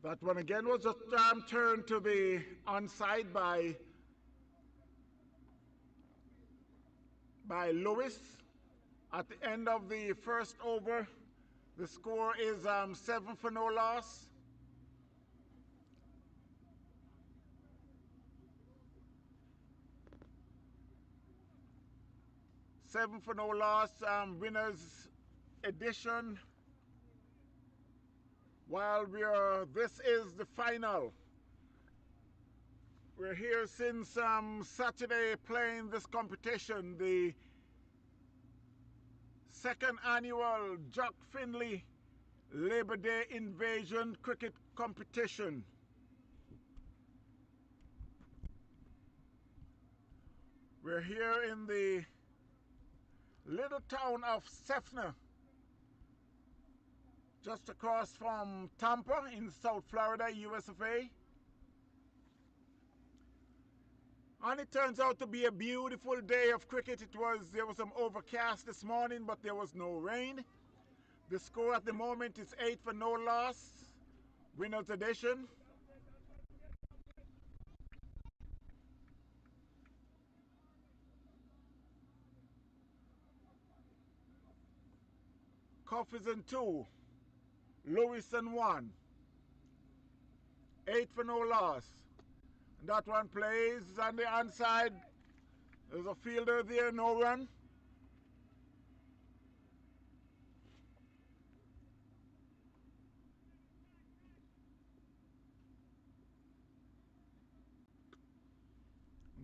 That one again was just turned to the onside by Lewis. At the end of the first over, the score is 7 for no loss. Seven for no loss, winners edition. While this is the final. We're here since Saturday playing this competition, the second annual Jock Findlay Labor Day Invasion Cricket Competition. We're here in the little town of Sefner, just across from Tampa in South Florida, US of A. And it turns out to be a beautiful day of cricket. There was some overcast this morning, but there was no rain. The score at the moment is 8 for no loss. Winners edition. Cuff is in 2. Lewis in 1. 8 for no loss. And that one plays on the onside. There's a fielder there, no run.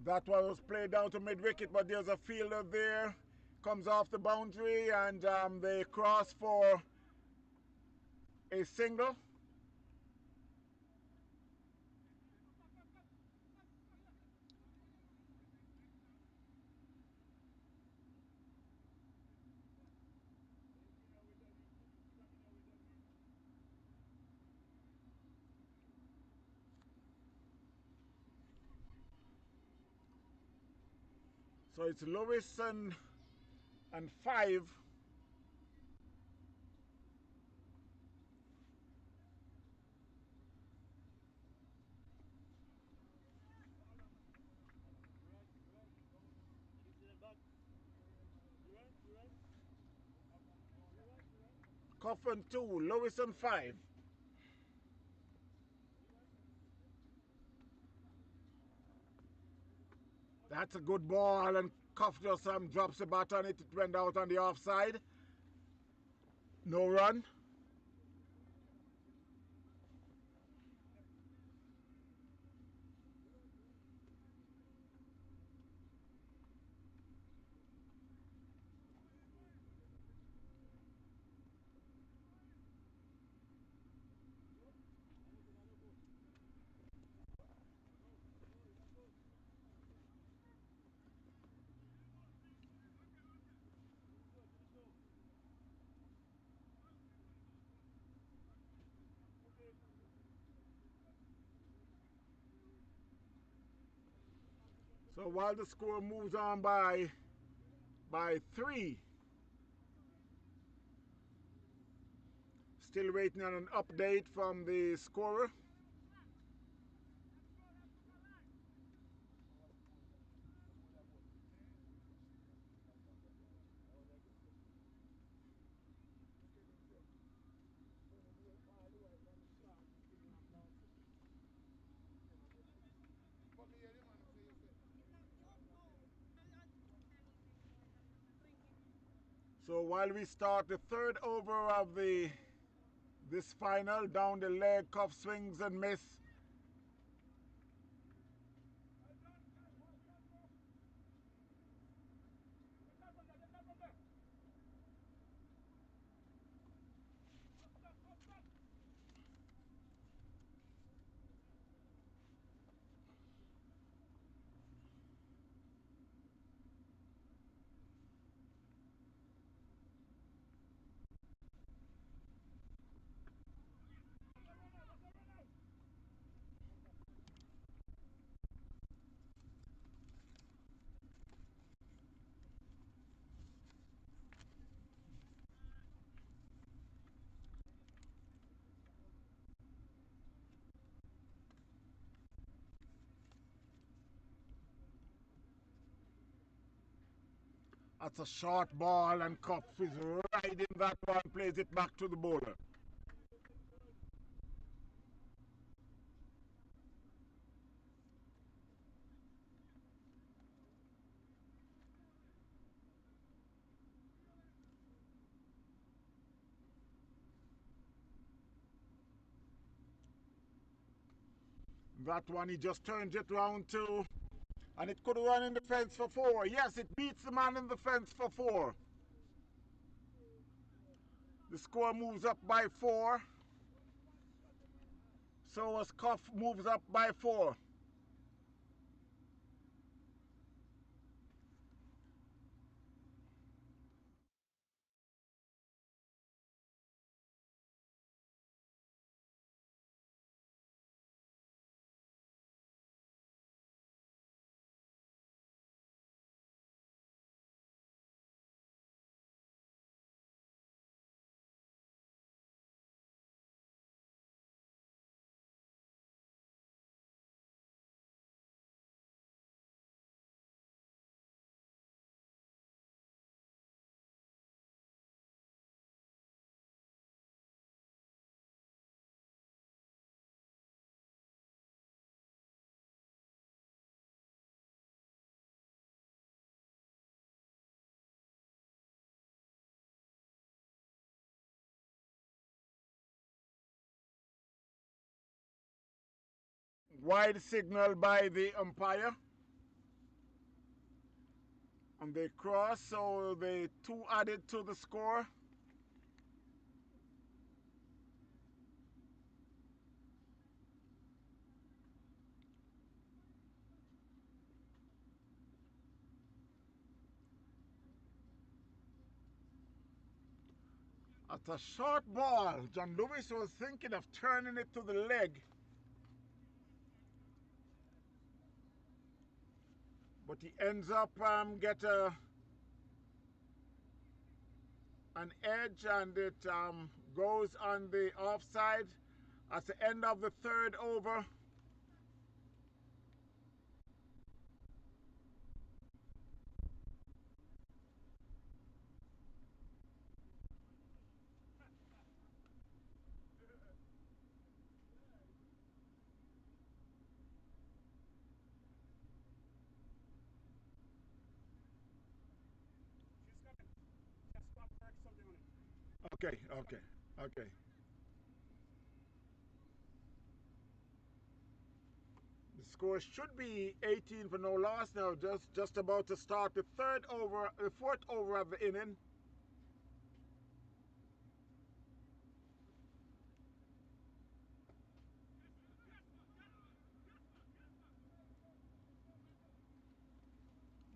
That one was played down to mid-wicket, but there's a fielder there. Comes off the boundary, and they cross for a single. So it's Lewis and 5. Coffin 2, Lewis and 5. That's a good ball, and Cuff just drops the bat on it. It went out on the offside. No run. So while the score moves on by 3, still waiting on an update from the scorer. So while we start the third over of this final, down the leg, Cuff swings and miss. That's a short ball and Cup is riding that one, plays it back to the bowler. That one he just turns it round to, and it could run in the fence for 4. Yes, it beats the man in the fence for 4. The score moves up by 4. So as Cuff moves up by 4. Wide signal by the umpire. And they cross, so the 2 added to the score. At a short ball, John Lewis was thinking of turning it to the leg. But he ends up get an edge, and it goes on the offside at the end of the 3rd over. Okay, okay, okay. The score should be 18 for no loss now, just about to start the 3rd over, the 4th over of the inning.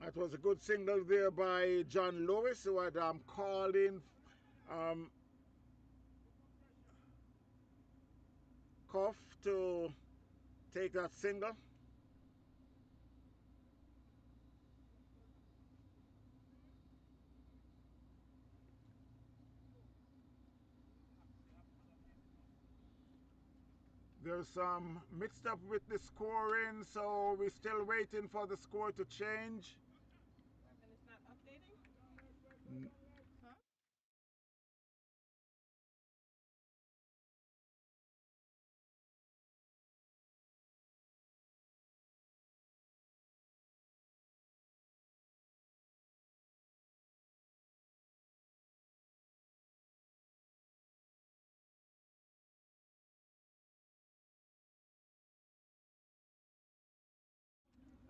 That was a good single there by John Lewis, who had called in Cuff to take that single. There's some mixed up with the scoring, so we're still waiting for the score to change. And it's not updating? Huh?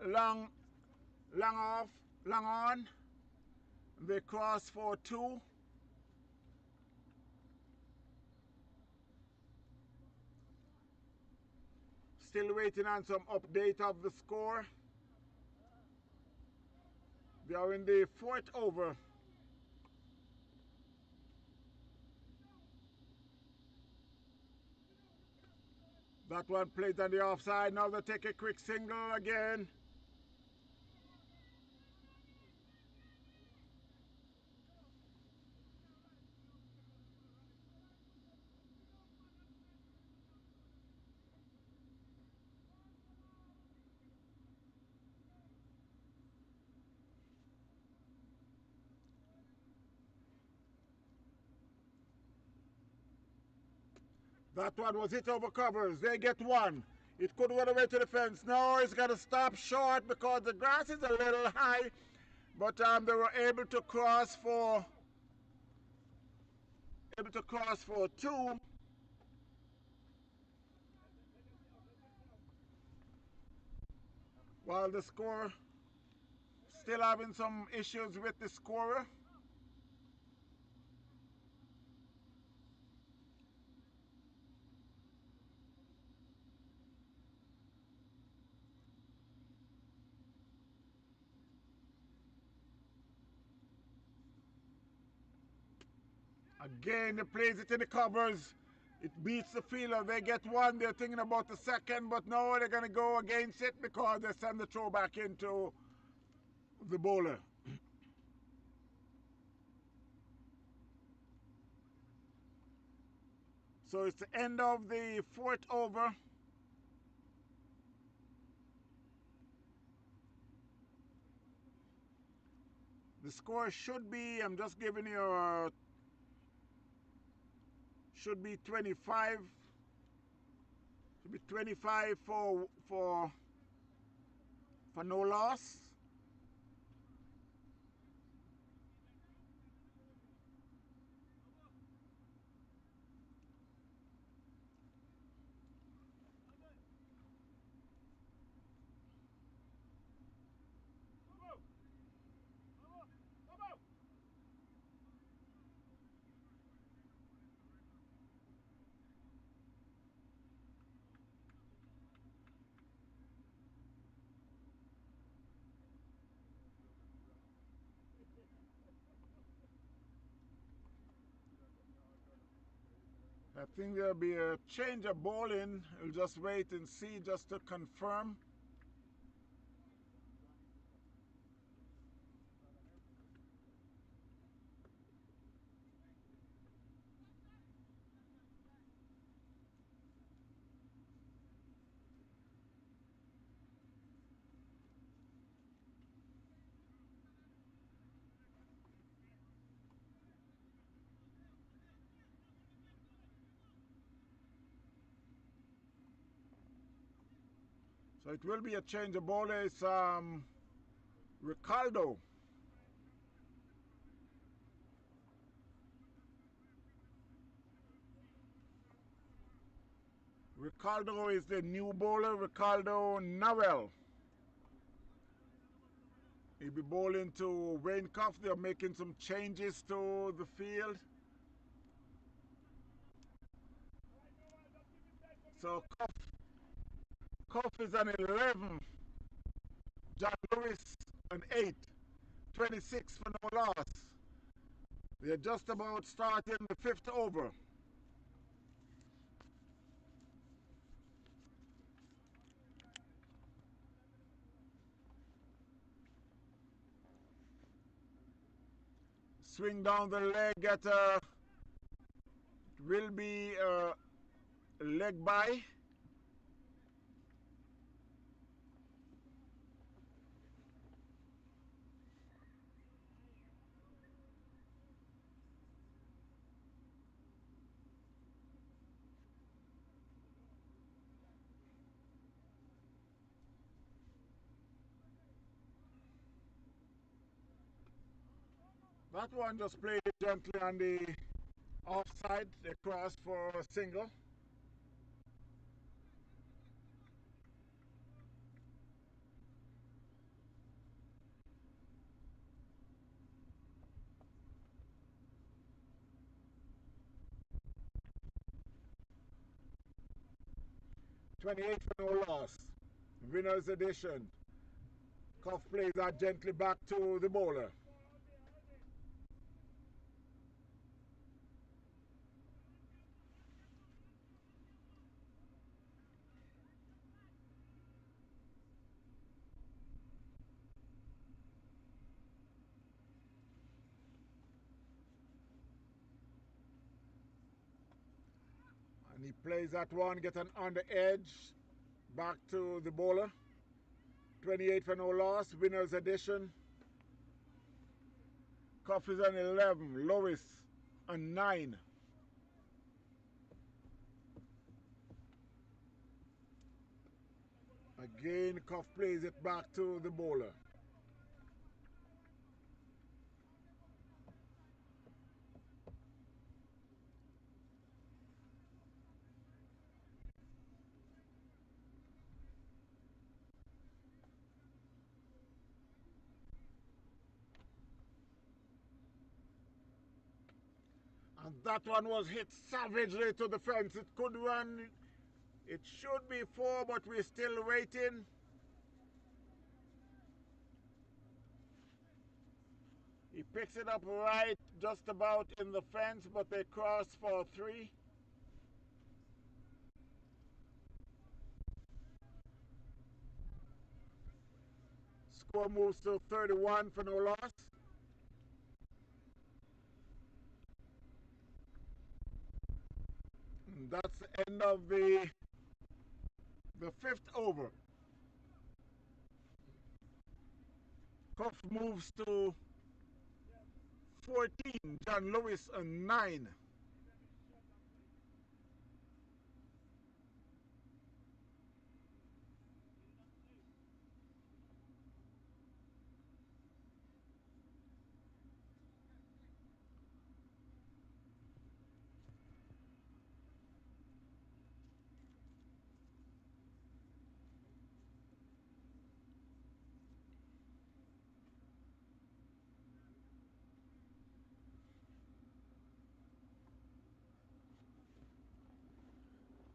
Long off, long on. They cross for 2. Still waiting on some update of the score. They are in the 4th over. That one played on the offside. Now they take a quick single again. That one was hit over covers. They get one. It could run away to the fence. No, it's got to stop short because the grass is a little high. But they were able to cross for two. While the score still having some issues with the scorer. Again, they plays it in the covers. It beats the fielder. They get one. They're thinking about the second, but no, they're going to go against it because they send the throw back into the bowler. So it's the end of the fourth over. The score should be, I'm just giving you, should be 25. Should be 25 for no loss. I think there'll be a change of bowling. We'll just wait and see just to confirm. So it will be a change of bowler. It's Ricardo. Ricardo is the new bowler, Ricardo Noel. He'll be bowling to Wayne Cuff. They're making some changes to the field. So Cuff is an 11. John Lewis an 8. 26 for no loss. They're just about starting the fifth over. Swing down the leg at will be a leg by. That one just played gently on the offside. They crossed for a single. $28 for no loss. Winner's edition. Cuff plays that gently back to the bowler. And he plays that one, get an on the edge, back to the bowler. 28 for no loss, winner's edition. Cuff is on 11, Lois on 9. Again, Cuff plays it back to the bowler. And that one was hit savagely to the fence. It could run. It should be 4, but we're still waiting. He picks it up right just about in the fence, but they cross for 3. Score moves to 31 for no loss. And that's the end of the 5th over. Cuff moves to 14. John Lewis a 9.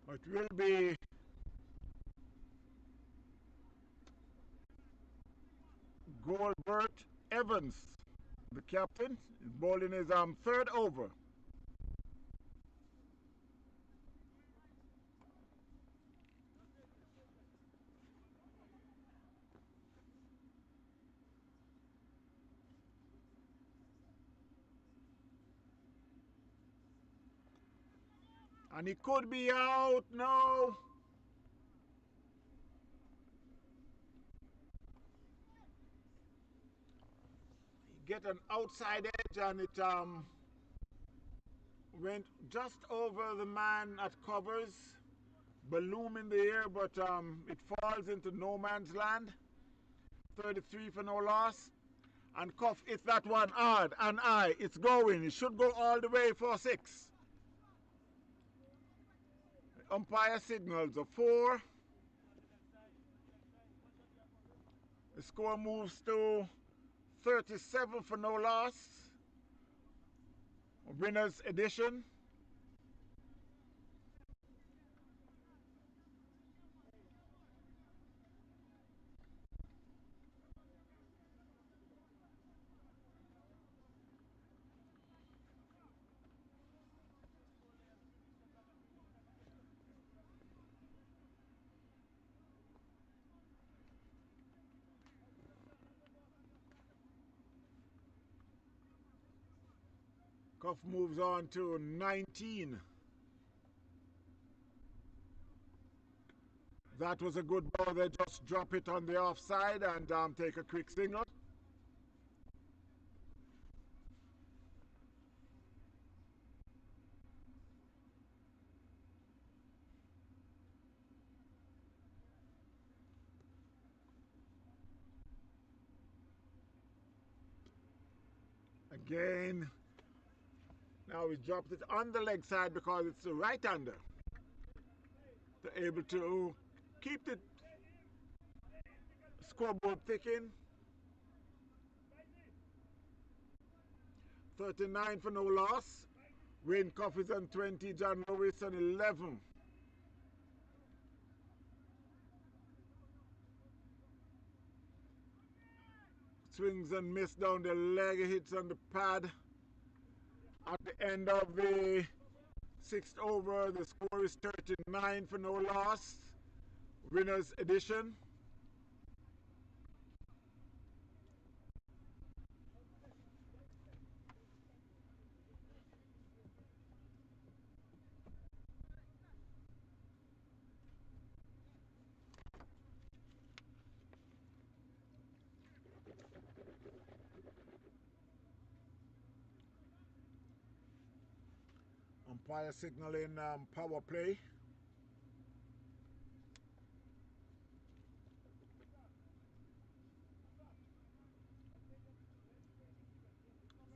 It will be Goldbert Evans, the captain, is bowling his 3rd over. And he could be out. No. He get an outside edge and it went just over the man at covers. Balloon in the air, but it falls into no man's land. 33 for no loss. And Cuff hits that one hard and high. It's going. It should go all the way for 6. Umpire signals a 4. The score moves to 37 for no loss. Winners edition. Cuff moves on to 19. That was a good ball. They just drop it on the offside and take a quick single. Again. Now he dropped it on the leg side because it's the right-hander. They're able to keep the scoreboard ticking. 39 for no loss. Wayne Cuff is on 20, John Lewis on 11. Swings and miss down the leg, hits on the pad. At the end of the 6th over, the score is 39 for no loss. Winners edition. Umpire signaling power play.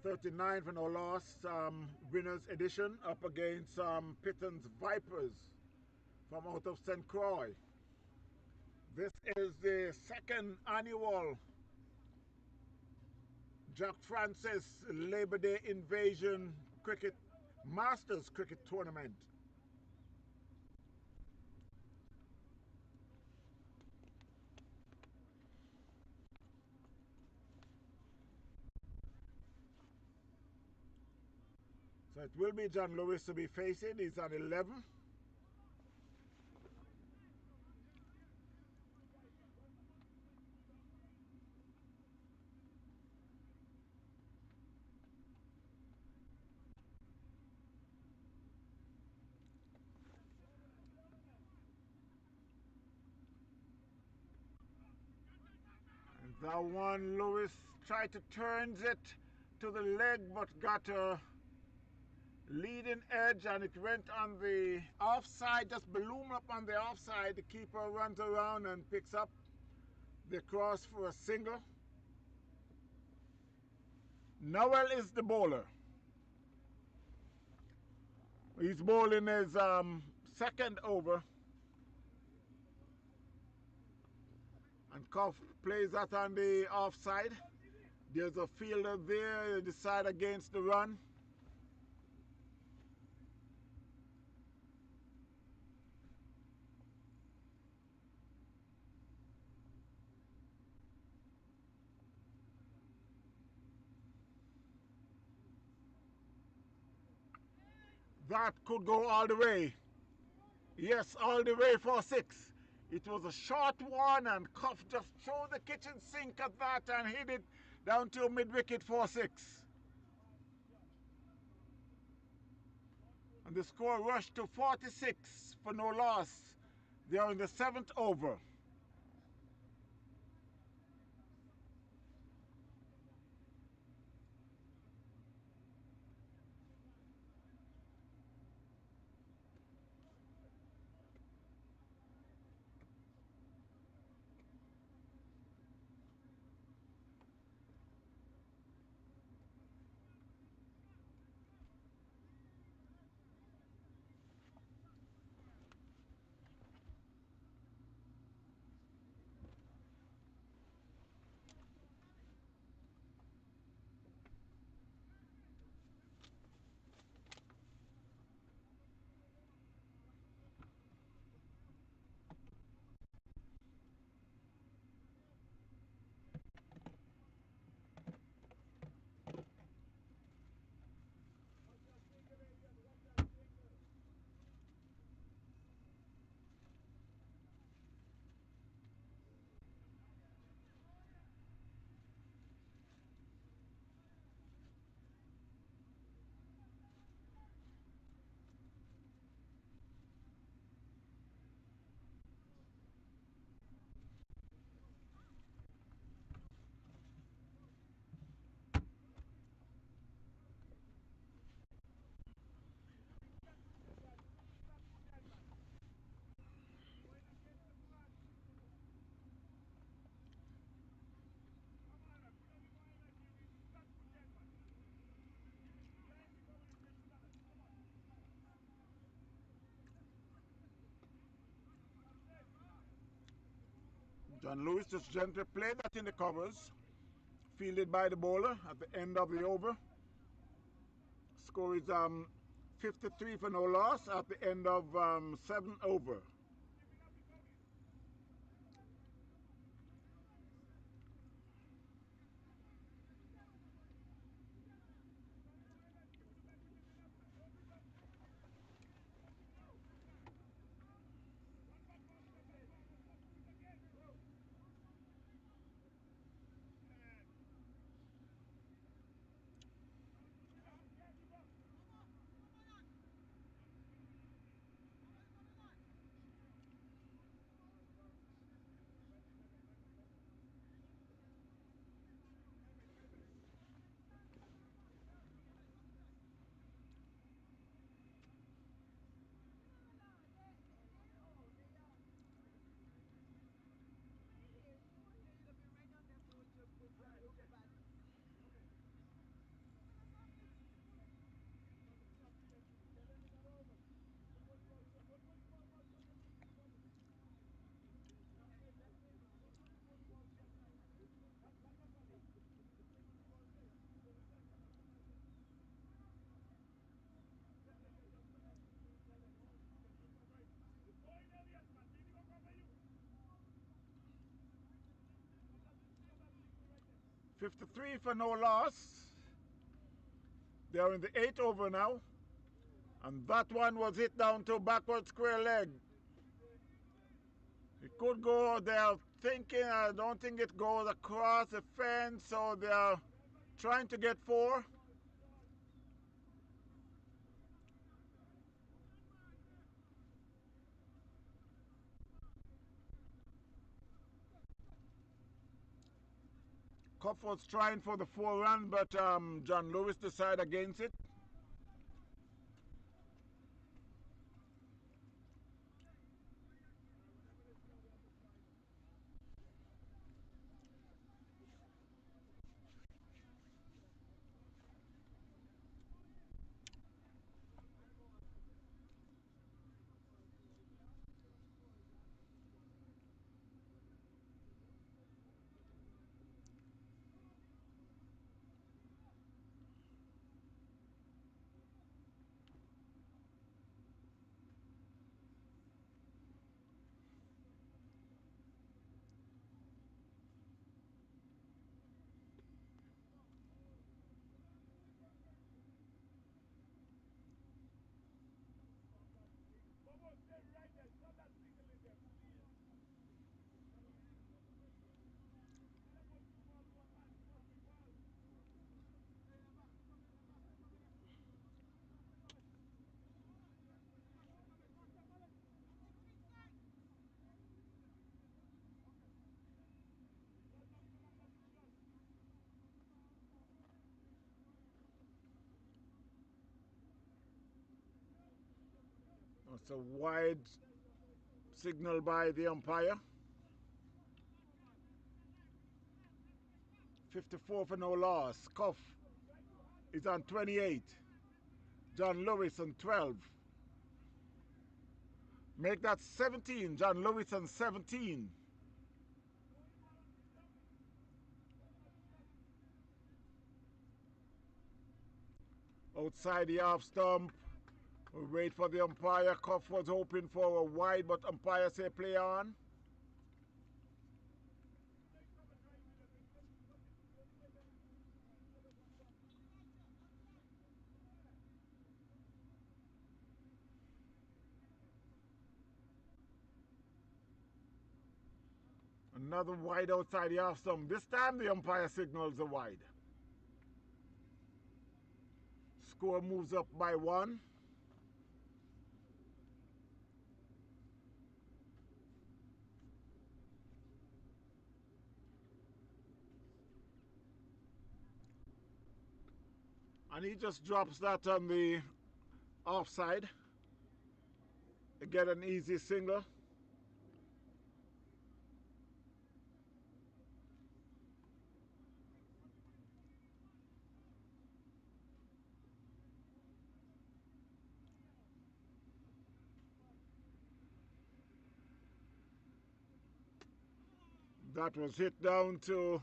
39 for no loss, winners edition up against PITON's Vipers from out of St. Croix. This is the second annual Jack Francis Labor Day Invasion Cricket Masters Cricket Tournament. So it will be John Lewis to be facing. He's on 11. And that one, Lewis tried to turn it to the leg but got a leading edge and it went on the offside, just ballooned up on the offside. The keeper runs around and picks up the cross for a single. Noel is the bowler. He's bowling his second over. And Cuff plays that on the offside. There's a fielder there, decide against the run. That could go all the way. Yes, all the way for 6. It was a short one and Cuff just threw the kitchen sink at that and hit it down to mid-wicket for 6. And the score rushed to 46 for no loss. They are in the 7th over. John Lewis just gently played that in the covers. Fielded by the bowler at the end of the over. Score is 53 for no loss at the end of 7 over. 53 for no loss. They are in the 8th over now. And that one was hit down to backward square leg. It could go, they're thinking, I don't think it goes across the fence, so they're trying to get 4. Cuff was trying for the 4 run, but John Lewis decided against it. It's a wide signal by the umpire. 54 for no loss. Cuff is on 28. John Lewis on 12. Make that 17. John Lewis on 17. Outside the half stump. We wait for the umpire. Cuff was hoping for a wide, but umpire say play on. Another wide outside the half stump. This time the umpire signals a wide. Score moves up by 1. And he just drops that on the offside to get an easy single. That was hit down to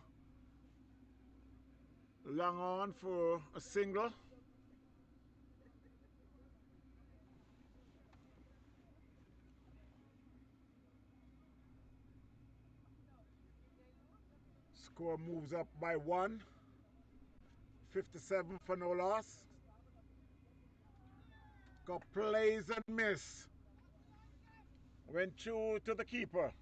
long on for a single. Score moves up by 1. 57 for no loss. Got plays and miss. Went through to the keeper.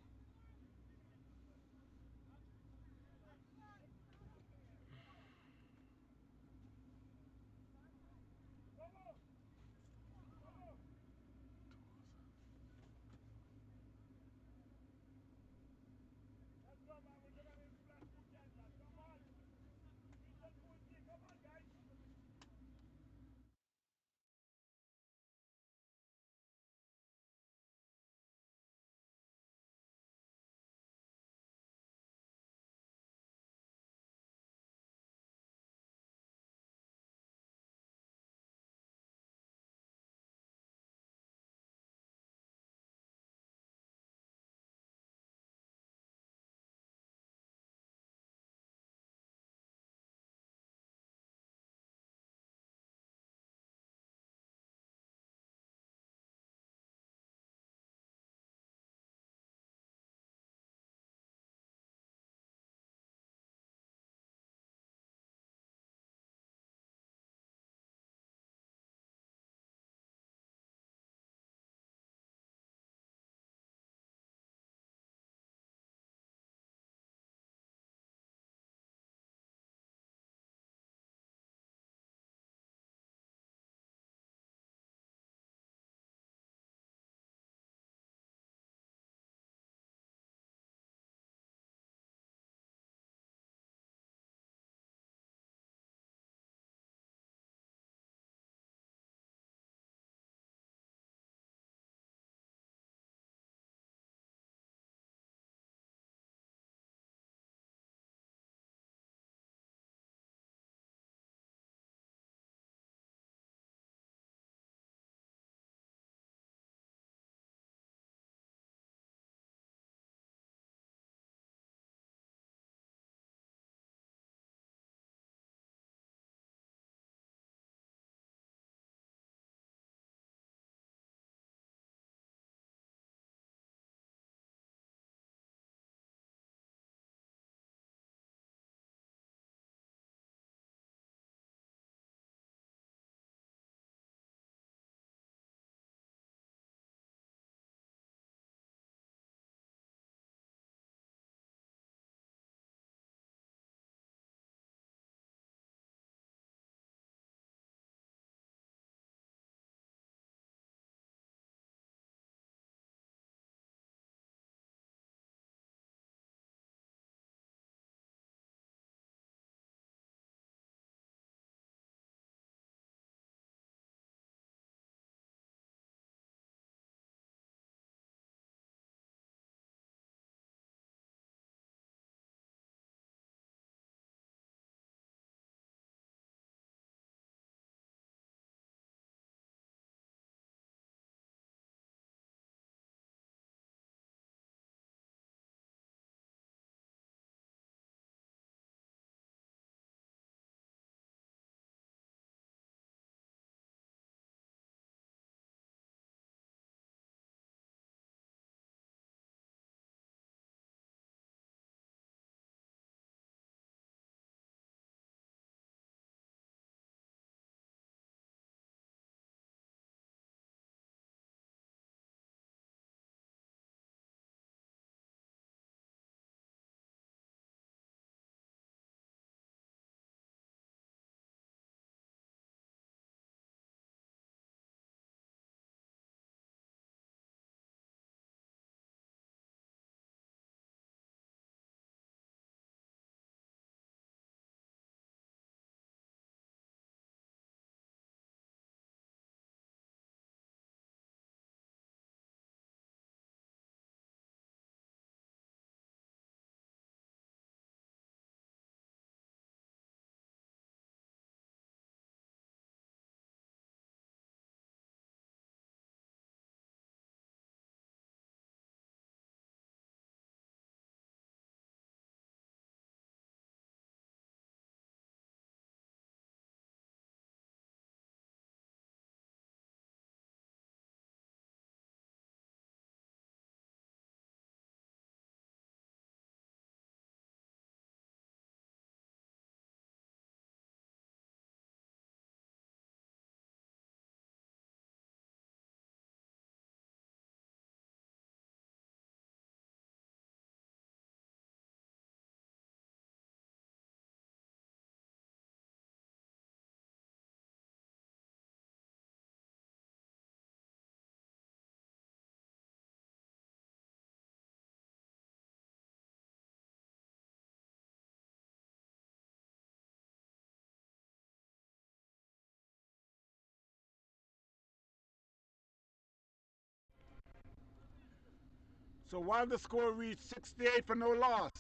So while the score reached 68 for no loss,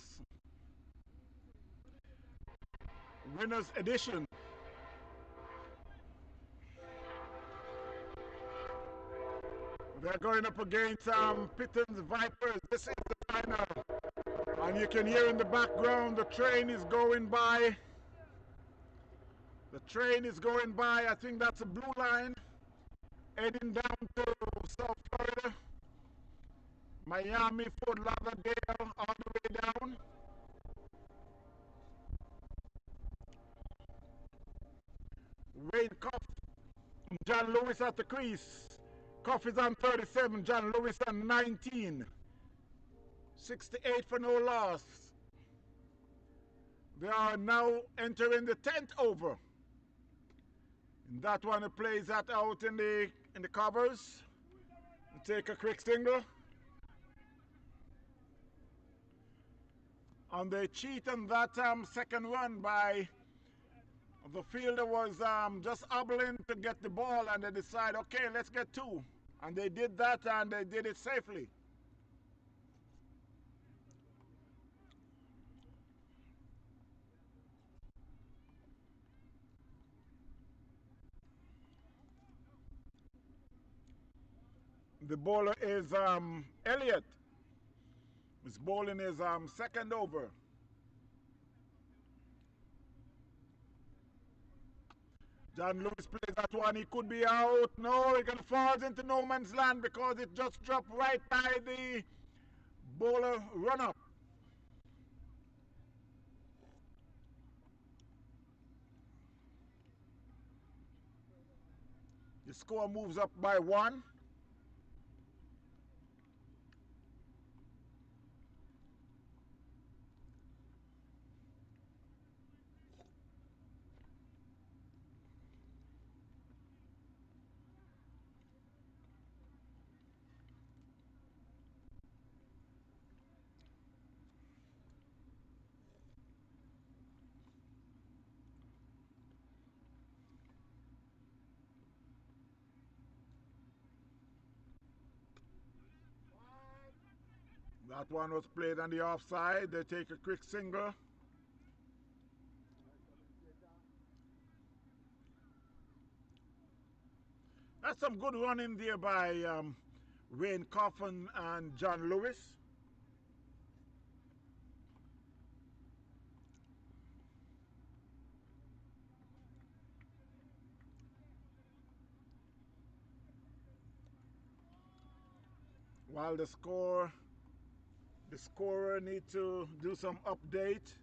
winners edition. They're going up against PITON's Vipers. This is the final. And you can hear in the background the train is going by. The train is going by. I think that's a blue line heading down to South Florida. Miami, Fort Lauderdale, all the way down. Wayne Cuff, John Lewis at the crease. Cuff is on 37, John Lewis on 19. 68 for no loss. They are now entering the 10th over. And that one plays that out in the covers. Take a quick single. And they cheat on that second run by the fielder was just hobbling to get the ball, and they decide, okay, let's get two. And they did that, and they did it safely. The bowler is Elliott. His bowling is second over. John Lewis plays that one. He could be out. No, he can fall into no man's land because it just dropped right by the bowler run-up. The score moves up by one. That one was played on the offside. They take a quick single. That's some good running there by Wayne Coffin and John Lewis. While the scorer needs to do some update.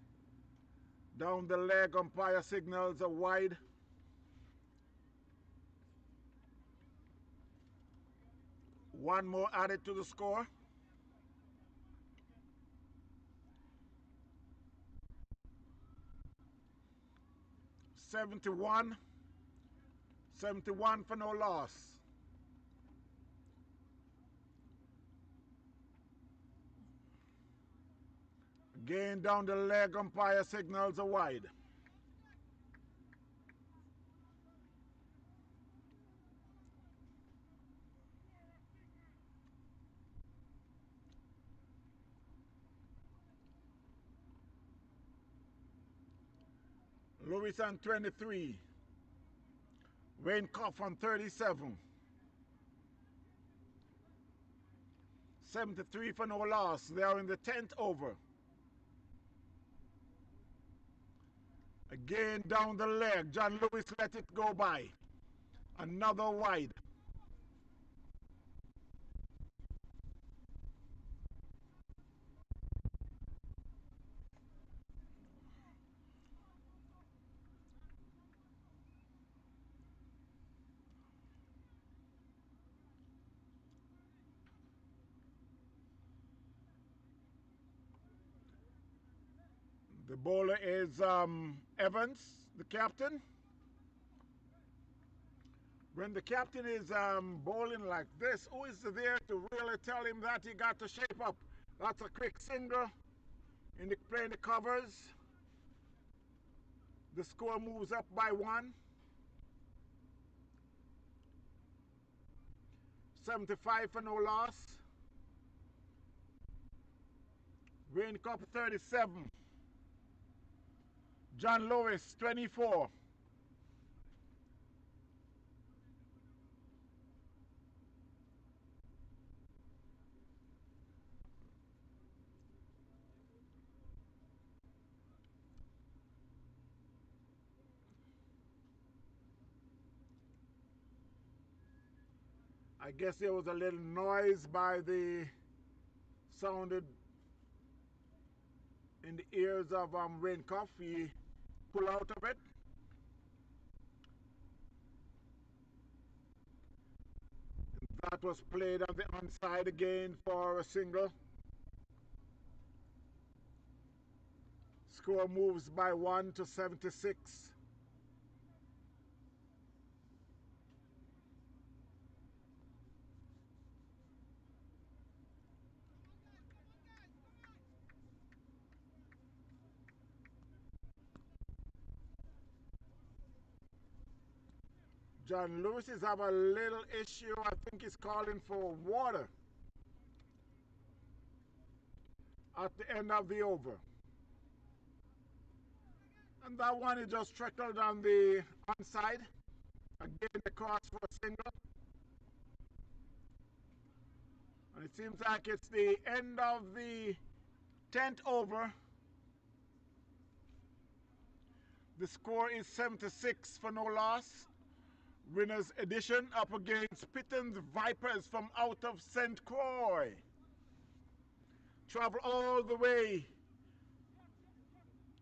Down the leg, umpire signals a wide. One more added to the score. "71 for no loss. Again down the leg, umpire signals a wide. Lewis on 23. Wayne Cuff on 37. 73 for no loss. They are in the 10th over. Again down the leg. John Lewis let it go by. Another wide. The bowler is Evans, the captain. When the captain is bowling like this, who is there to really tell him that he got to shape up? That's a quick single in playing the covers. The score moves up by one. 75 for no loss. Rain Cup 37. John Lewis 24. I guess there was a little noise by the sounded in the ears of Rain Cup. He pull out of it. That was played on the onside again for a single. Score moves by 1 to 76. John Lewis is have a little issue. I think he's calling for water at the end of the over. And that one is just trickled on the onside. Again, the cross for a single. And it seems like it's the end of the 10th over. The score is 76 for no loss. Winners edition up against PITON's Vipers from out of St. Croix. Travel all the way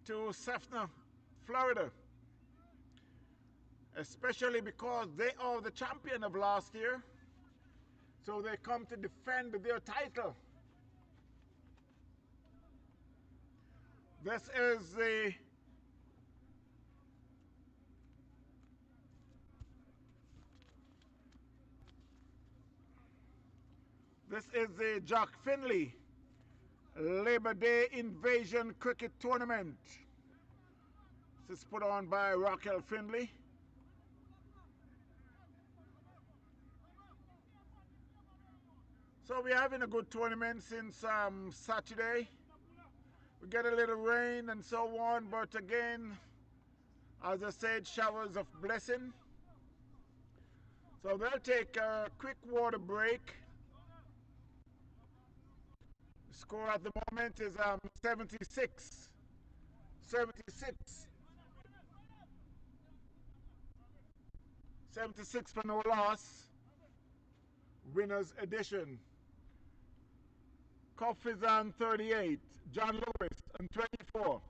to Sefner, Florida. Especially because they are the champion of last year. So they come to defend their title. This is the Jack Findlay Labor Day Invasion Cricket Tournament. This is put on by Raquel Findlay. So we're having a good tournament since Saturday. We get a little rain and so on, but again, as I said, showers of blessing. So they'll take a quick water break. The score at the moment is 76. 76. 76 for no loss. Winners edition. Cuff is on 38. John Lewis on 24.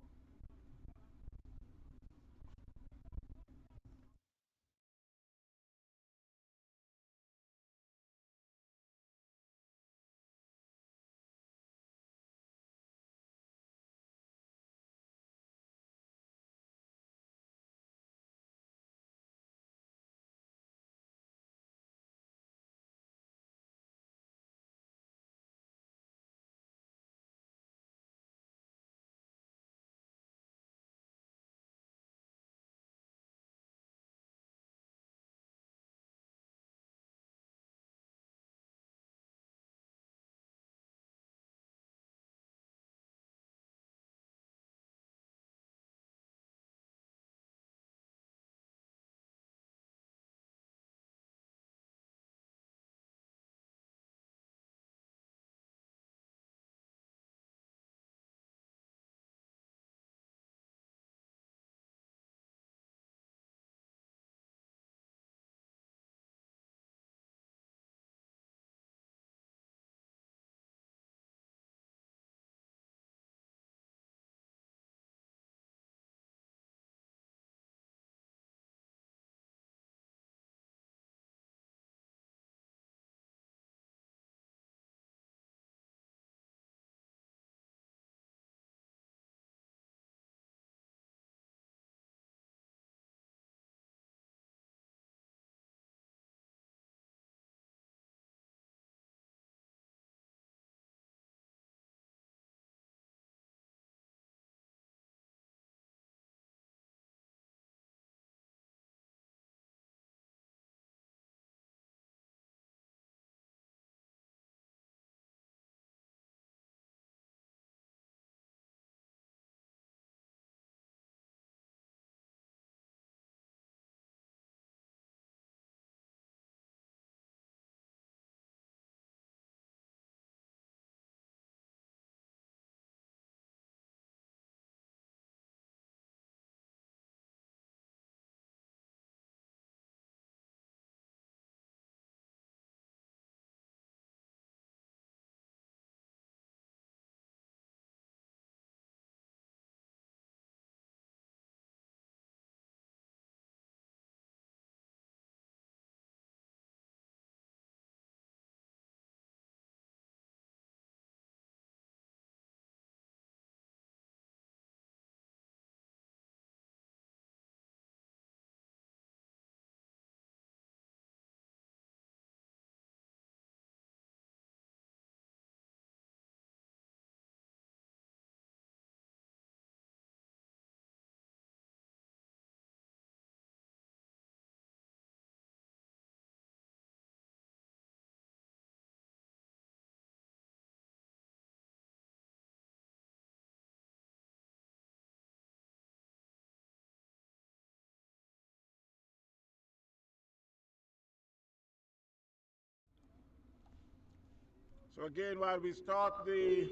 So again, while we start the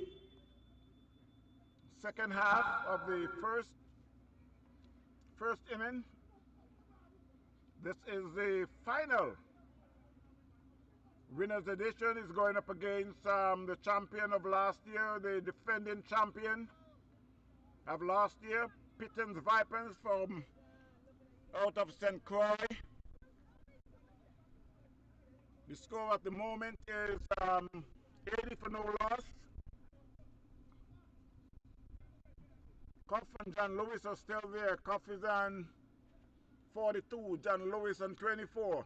second half of the first inning, this is the final. Winners edition is going up against the champion of last year, the defending champion of last year, PITON Vipers from out of St. Croix. The score at the moment is 80 for no loss. Cuff and John Lewis are still there. Cuff is on 42, John Lewis on 24.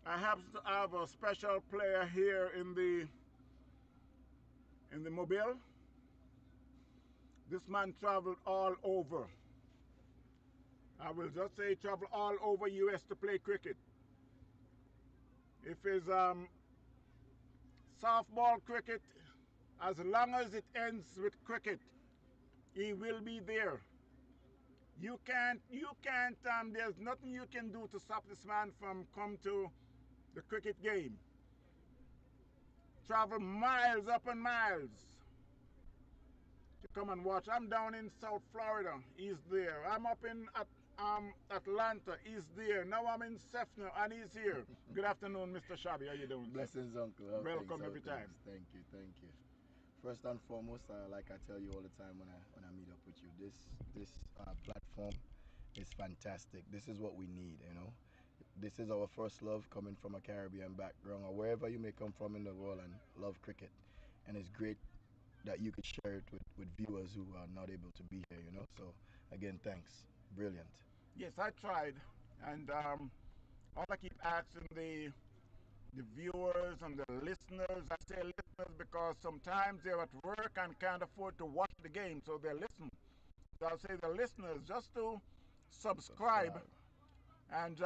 I happen to have a special player here in the mobile. This man traveled all over. I will just say traveled all over US to play cricket. If it's softball cricket, as long as it ends with cricket, he will be there. There's nothing you can do to stop this man from come to the cricket game. Travel miles up and miles to come and watch. I'm down in South Florida. He's there. I'm up in Atlanta. He's there. Now I'm in Sefner and he's here. Good afternoon, Mr. Shabby. How you doing? Blessings, Uncle. Welcome every time. Thank you, thank you. First and foremost, like I tell you all the time when I meet up with you, this platform is fantastic. This is what we need, you know. This is our first love coming from a Caribbean background or wherever you may come from in the world and love cricket. And it's great that you could share it with viewers who are not able to be here, you know. So again, thanks. Brilliant. Yes, I tried, and all I keep asking the viewers and the listeners, I say listeners because sometimes they're at work and can't afford to watch the game, so they're listening. So I'll say the listeners just to subscribe and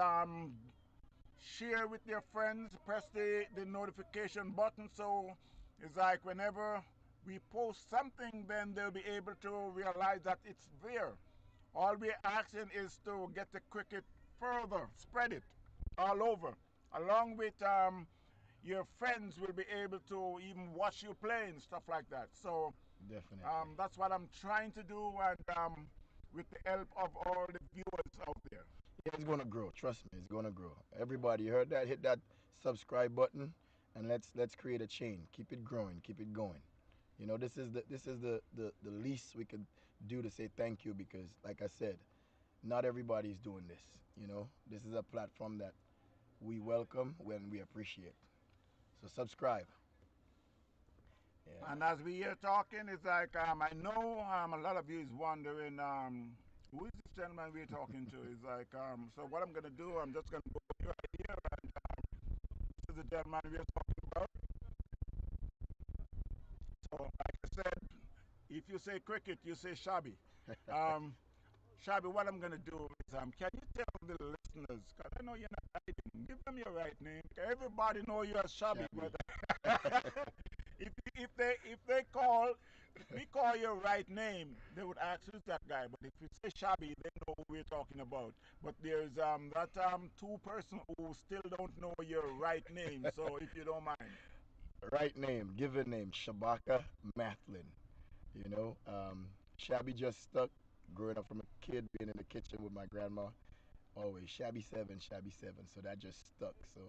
share with their friends, press the notification button, so it's like whenever we post something, then they'll be able to realize that it's there. All we're asking is to get the cricket further, spread it all over, along with your friends will be able to even watch you play and stuff like that. So Definitely. that's what I'm trying to do, and with the help of all the viewers out there. Yeah, it's gonna grow. Trust me, it's gonna grow. Everybody, you heard that? Hit that subscribe button, and let's create a chain. Keep it growing. Keep it going. You know, this is the least we could do to say thank you because, like I said, not everybody's doing this. You know, this is a platform that we welcome when we appreciate. So subscribe. Yeah. And as we here talking, it's like I know a lot of you is wondering who is this gentleman we're talking to. It's like so what I'm gonna do, I'm just gonna go right here, and this is the gentleman we're talking about. So like I said, if you say cricket, you say Shabby. Um, Shabby, what I'm gonna do is can you tell the listeners, because I know you're not hiding, give them your right name. Everybody know you as Shabby, Shabby. but if they call we call your right name, they would ask who's that guy. But if you say Shabby, they know who we're talking about. But there's that two person who still don't know your right name. So if you don't mind. Right name, given name, Shabaka Mathlin. You know, Shabby just stuck. Growing up from a kid, being in the kitchen with my grandma, always Shabby 7, Shabby 7. So that just stuck. So,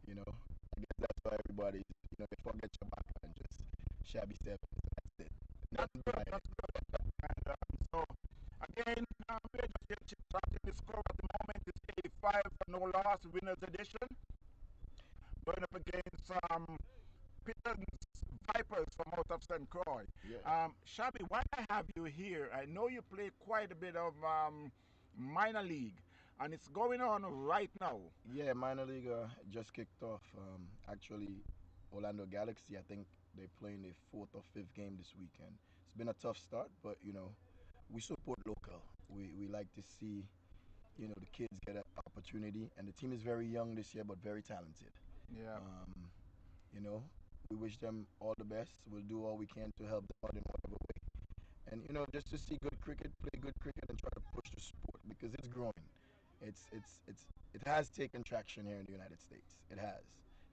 you know, I guess that's why everybody, you know, they forget Shabaka and just Shabby 7. That's it. That's good. That's good. And so again, we're just getting started. The score at the moment is 85 for no loss, winners edition. Going up against PITON's Vipers from out of St. Croix. Yeah. Shabby, why I have you here? I know you play quite a bit of minor league, and it's going on right now. Yeah, minor league just kicked off. Actually, Orlando Galaxy, I think they're playing their fourth or fifth game this weekend. It's been a tough start, but you know, we support local. We like to see, you know, the kids get an opportunity, and the team is very young this year, but very talented. Yeah. You know, we wish them all the best. We'll do all we can to help them out in whatever way. And you know, just to see good cricket, play good cricket, and try to push the sport because it's growing. It has taken traction here in the United States. It has.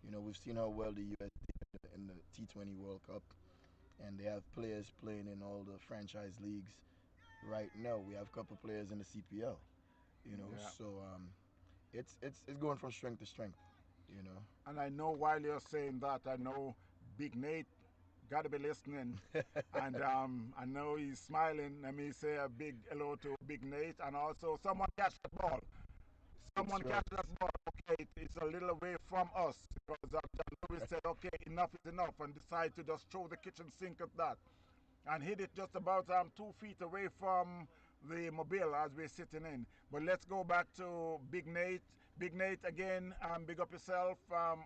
We've seen how well the U.S. did in the T20 World Cup, and they have players playing in all the franchise leagues right now. We have a couple players in the CPL. Yeah. So it's going from strength to strength. You know. And I know while you're saying that, I know Big Nate got to be listening. And I know he's smiling. Let me say a big hello to Big Nate. And also, someone catch the ball. It's Someone right. catch that ball. Okay, it's a little away from us. Because John Lewis said, okay, enough is enough. And decided to just throw the kitchen sink at that. And hit it just about 2 feet away from the mobile as we're sitting in. But let's go back to Big Nate. Big Nate again, big up yourself.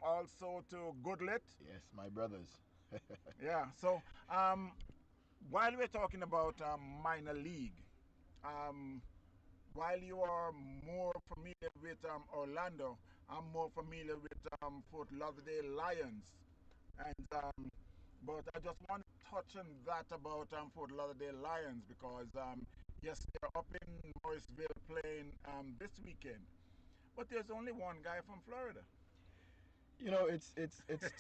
Also to Goodlet. Yes, my brothers. Yeah. So while we're talking about minor league, um, while you are more familiar with Orlando, I'm more familiar with Fort Lauderdale Lions. And but I just want to touch on that about Fort Lauderdale Lions because yes, they're up in Morrisville playing this weekend, but there's only one guy from Florida. It's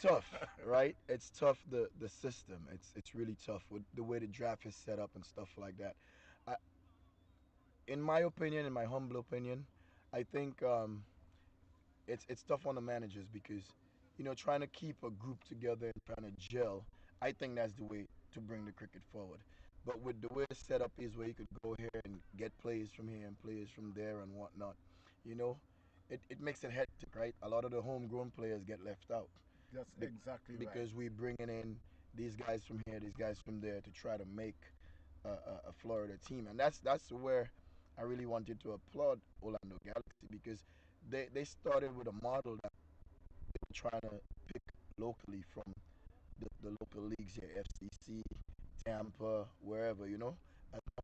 tough, right? It's tough the system. It's really tough with the way the draft is set up and stuff like that. I, in my opinion, in my humble opinion, I think it's tough on the managers because trying to keep a group together and trying to gel. I think that's the way to bring the cricket forward. But with the way it's set up is where you could go here and get players from here and players from there and whatnot. You know, it makes it hectic, right? A lot of the homegrown players get left out That's exactly right. because we bringing in these guys from here, these guys from there to try to make a Florida team, and that's where I really wanted to applaud Orlando Galaxy because they started with a model that they were trying to pick locally from the local leagues here, FCC, Tampa, wherever, as long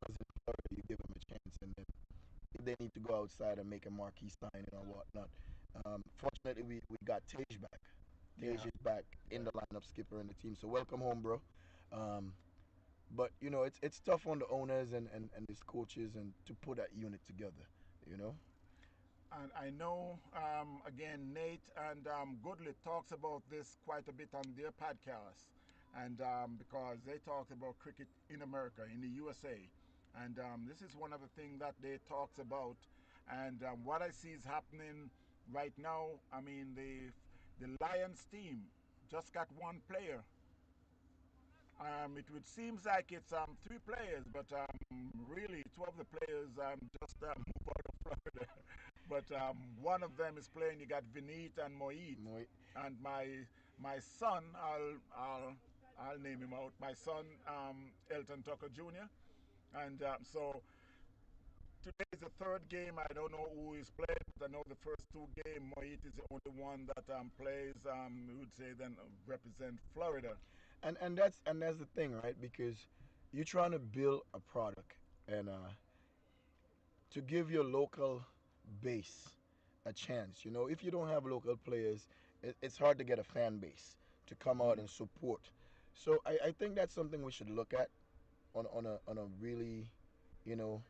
as in Florida, you give them a chance, and then if they need to go outside and make a marquee signing or whatnot. Fortunately, we got Tage back. Tage Yeah, is back in yeah. the lineup, skipper in the team. So welcome home, bro. Um, but it's tough on the owners and these coaches and to put that unit together. You know. And I know, again, Nate and Goodley talks about this quite a bit on their podcast. And because they talk about cricket in America, in the USA. And this is one of the things that they talks about. And what I see is happening right now, I mean, the Lions team just got one player. It would seems like it's three players, but really two of the players just move out of Florida. But one of them is playing. You got Vineet and Moeed, and my son, I'll name him out. My son, Elton Tucker Jr. And so today is the third game. I don't know who is playing, but I know the first two games, Moeed is the only one that plays. We would say then represent Florida. And that's the thing, right? Because you're trying to build a product and to give your local base a chance. If you don't have local players, it's hard to get a fan base to come out Mm. and support. So I think that's something we should look at on a really, you know,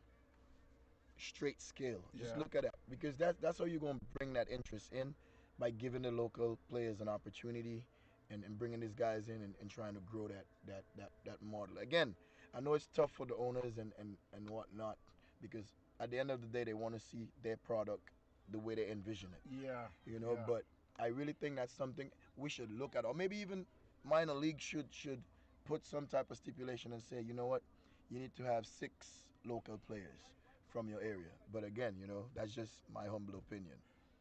straight scale. Just Yeah. look at it because that's how you're gonna bring that interest in by giving the local players an opportunity and bringing these guys in and trying to grow that model. Again, I know it's tough for the owners and whatnot because at the end of the day they want to see their product the way they envision Yeah, it. yeah, But I really think that's something we should look at, or maybe even minor league should put some type of stipulation and say, you know what, you need to have 6 local players from your area. But again, that's just my humble opinion.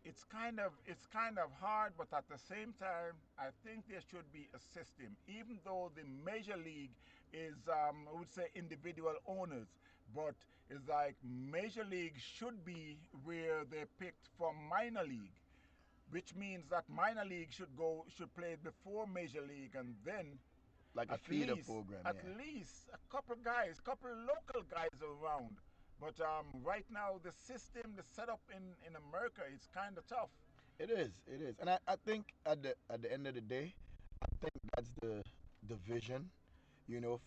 it's kind of hard, but at the same time, I think there should be a system. Even though the major league is, I would say, individual owners, but it's like major league should be where they picked from minor league, which means that minor league should play before major league, and then Like a at feeder least program, at yeah. least a couple guys, couple local guys around. But right now the system, the setup in America is kind of tough. It is, it is. And I think at the end of the day, I think that's the vision,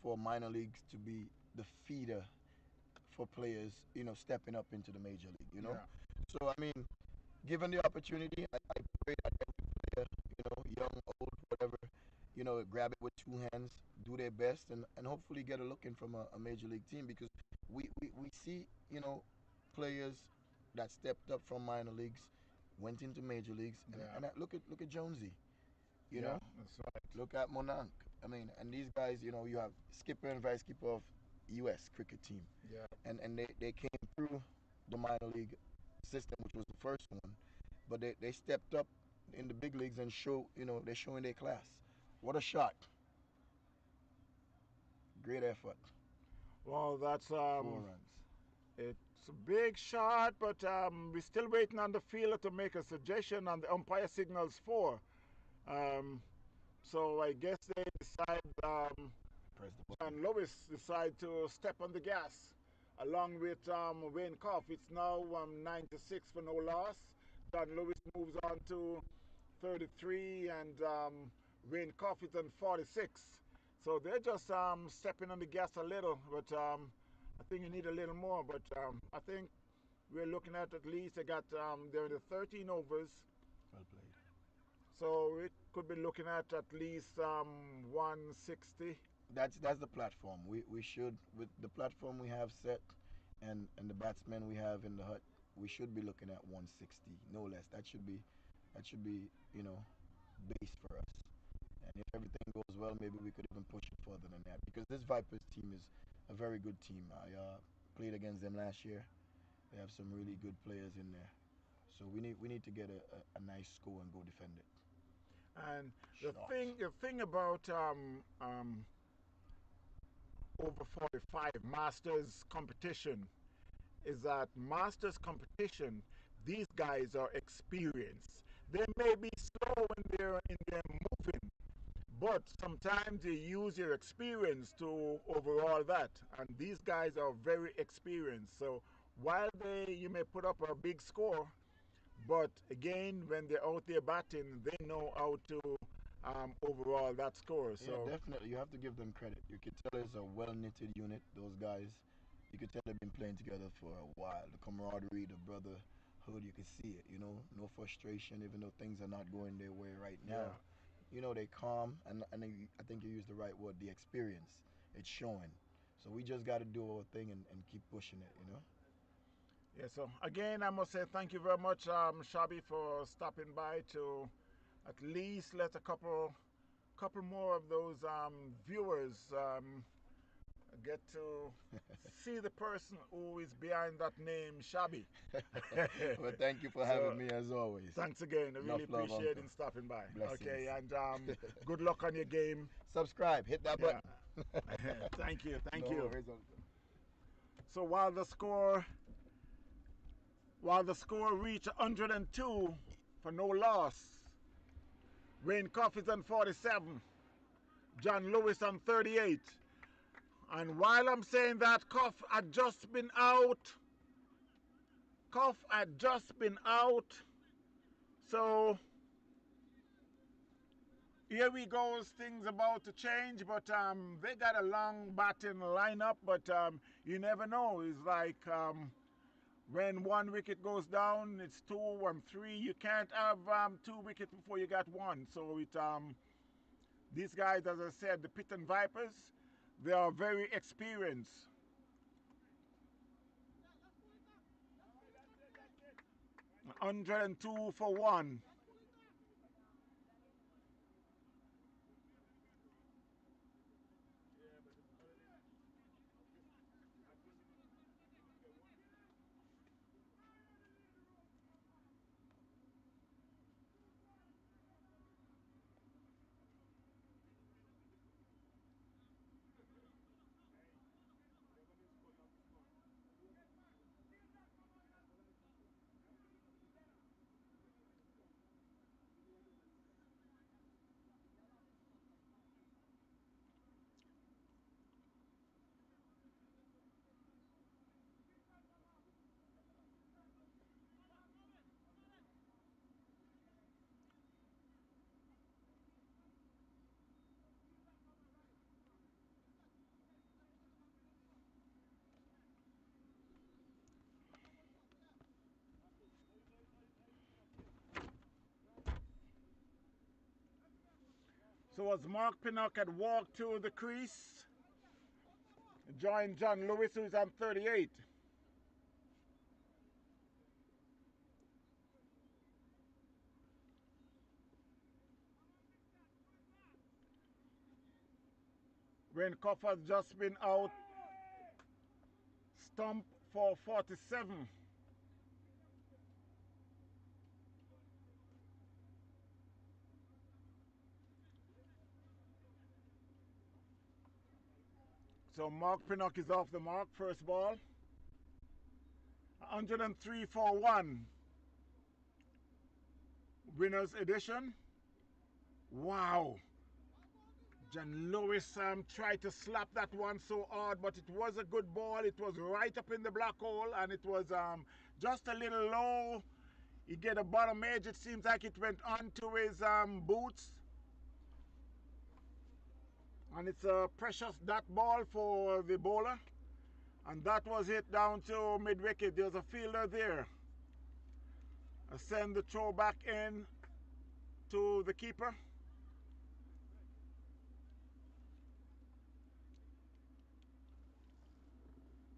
for minor leagues to be the feeder for players, stepping up into the major league. Yeah. So I mean, given the opportunity, I pray that every player, young, old, whatever, grab it with two hands, do their best, and hopefully get a look in from a major league team because we see, players that stepped up from minor leagues, went into major leagues, and look at Jonesy, you Yeah, know, that's right. look at Monank. I mean, and these guys, you have skipper and vice skipper of U.S. cricket team, Yeah. and they came through the minor league system, which was the first one, but they stepped up in the big leagues and they're showing their class. What a shot! Great effort. Well, that's 4 runs. it's a big shot, but we're still waiting on the fielder to make a suggestion, and the umpire signals four. Um, so I guess they decide. Press the button. And Lewis decide to step on the gas, along with Wayne Koff. It's now 96 for no loss. John Lewis moves on to 33, and Wayne Koff is on 46. So they're just stepping on the gas a little, but I think you need a little more. But I think we're looking at least they got they're in the 13 overs, Well played. so it could be looking at least 160. That's the platform. We should, with the platform we have set, and the batsmen we have in the hut, we should be looking at 160, no less. That should be base for us. And if everything goes well, maybe we could even push it further than that because this Vipers team is a very good team. I played against them last year. They have some really good players in there. So we need to get a nice score and go defend it. And Shot. the thing about over 45 Masters competition is that Masters competition, these guys are experienced. They may be slow in their moving, but sometimes they use their experience to overall that. And these guys are very experienced. So while you may put up a big score, but again, when they're out there batting, they know how to overall that score. Yeah, So definitely. You have to give them credit. You can tell it's a well knitted unit. Those guys, you can tell they've been playing together for a while. The camaraderie, the brotherhood, you can see it. No frustration, even though things are not going their way right now. yeah, They calm, and I think you used the right word. The experience, it's showing. So we just got to do our thing and keep pushing it. yeah. So again, I must say thank you very much, Shabby, for stopping by to at least let a couple more of those viewers get to see the person who is behind that name, Shabby. Well, thank you for So having me as always. thanks again. I Enough really love, appreciate Uncle. you stopping by. Blessings. Okay, and good luck on your game. Subscribe. Hit that Yeah. button. Thank you, thank No you. worries, Uncle. So while the score reached 102 for no loss, Wayne Cuff is on 47, John Lewis on 38. And while I'm saying that, Cuff had just been out. Cuff had just been out. So here we go. Things about to change, but they got a long batting lineup. But you never know. It's like when one wicket goes down, it's 2 and 3. You can't have 2 wickets before you got one. So these guys, as I said, the PITON Vipers, they are very experienced. 102 for one. So as Mark Pinnock had walked to the crease, joined John Lewis, who's on 38. When Cuff has just been out, stump for 47. So Mark Pinnock is off the mark, first ball. 103 for 1. Winner's edition. Wow. John Lewis tried to slap that one so hard, but it was a good ball. It was right up in the black hole, and it was just a little low. He get a bottom edge. It seems like it went onto his boots. And it's a precious dot ball for the bowler. And that was hit down to mid-wicket. There's a fielder there. I send the throw back in to the keeper.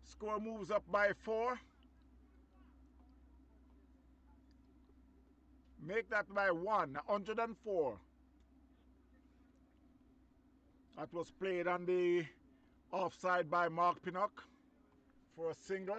Score moves up by 4. Make that by 1, 104. That was played on the offside by Mark Pinnock for a single.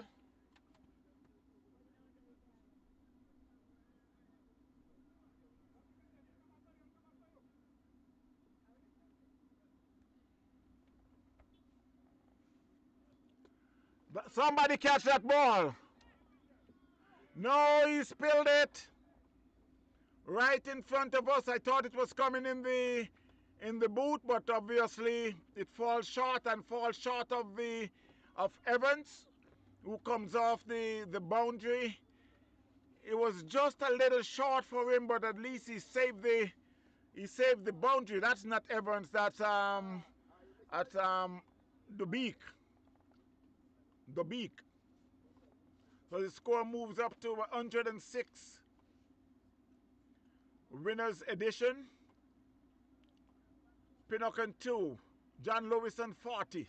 But somebody catch that ball. No, he spilled it right in front of us. I thought it was coming in the boot, but obviously it falls short and falls short of Evans, who comes off the boundary. It was just a little short for him, but at least he saved the boundary. That's not Evans. That's the beak. The beak. So the score moves up to 106. Winners edition. Pinnock on 2. John Lewis on 40.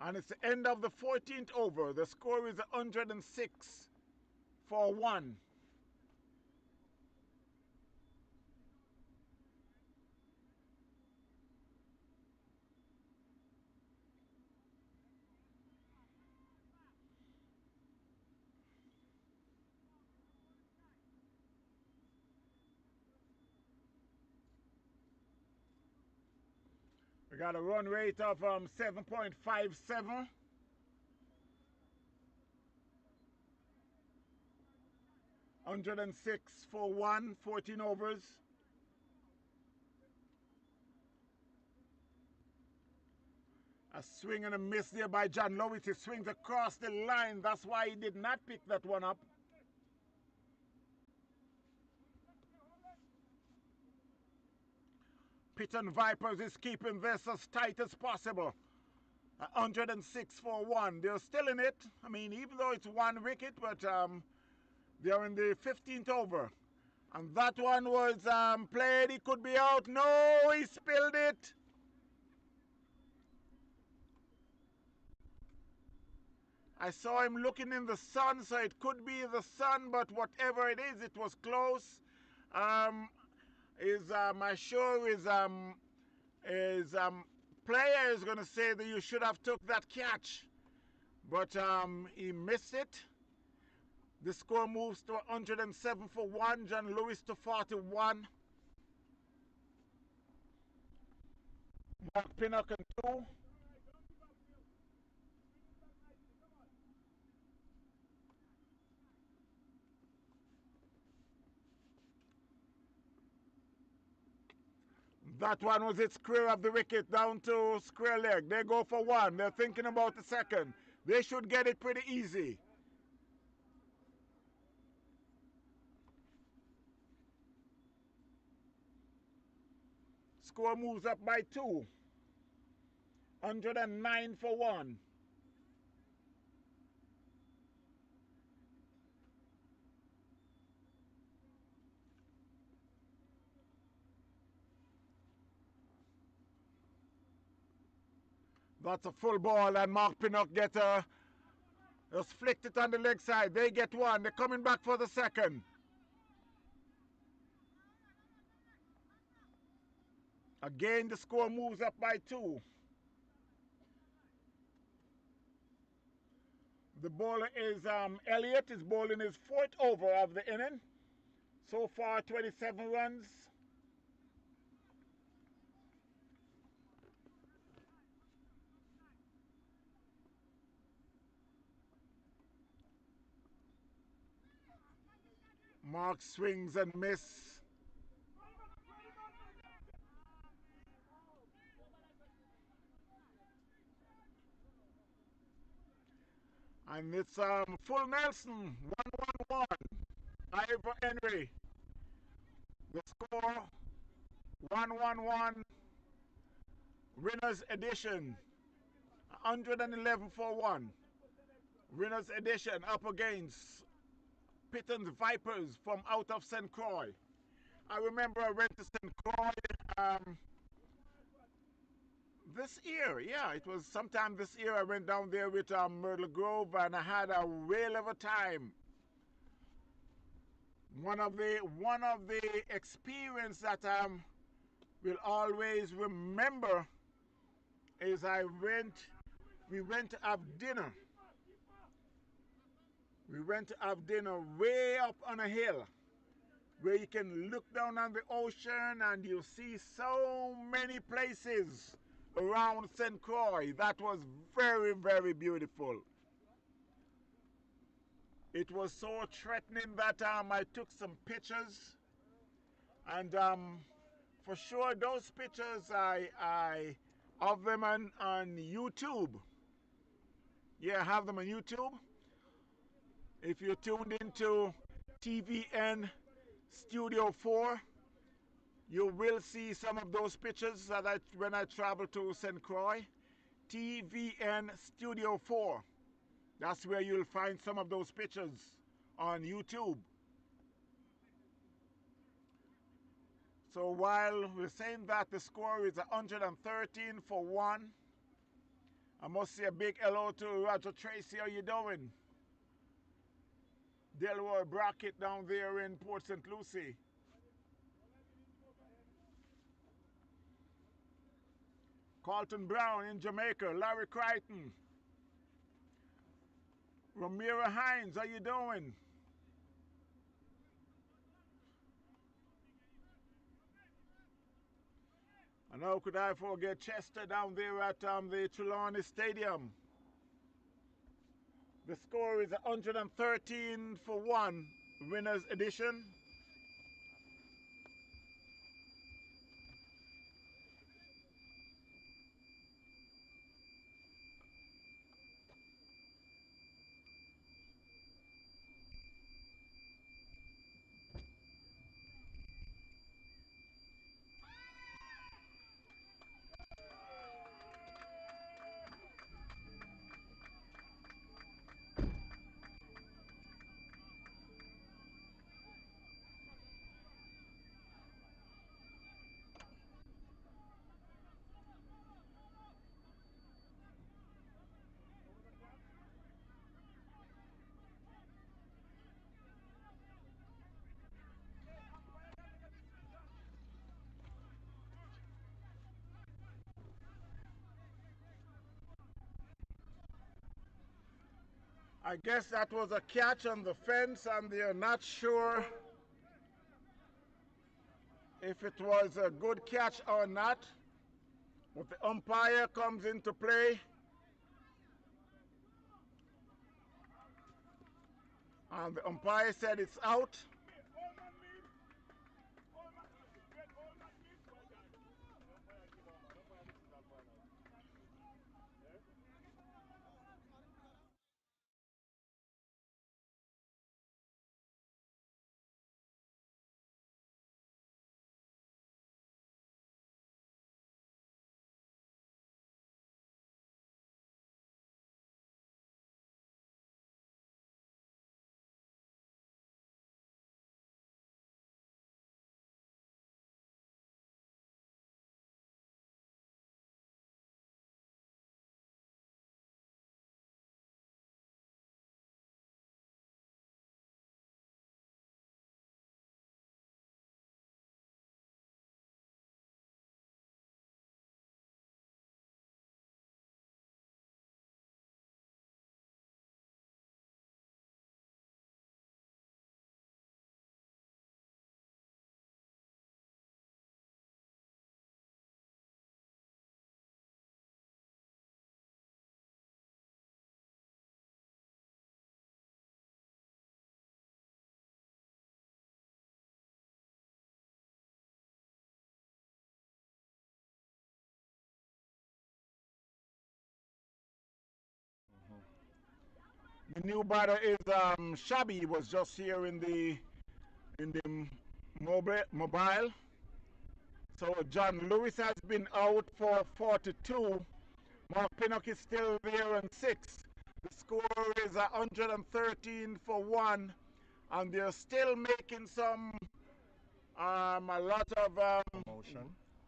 And it's the end of the 14th over. The score is 106 for 1. We got a run rate of 7.57. $106 for 1, 14 overs. A swing and a miss there by John Lewis. He swings across the line. That's why he did not pick that one up. PITON Vipers is keeping this as tight as possible. 106 for 1. They're still in it. I mean, even though it's 1 wicket, but they're in the 15th over. And that one was played. He could be out. No, he spilled it. I saw him looking in the sun, so it could be the sun, but whatever it is, it was close. I'm sure his player is going to say that you should have took that catch, but he missed it. The score moves to 107 for 1. John Lewis to 41. Mark Pinnock on 2. That one was it, square of the wicket down to square leg. They go for 1. They're thinking about the second. They should get it pretty easy. Score moves up by 2. 109 for 1. That's a full ball, and Mark Pinnock just flicked it on the leg side. They get one. They're coming back for the second. Again, the score moves up by 2. The bowler is Elliott is bowling his 4th over of the inning. So far, 27 runs. Mark swings and miss. And it's full Nelson, 1-1-1. Ivor Henry. The score 1-1-1. Winners edition 111 for 1. Winners edition up against PITON's Vipers from out of St. Croix. I remember I went to St. Croix this year. Yeah, it was sometime this year. I went down there with Myrtle Grove, and I had a whale of a time. One of the experience that will always remember is we went to have dinner. We went to have dinner way up on a hill where you can look down on the ocean and you see so many places around St. Croix. That was very, very beautiful. It was so threatening that I took some pictures, and for sure those pictures I have them on YouTube. Yeah, I have them on YouTube. If you're tuned into TVN Studio 4, you will see some of those pictures that when I traveled to St. Croix. TVN Studio 4. That's where you'll find some of those pictures on YouTube. So while we're saying that the score is 113 for 1, I must say a big hello to Roger Tracy. How you doing? Delroy Brackett down there in Port St. Lucie. Carlton Brown in Jamaica. Larry Crichton. Ramira Hines, how you doing? And how could I forget Chester down there at the Trelawney Stadium? The score is 113 for 1, winners edition. I guess that was a catch on the fence, and they're not sure if it was a good catch or not. But the umpire comes into play, and the umpire said it's out. The new batter is Shabby. He was just here in the mobile. So John Lewis has been out for 42. Mark Pinnock is still there on 6. The score is 113 for 1, and they're still making a lot of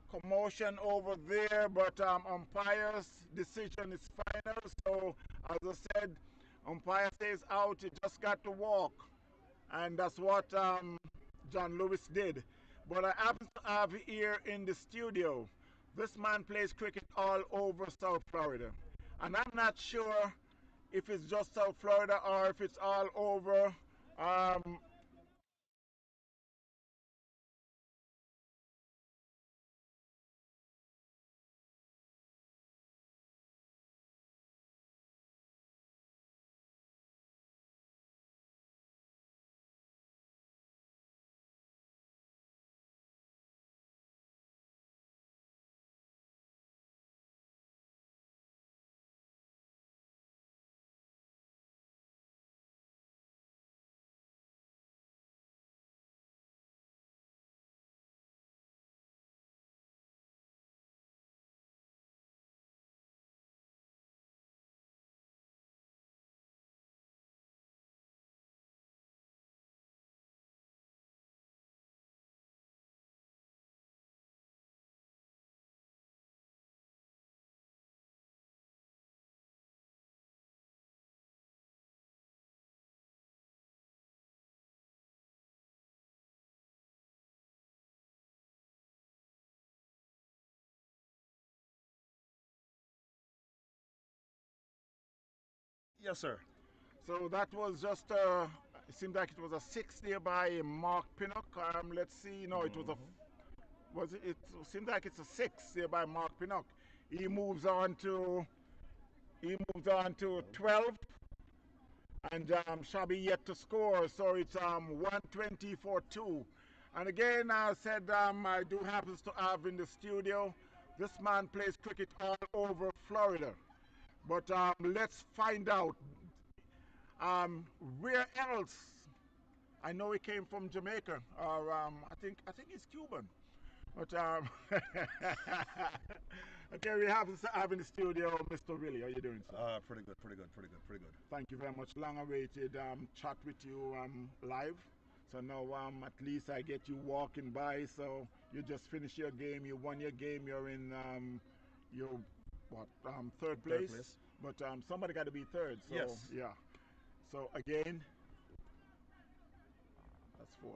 commotion over there, but umpire's decision is final. So as I said, umpire stays out. He just got to walk, and that's what John Lewis did. But I happen to have here in the studio, this man plays cricket all over South Florida, and I'm not sure if it's just South Florida or if it's all over. Yes, sir. So that was just, it seemed like it was a 6 there by Mark Pinnock. Let's see, no, it was it seemed like it's a 6 there by Mark Pinnock. He moves on to 12, and Shabby yet to score, so it's 120 for 2. And again, I said I do happens to have in the studio, this man plays cricket all over Florida. But let's find out where else. I know he came from Jamaica, or I think he's Cuban. But okay, we have in the studio Mr. Willie. How you doing, sir? Pretty good, pretty good, pretty good, pretty good. Thank you very much. Long awaited chat with you live. So now at least I get you walking by. So you just finished your game. You won your game. You're in your third place. Third place. But somebody got to be third. So Yes. yeah. So again, that's 4.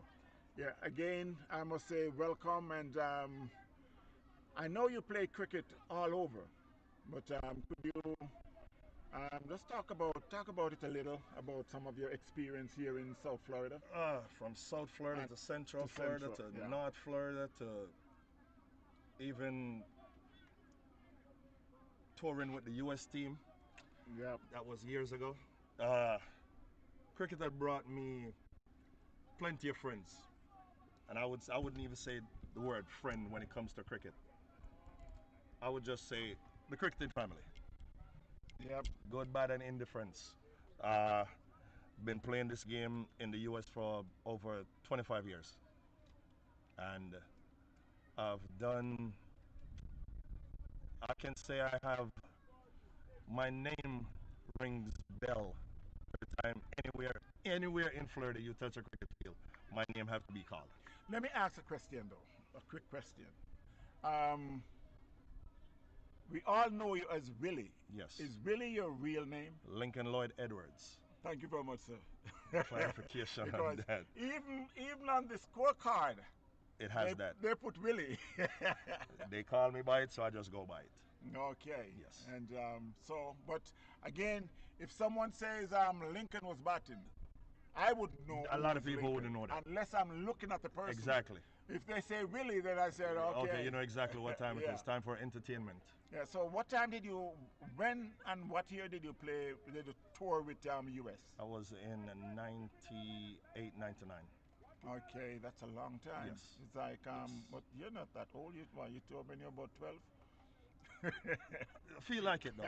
Yeah. Again, I must say welcome, and I know you play cricket all over, but could you just talk about it a little, about some of your experience here in South Florida? From South Florida to Central to Florida Central, to yeah. North Florida to even touring with the U.S. team. Yeah. That was years ago. Cricket had brought me plenty of friends, and I wouldn't even say the word friend when it comes to cricket. I would just say the cricketing family. Yep. Good, bad, and indifference. Been playing this game in the U.S. for over 25 years, and I've done. I can say I have. My name rings bell every time anywhere in Florida you touch a cricket field. My name have to be called. Let me ask a question though, a quick question. Um, we all know you as Willie. Yes. Is Willie your real name? Lincoln Lloyd Edwards. Thank you very much, sir. Clarification Because on that. even on the scorecard, It has that. they put Willie. They call me by it, so I just go by it. Okay. Yes. And so, but again, if someone says Lincoln was batting, I wouldn't know. A lot of who's people Lincoln, wouldn't know that. unless I'm looking at the person. Exactly. If they say Willie, then I said okay. Okay, you know exactly what time it Yeah. is. Time for entertainment. Yeah. So, what time did you? When and what year did you play? Did you tour with US? I was in 98, 99. Okay, that's a long time. Yes. It's like Yes. but you're not that old. You toured when you're about 12. Feel like it though.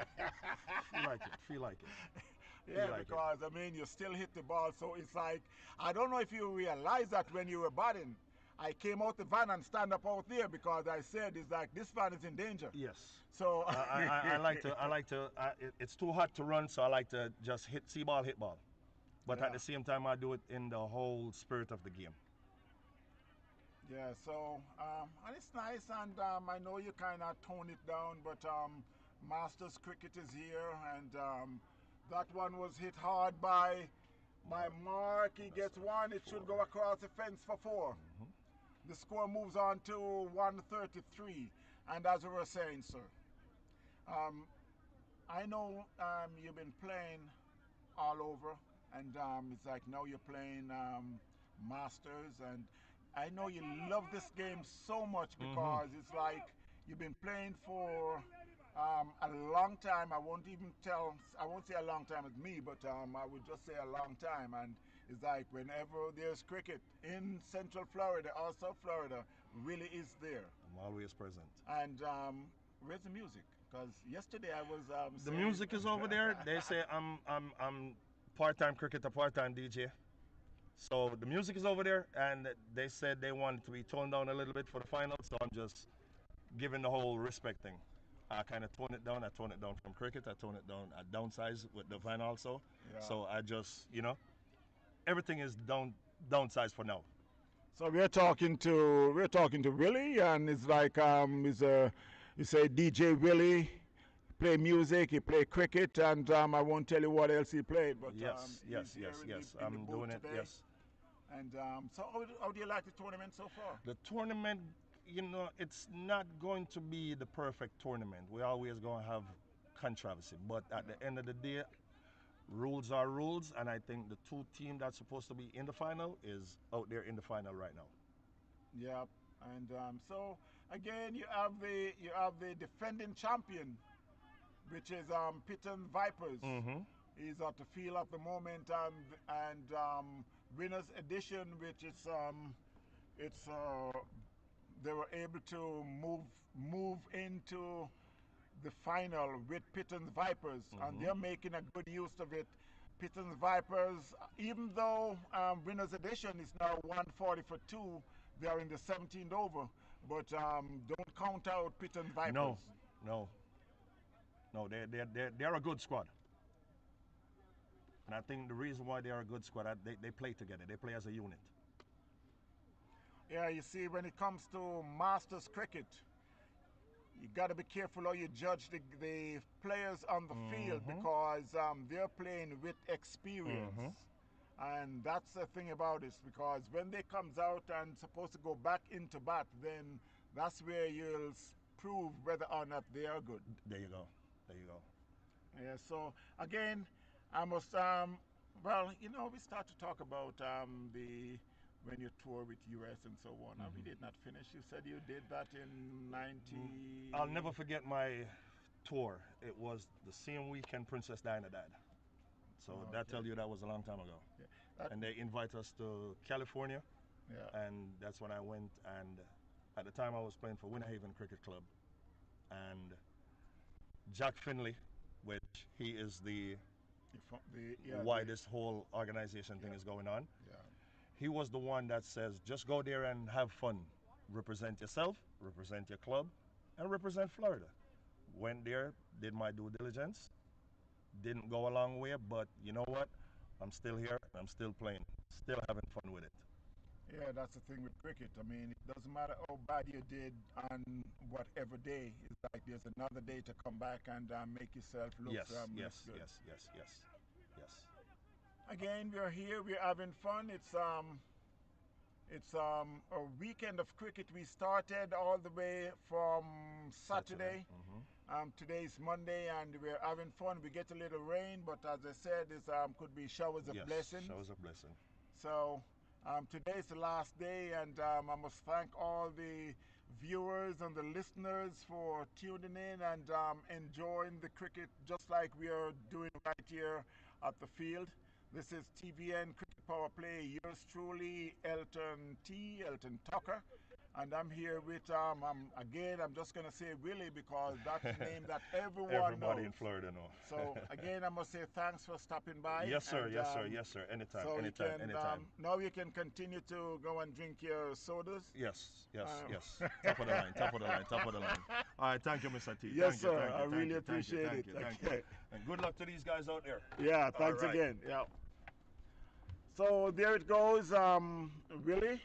Feel like it. Yeah, like it. because I mean, you still hit the ball, so it's like I don't know if you realize that when you were batting, I came out the van and stand up out there because I said it's like this van is in danger. Yes. So I like to. It's too hot to run, so I like to just see ball, hit ball. But Yeah. at the same time, I do it in the whole spirit of the game. Yeah, so and it's nice, and I know you kind of tone it down, but Masters Cricket is here, and that one was hit hard by Mark. He gets one. It should go across the fence for 4. The score moves on to 133, and as we were saying, sir, um, I know you've been playing all over, and it's like now you're playing Masters, and I know you love this game so much because it's like you've been playing for a long time. I won't say a long time with me, but I would just say a long time. And it's like whenever there's cricket in Central Florida, or South Florida, really is there. I'm always present. And where's the music? Because yesterday I was The saying music is over there. They say I'm part-time cricketer, part-time DJ. So the music is over there, and they said they wanted to be toned down a little bit for the final. So I'm just giving the whole respect thing. I kind of tone it down. I tone it down from cricket. I tone it down. I downsize with the van also. Yeah. So I just, everything is downsized for now. So we're talking to Willie, and it's like you say DJ Willie play music, he play cricket, and I won't tell you what else he played, but Yes. in the I'm booth doing it. today. Yes. And so how do you like the tournament so far? The tournament, it's not going to be the perfect tournament. We're always going to have controversy, but at the end of the day, rules are rules, and I think the 2 team that's supposed to be in the final is out there in the final right now. Yeah, and so again you have the defending champion, which is PITON Vipers. He's at the field at the moment, and winners edition, which is it's they were able to move into the final with PITON Vipers, and they're making a good use of it. PITON Vipers, even though winners edition is now 140 for 2, they are in the 17th over, but don't count out PITON Vipers. No, they're a good squad. And I think the reason why they are a good squad, they play together. They play as a unit. Yeah, you see, when it comes to Masters cricket, you got to be careful how you judge the players on the field because they're playing with experience. And that's the thing about this, because when they comes out and supposed to go back into bat, then that's where you'll prove whether or not they are good. There you go. Yeah, so again, I must, we start to talk about when you tour with US and so on. We did not finish. You said you did that in 90. I'll never forget my tour. It was the same weekend Princess Diana died. So that tells you that was a long time ago. Yeah. And they invite us to California. Yeah. And that's when I went. And at the time I was playing for Winter Haven Cricket Club. And Jack Findlay, which he is the why this whole organization thing is going on. Yeah. He was the one that says, just go there and have fun. Represent yourself, represent your club, and represent Florida. Went there, did my due diligence. Didn't go a long way, but you know what? I'm still here, I'm still playing, still having fun with it. Yeah, that's the thing with cricket. I mean, it doesn't matter how bad you did on whatever day. It's like there's another day to come back and make yourself look Yes. good. Again, we're here. We're having fun. It's a weekend of cricket. We started all the way from Saturday. Today's Monday, and we're having fun. We get a little rain, but as I said, it could be showers of blessing. Showers of blessing. So today is the last day, and I must thank all the viewers and the listeners for tuning in and enjoying the cricket just like we are doing right here at the field. This is TVN Cricket Power Play. Yours truly, Elton Tucker. And I'm here with, again, I'm just going to say Willie because that's the name that everyone Everybody knows. in Florida know. So, again, I must say thanks for stopping by. Yes, sir. And, Yes, sir. Yes, sir. Anytime. so Anytime. you can, Anytime. now you can continue to go and drink your sodas. Yes, yes, Um, yes. Top of the line, top of the line, top of the line. All right, thank you, Mr. T. Yes, Thank you, sir. thank you, I thank really you, appreciate thank it. you, thank you. Okay. And good luck to these guys out there. Yeah, thanks All right. again. Yeah. So there it goes, Willie.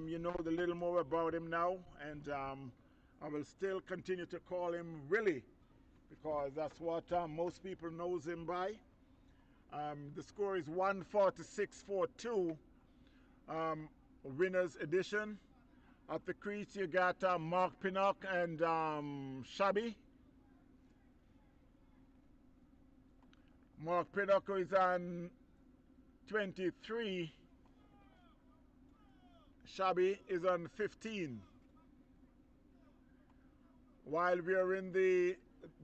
You know a little more about him now, and I will still continue to call him Willie because that's what most people knows him by. The score is 146-42, winners edition. At the crease, you got Mark Pinnock and Shabby. Mark Pinnock is on 23. Shabby is on 15. While we are in the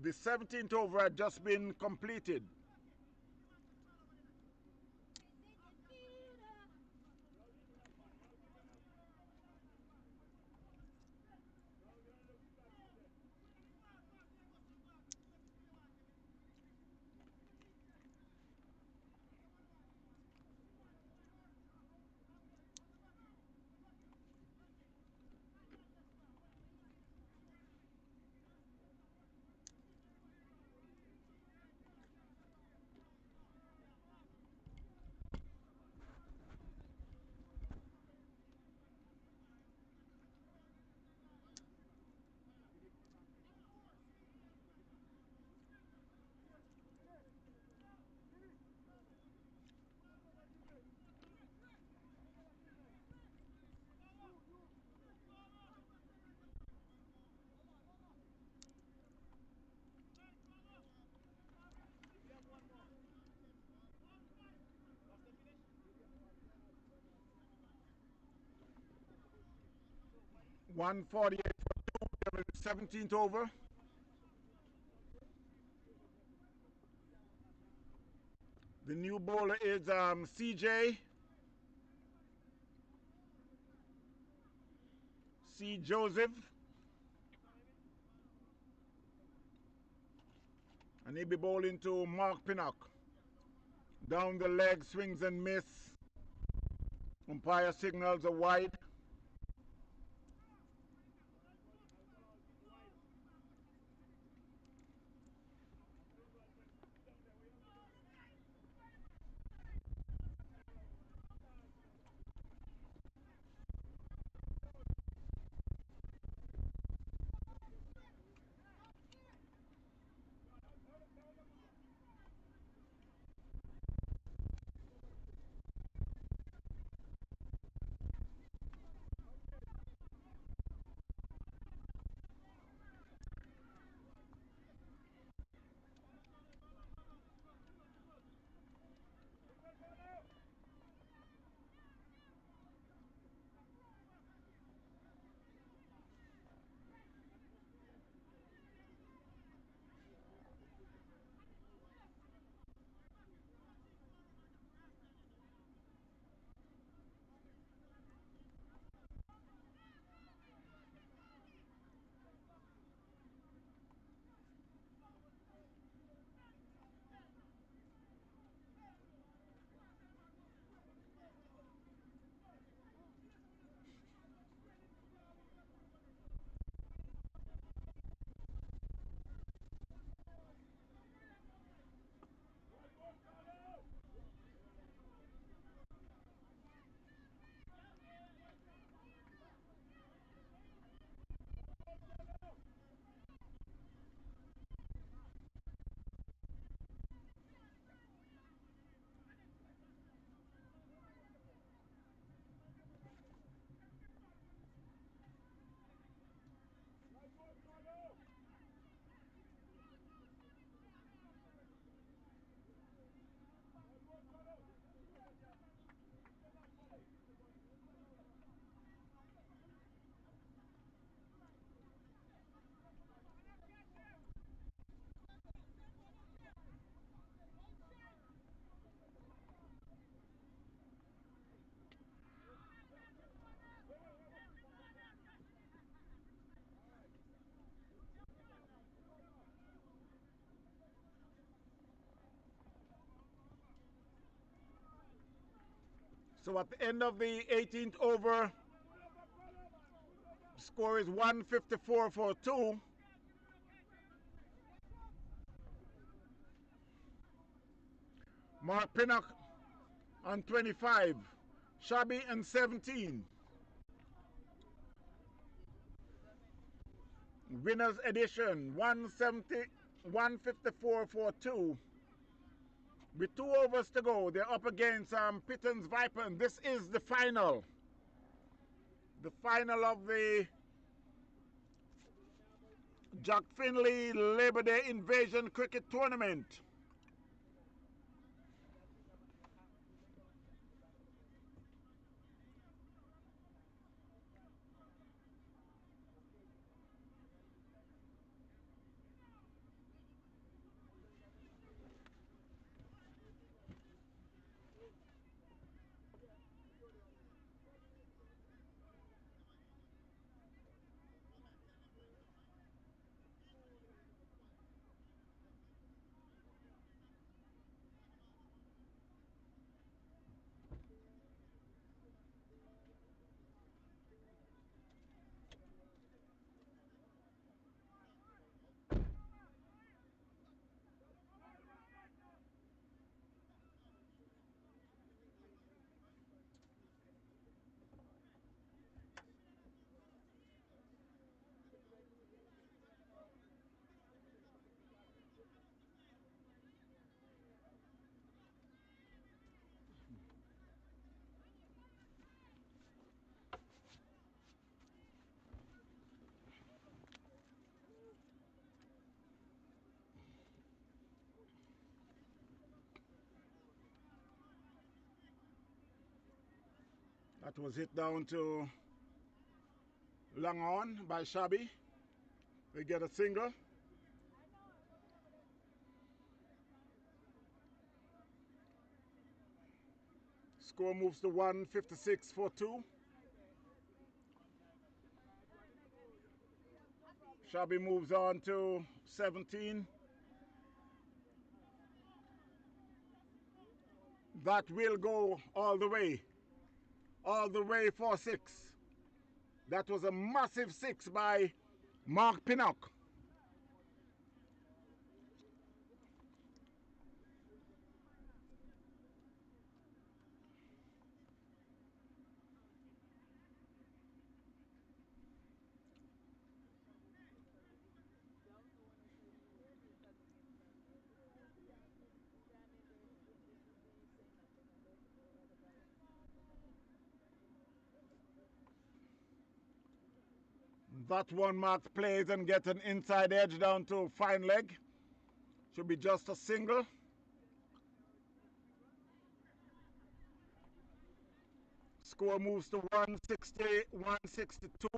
17th over had just been completed. .148 for 17th over. The new bowler is CJ. C. Joseph. And he'll be bowling to Mark Pinnock. Down the leg, swings and miss. Umpire signals a wide. So at the end of the 18th over, score is 154 for 2. Mark Pinnock on 25. Shabby on 17. Winners edition 154 for 2. With 2 overs to go, they're up against PITON's Viper. And this is the final. The final of the Jack Findlay Labor Day Invasion Cricket Tournament. That was hit down to long on by Shabby. They get a single. Score moves to 156 for 2. Shabby moves on to 17. That will go all the way for 6. That was a massive 6 by Mark Pinnock. That one marked plays and get an inside edge down to fine leg. Should be just a single. Score moves to 160, 162.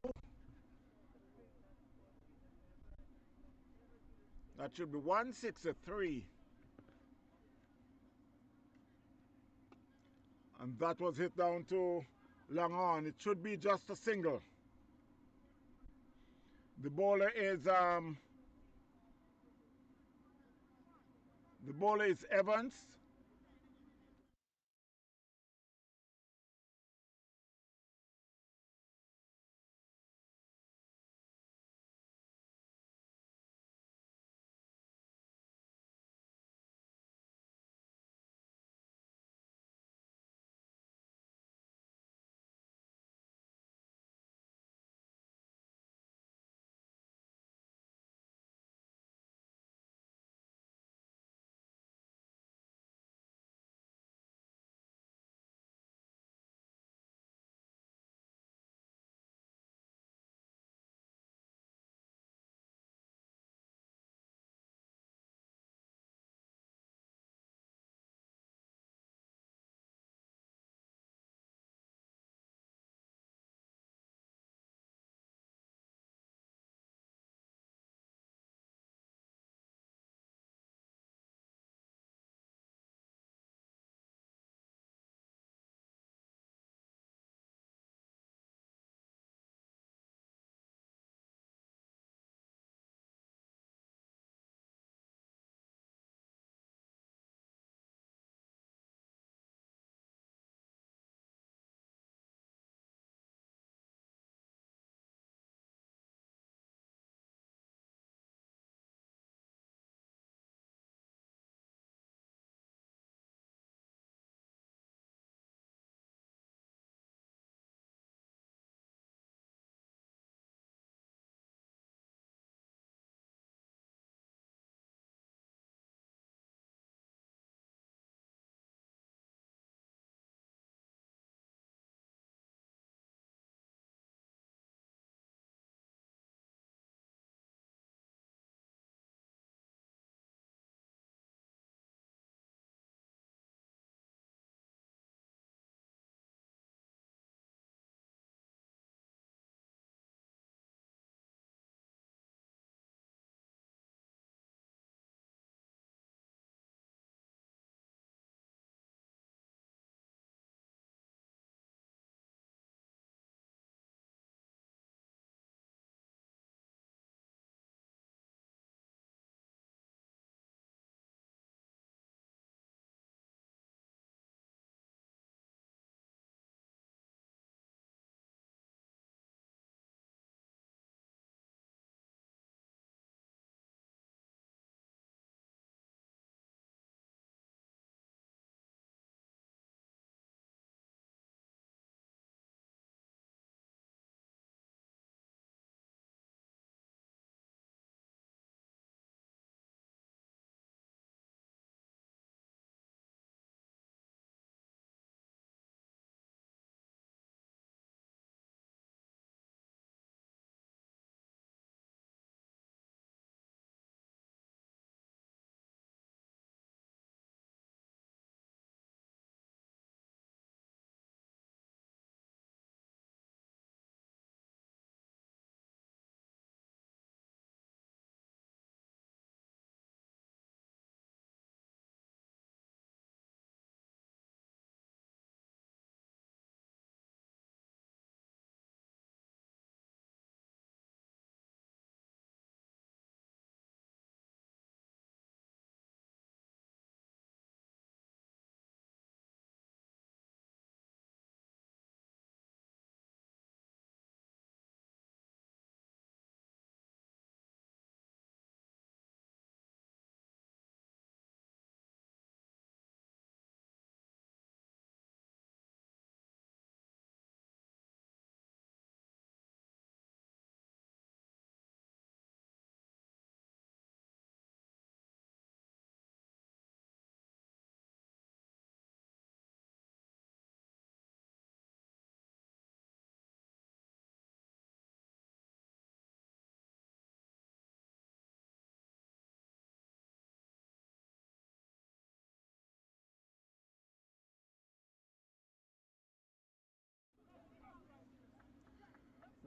That should be 163. And that was hit down to long on. It should be just a single. The bowler is Evans.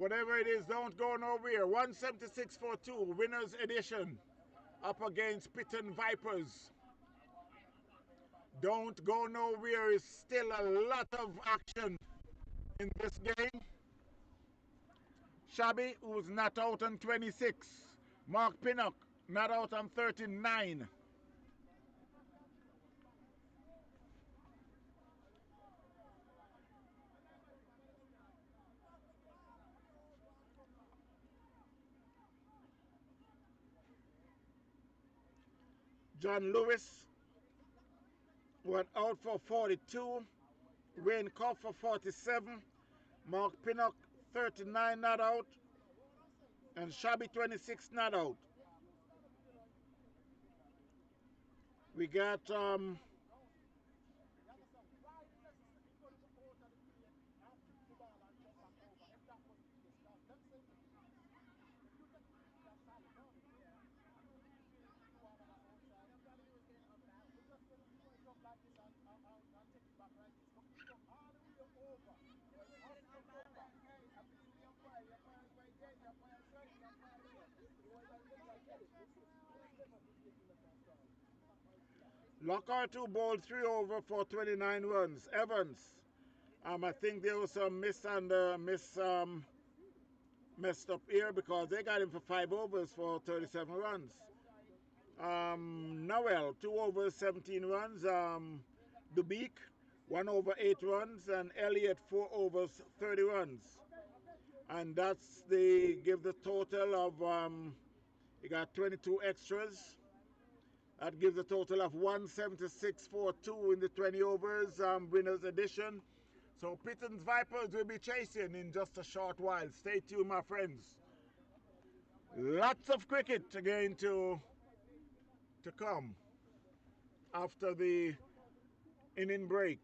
Whatever it is, don't go nowhere. 176 for 2, winners edition, up against PITON Vipers. Don't go nowhere. It's still a lot of action in this game. Shabby, who's not out on 26. Mark Pinnock, not out on 39. John Lewis went out for 42. Wayne Koff for 47. Mark Pinnock, 39 not out. And Shabby, 26 not out. We got Lockhart, who bowled 3 over for 29 runs. Evans, I think there was some messed up here because they got him for 5 overs for 37 runs. Noel, 2 overs, 17 runs. Dubik, 1 over, 8 runs. And Elliott, 4 overs, 30 runs. And that's the give the total of, he got 22 extras. That gives a total of 176 for 2 in the 20 overs winners edition. So PITON's Vipers will be chasing in just a short while. Stay tuned, my friends. Lots of cricket again to come after the inning break.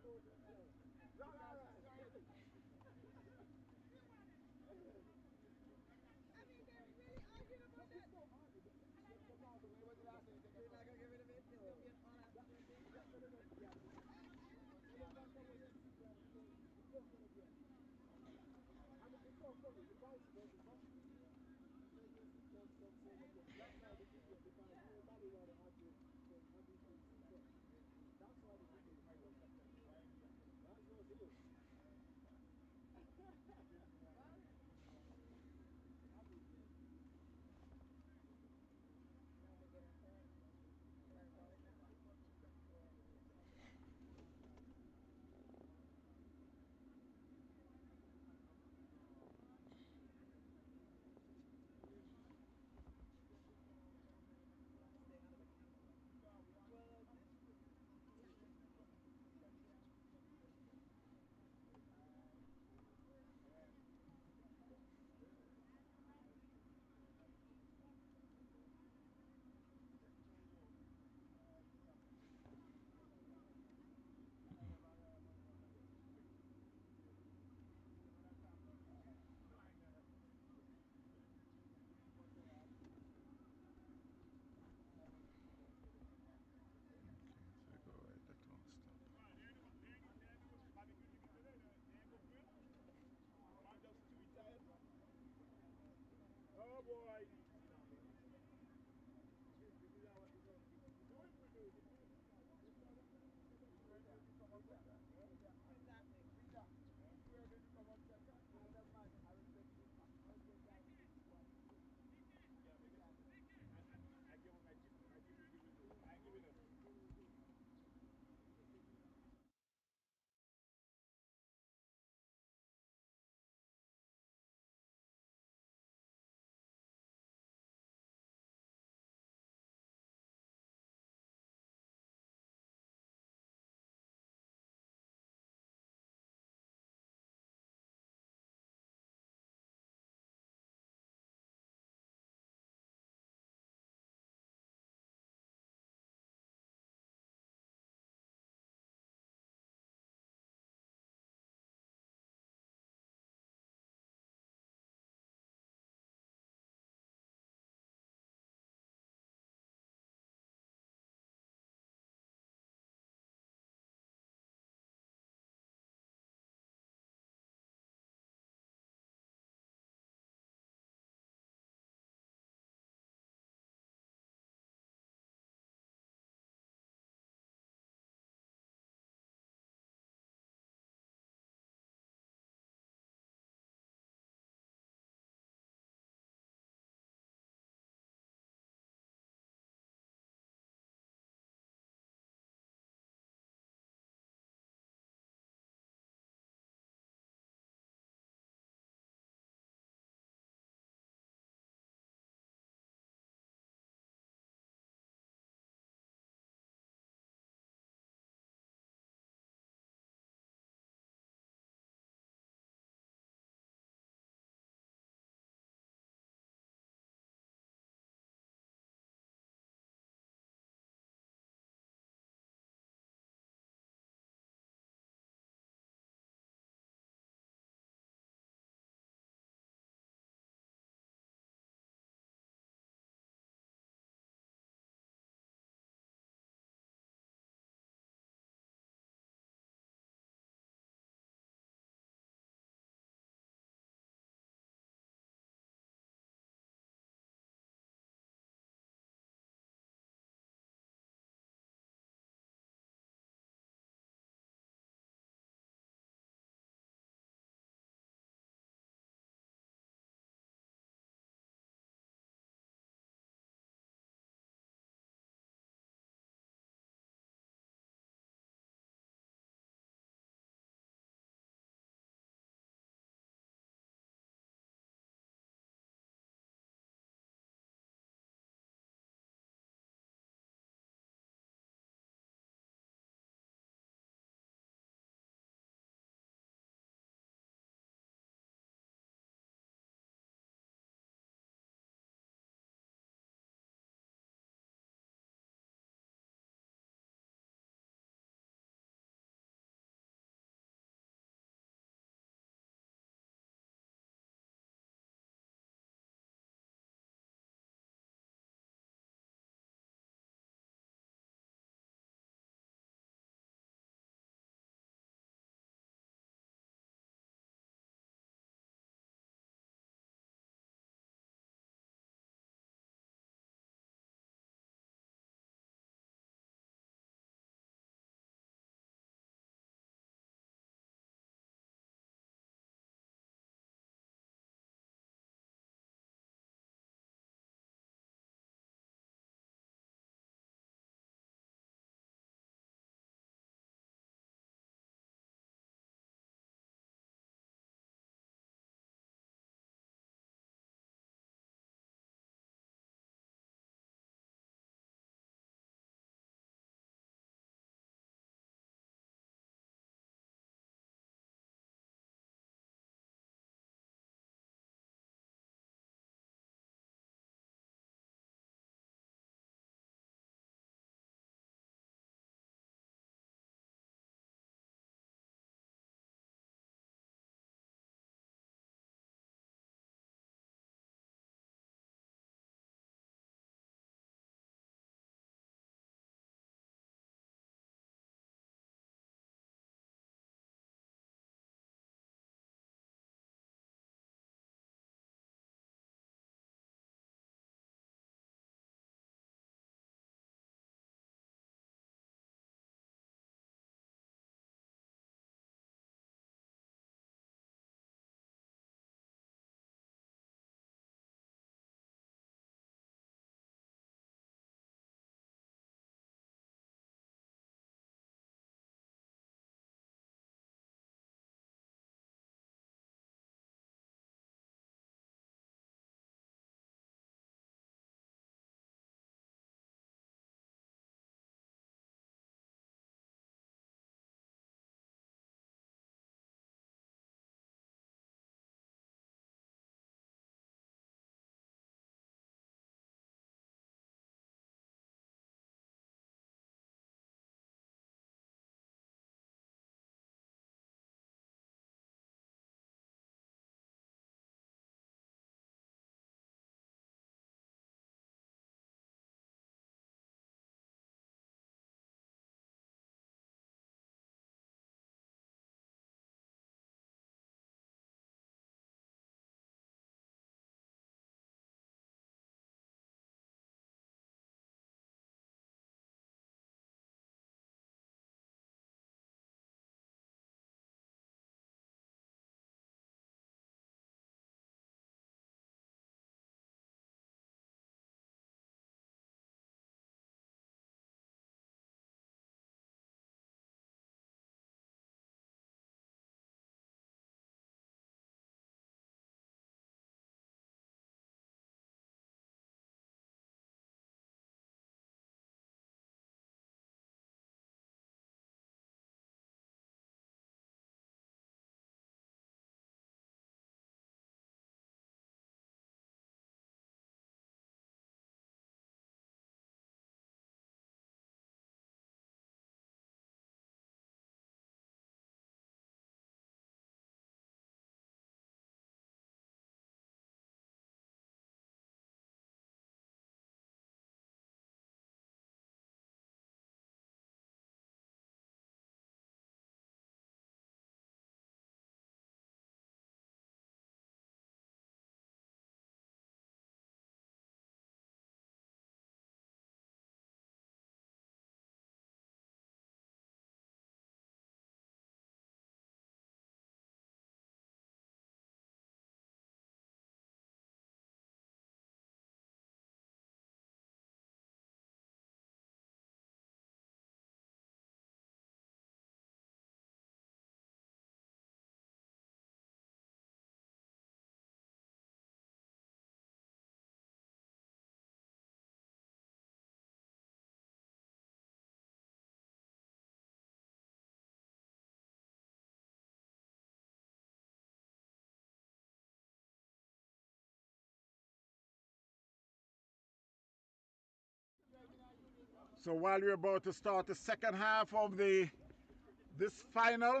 So while we're about to start the second half of this final,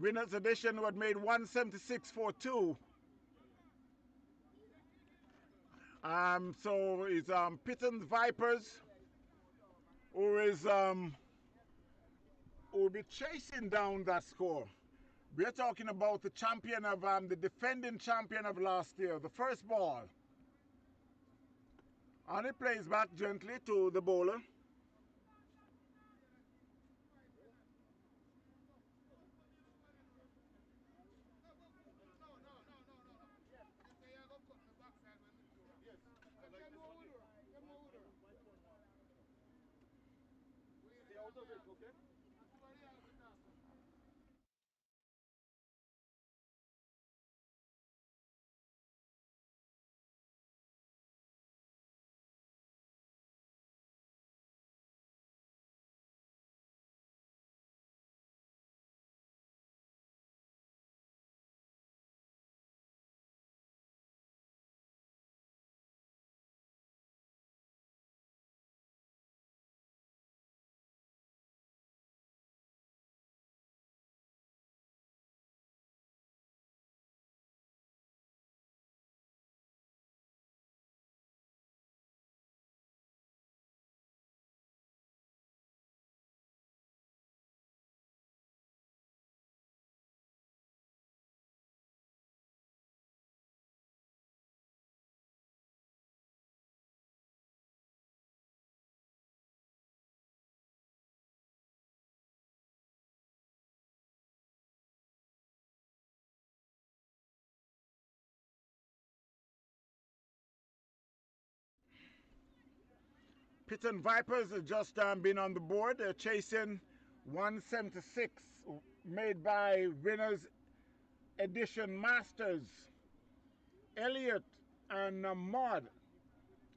winners edition was made 176 for 2. So it's PITON Vipers who will be chasing down that score. We're talking about the champion of the defending champion of last year, the first ball. And it plays back gently to the bowler. PITON Vipers have just been on the board. They're chasing 176 made by winners edition masters. Elliot and Maud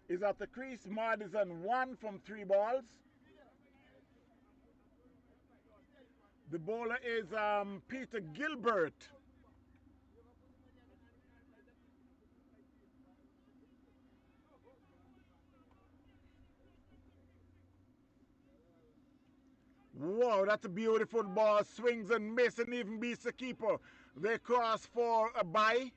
is at the crease. Maud is on 1 from 3 balls. The bowler is Peter Gilbert. Wow, that's a beautiful ball. Swings and miss and even beats the keeper. They cross for a bye.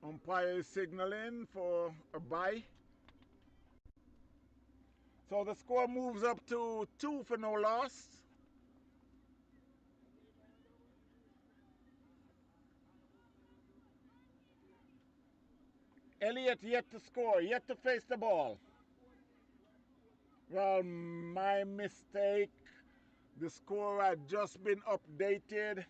Umpire is signaling for a bye. So the score moves up to 2 for no loss. Elliott yet to score, yet to face the ball. Well, my mistake. The score had just been updated.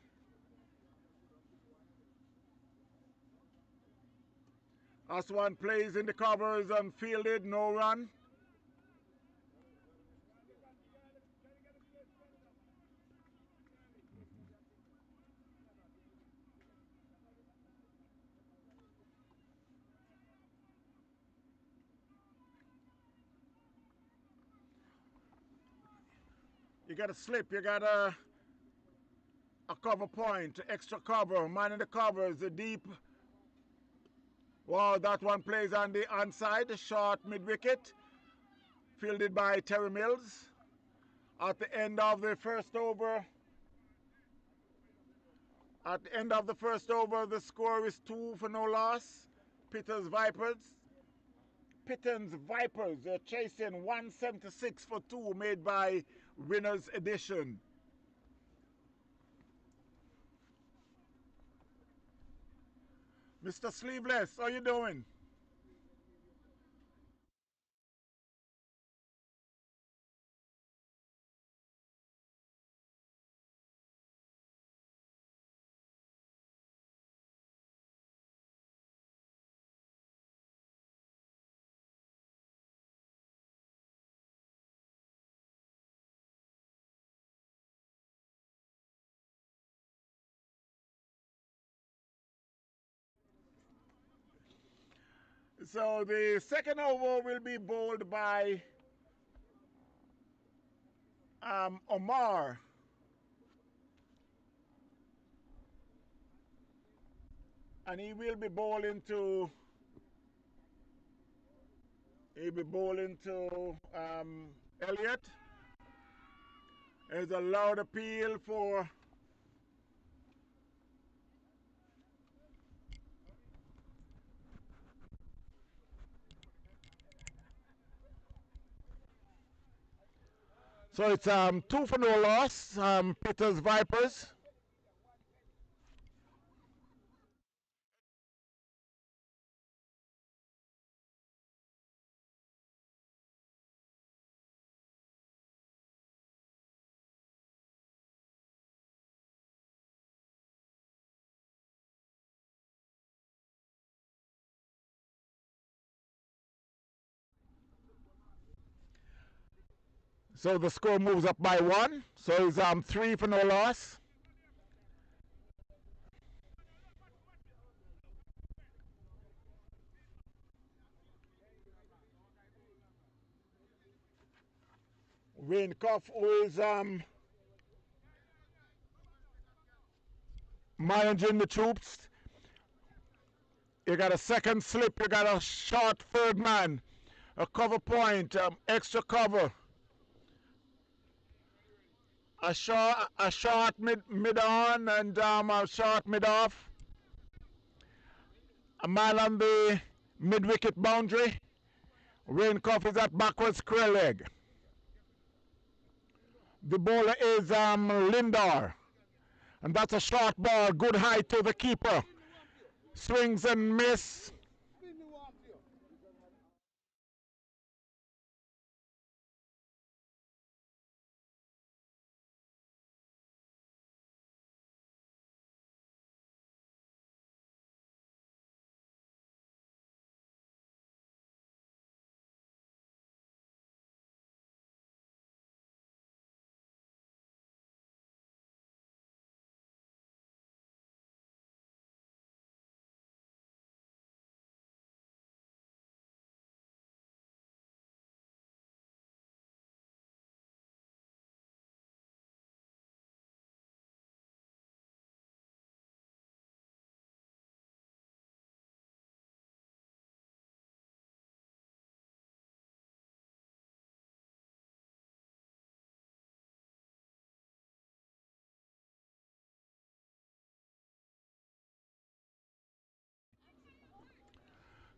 As one plays in the covers and fielded, no run. You got to slip, you got a cover point, extra cover, man in the covers, a deep. Wow, that one plays on the onside, short mid-wicket, fielded by Terry Mills. At the end of the first over, the score is 2 for no loss. PITON's Vipers are chasing 176 for 2 made by Winners Edition. Mr. Sleeveless, how you doing? So the second over will be bowled by Omar. And he will be bowling to. He'll be bowling to Elliott. There's a loud appeal for. So it's 2 for no loss. Peter's Vipers. So the score moves up by 1. So it's 3 for no loss. Wayne Cuff, who is managing the troops. You got a second slip. You got a short third man. A cover point. Extra cover. A short mid on and a short mid off. A man on the mid wicket boundary. Wayne Cuff is at backwards square leg. The bowler is Lindor. And that's a short ball. Good height to the keeper. Swings and miss.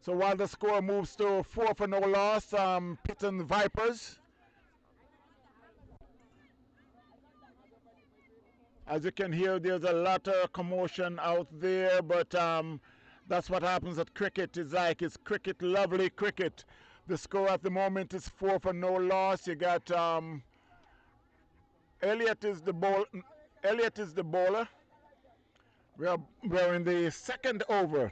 So while the score moves to 4 for no loss, PITON Vipers. As you can hear, there's a lot of commotion out there, but that's what happens at cricket. It's cricket, lovely cricket. The score at the moment is 4 for no loss. You got Elliott is the bowler. We're in the second over.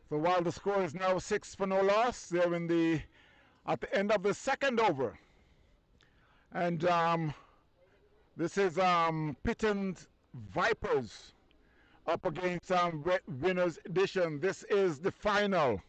So while the score is now 6 for no loss, they're at the end of the second over. And this is PITON Vipers up against Winners Edition. This is the final.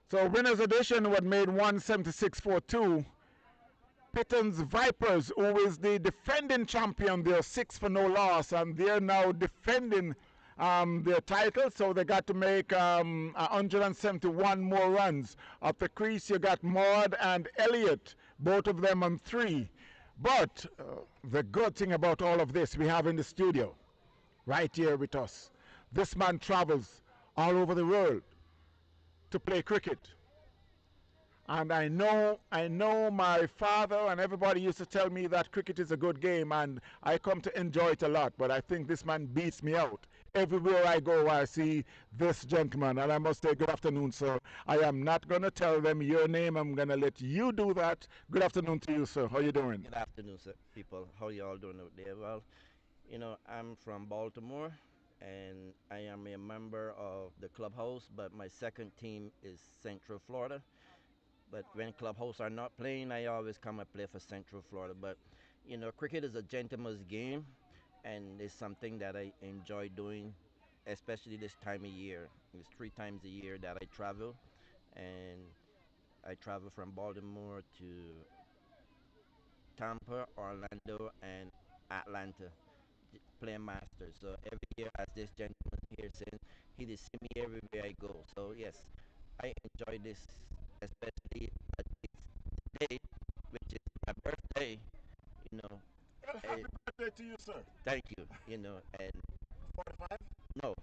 So winners edition what made 176.42. PITON's Vipers, who is the defending champion, they're 6 for no loss, and they're now defending their title. So they got to make 171 more runs. Up the crease, you got Maud and Elliott, both of them on 3. But the good thing about all of this, we have in the studio, right here with us. This man travels all over the world to play cricket. And I know my father and everybody used to tell me that cricket is a good game, and I come to enjoy it a lot. But I think this man beats me out. Everywhere I go, I see this gentleman, and I must say, good afternoon, sir. I am not going to tell them your name. I'm going to let you do that. Good afternoon to you, sir. How you doing? Good afternoon, sir, people. How you all doing out there? Well, I'm from Baltimore, and I am a member of the clubhouse, but my second team is Central Florida. But when clubhouse are not playing, I always come and play for Central Florida. But, cricket is a gentleman's game, and it's something that I enjoy doing, especially this time of year. It's 3 times a year that I travel, and I travel from Baltimore to Tampa, Orlando, and Atlanta, playing Masters. So every year, as this gentleman here says, he just see me everywhere I go. So yes, I enjoy this, especially today, which is my birthday. You know, Well, eh, happy birthday to you, sir. thank you. And 45? no,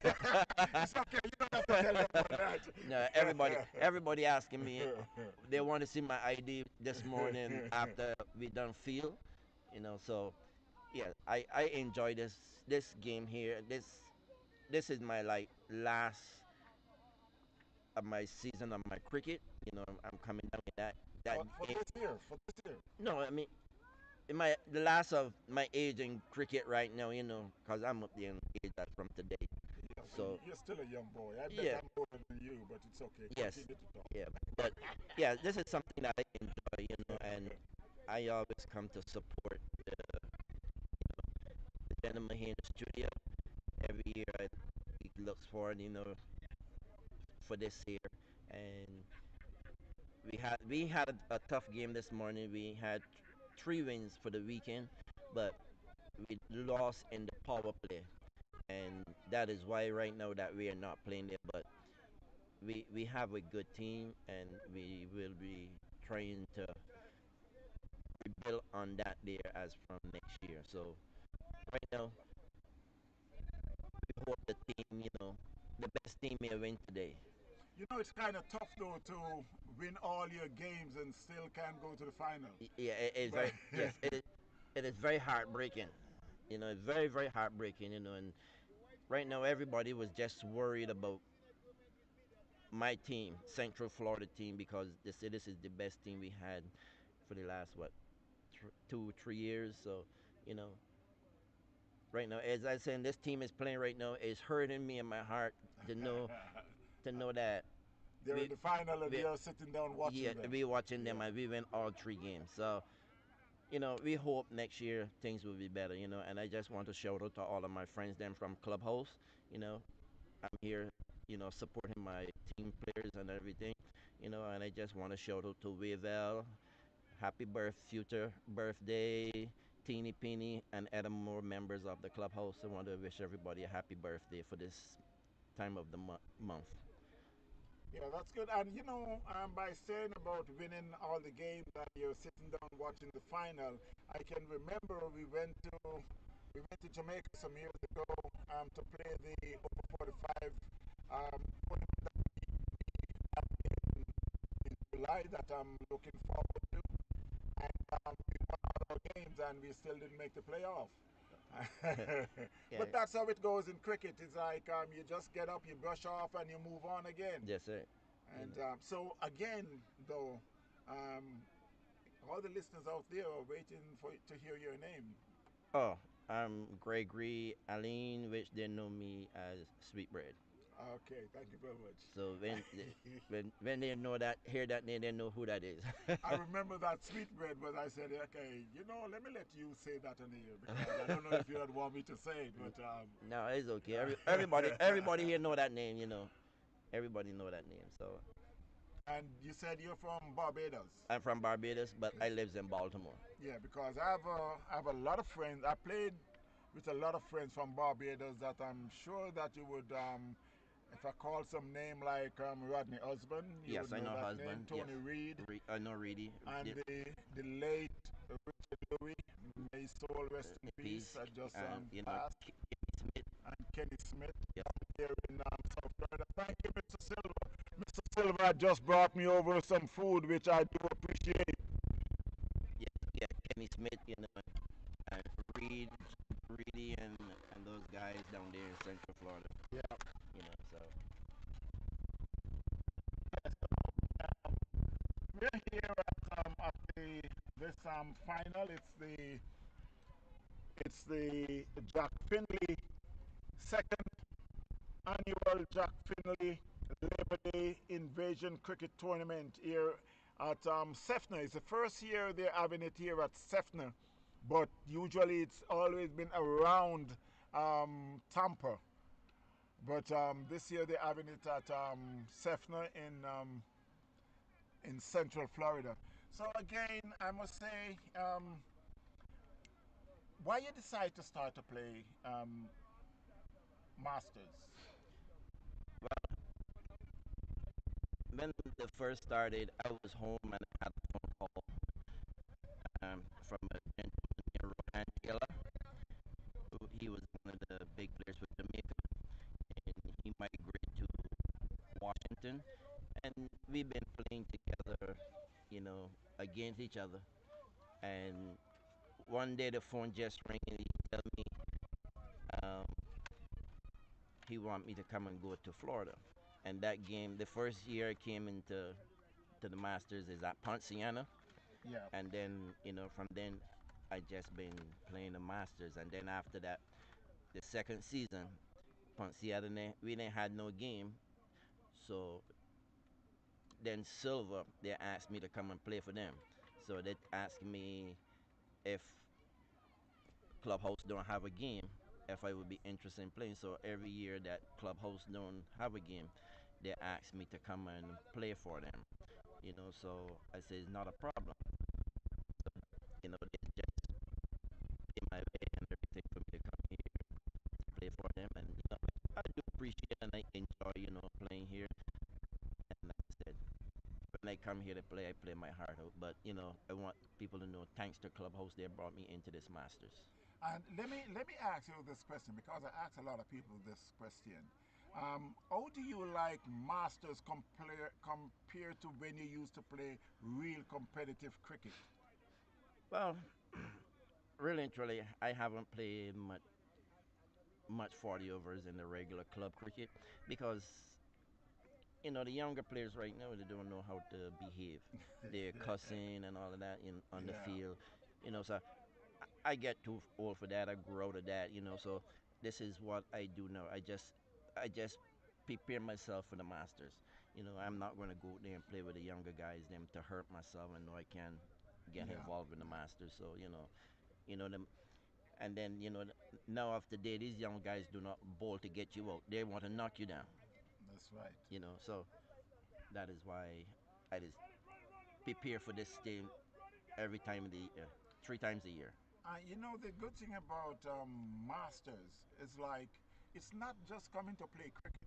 It's okay. You don't have to tell them all that. no, everybody asking me. They want to see my ID this morning after we done field. So yeah, I enjoy this game here. This is my like last of my season of my cricket. I'm coming down with that For game. this year, for this year. No, I mean in the last of my age in cricket right now. Cause I'm up there in age that from today. Yeah, So you're still a young boy. I bet yeah, I'm older than you, but it's okay. yes, Continue to talk. yeah, but yeah, this is something that I enjoy. And I always come to support the gentleman here in the studio. Every year he looks forward, for this year. And we had a tough game this morning. We had 3 wins for the weekend, but we lost in the power play, and that is why right now that we are not playing there. But we have a good team, and we will be trying to rebuild on that there as from next year. So right now, we hope the team, the best team may win today. You know, it's kind of tough, though, to win all your games and still can't go to the final. Yeah, it's But very yes, it is very heartbreaking. It's very very heartbreaking. And right now everybody was just worried about my team, Central Florida team, because they say this is the best team we had for the last 2 3 years. So you know, right now, as I said, this team is playing right now. It's hurting me in my heart to know that they're we in the final and we you're sitting down watching yeah them. we watching them Yeah. and we win all 3 games. So we hope next year things will be better. And I just want to shout out to all of my friends them from Clubhouse. I'm here, supporting my team players and everything. And I just want to shout out to Wavel, happy future birthday, Teeny Peeny, and Adam Moore members of the Clubhouse. I want to wish everybody a happy birthday for this time of the month. Yeah, that's good. And by saying about winning all the games and you're sitting down watching the final, I can remember we went to Jamaica some years ago to play the over 45 tournament in July that I'm looking forward to. And we won all our games and we still didn't make the playoff. Yeah. But that's how it goes in cricket. It's like you just get up, you brush off, and you move on again. Yes, sir. And so again, though, all the listeners out there are waiting to hear your name. Oh, I'm Gregory Aline, which they know me as Sweetbread. Okay, thank you very much. So when they hear that name, they know who that is. I remember that sweetbread, but I said, okay, let me let you say that in here because I don't know if you would want me to say it, but No, it's okay. Everybody here know that name. Everybody know that name. So And you said you're from Barbados. I'm from Barbados, but I lives in Baltimore. Yeah, because I have a lot of friends. I played with a lot of friends from Barbados that I'm sure that you would, if I call some name like Rodney Osborne, you Yes, would I know know that name. husband. Yes, Tony Reed I know Reedy. and The, the late Richard Louis, may his soul rest in peace. piece, I just and passed. Smith. And Kenny Smith Yeah, here in South Florida. Thank you, Mr. Silver. Mr. Silver just brought me over some food, which I do appreciate. yeah, yeah. Kenny Smith, and Reed, Reedy, and those guys down there in Central Florida. Yeah. So We're here at the this final. It's the Jack Findlay second annual Jack Findlay Labor Day Invasion Cricket Tournament here at Sefner. It's the first year they're having it here at Sefner, but usually it's always been around Tampa. But this year they're having it at Sefner in Central Florida. So again, I must say, why you decide to start to play Masters? when the first started, I was home and I had a phone call from a gentleman named Rohan Taylor. He was one of the big players with Jamaica, and he migrated to Washington, and we've been playing together, against each other. And one day the phone just rang and he tell me um, he want me to come and go to Florida. And that game, the first year I came into the Masters is at Ponciana, Yeah. and then from then I just been playing the Masters, and then after that, the second season, Ponciana we didn't had no game, so then Silver they asked me to come and play for them. So they asked me if Clubhouse don't have a game, if I would be interested in playing. So every year that Clubhouse don't have a game, they ask me to come and play for them. So I say it's not a problem. They just pay my way and everything for me to come here to play for them, and I do appreciate and I enjoy playing here. And like I said, when I come here to play, I play my heart out. But I want people to know, thanks to Clubhouse, they brought me into this Masters. And let me ask you this question because I ask a lot of people this question. How do you like Masters compared to when you used to play real competitive cricket? Well, really and truly, I haven't played much 40 overs in the regular club cricket because the younger players right now they don't know how to behave. They're cussing and all of that on the Yeah. field. So I get too old for that. I grew out of that. So this is what I do now. I just prepare myself for the Masters. I'm not going to go there and play with the younger guys them to hurt myself. I know I can get Yeah. involved in the Masters. So them. And then now after day, these young guys do not bowl to get you out. They want to knock you down. That's right. So that is why I just prepare for this game every time of the 3 times a year. The good thing about Masters is like it's not just coming to play cricket,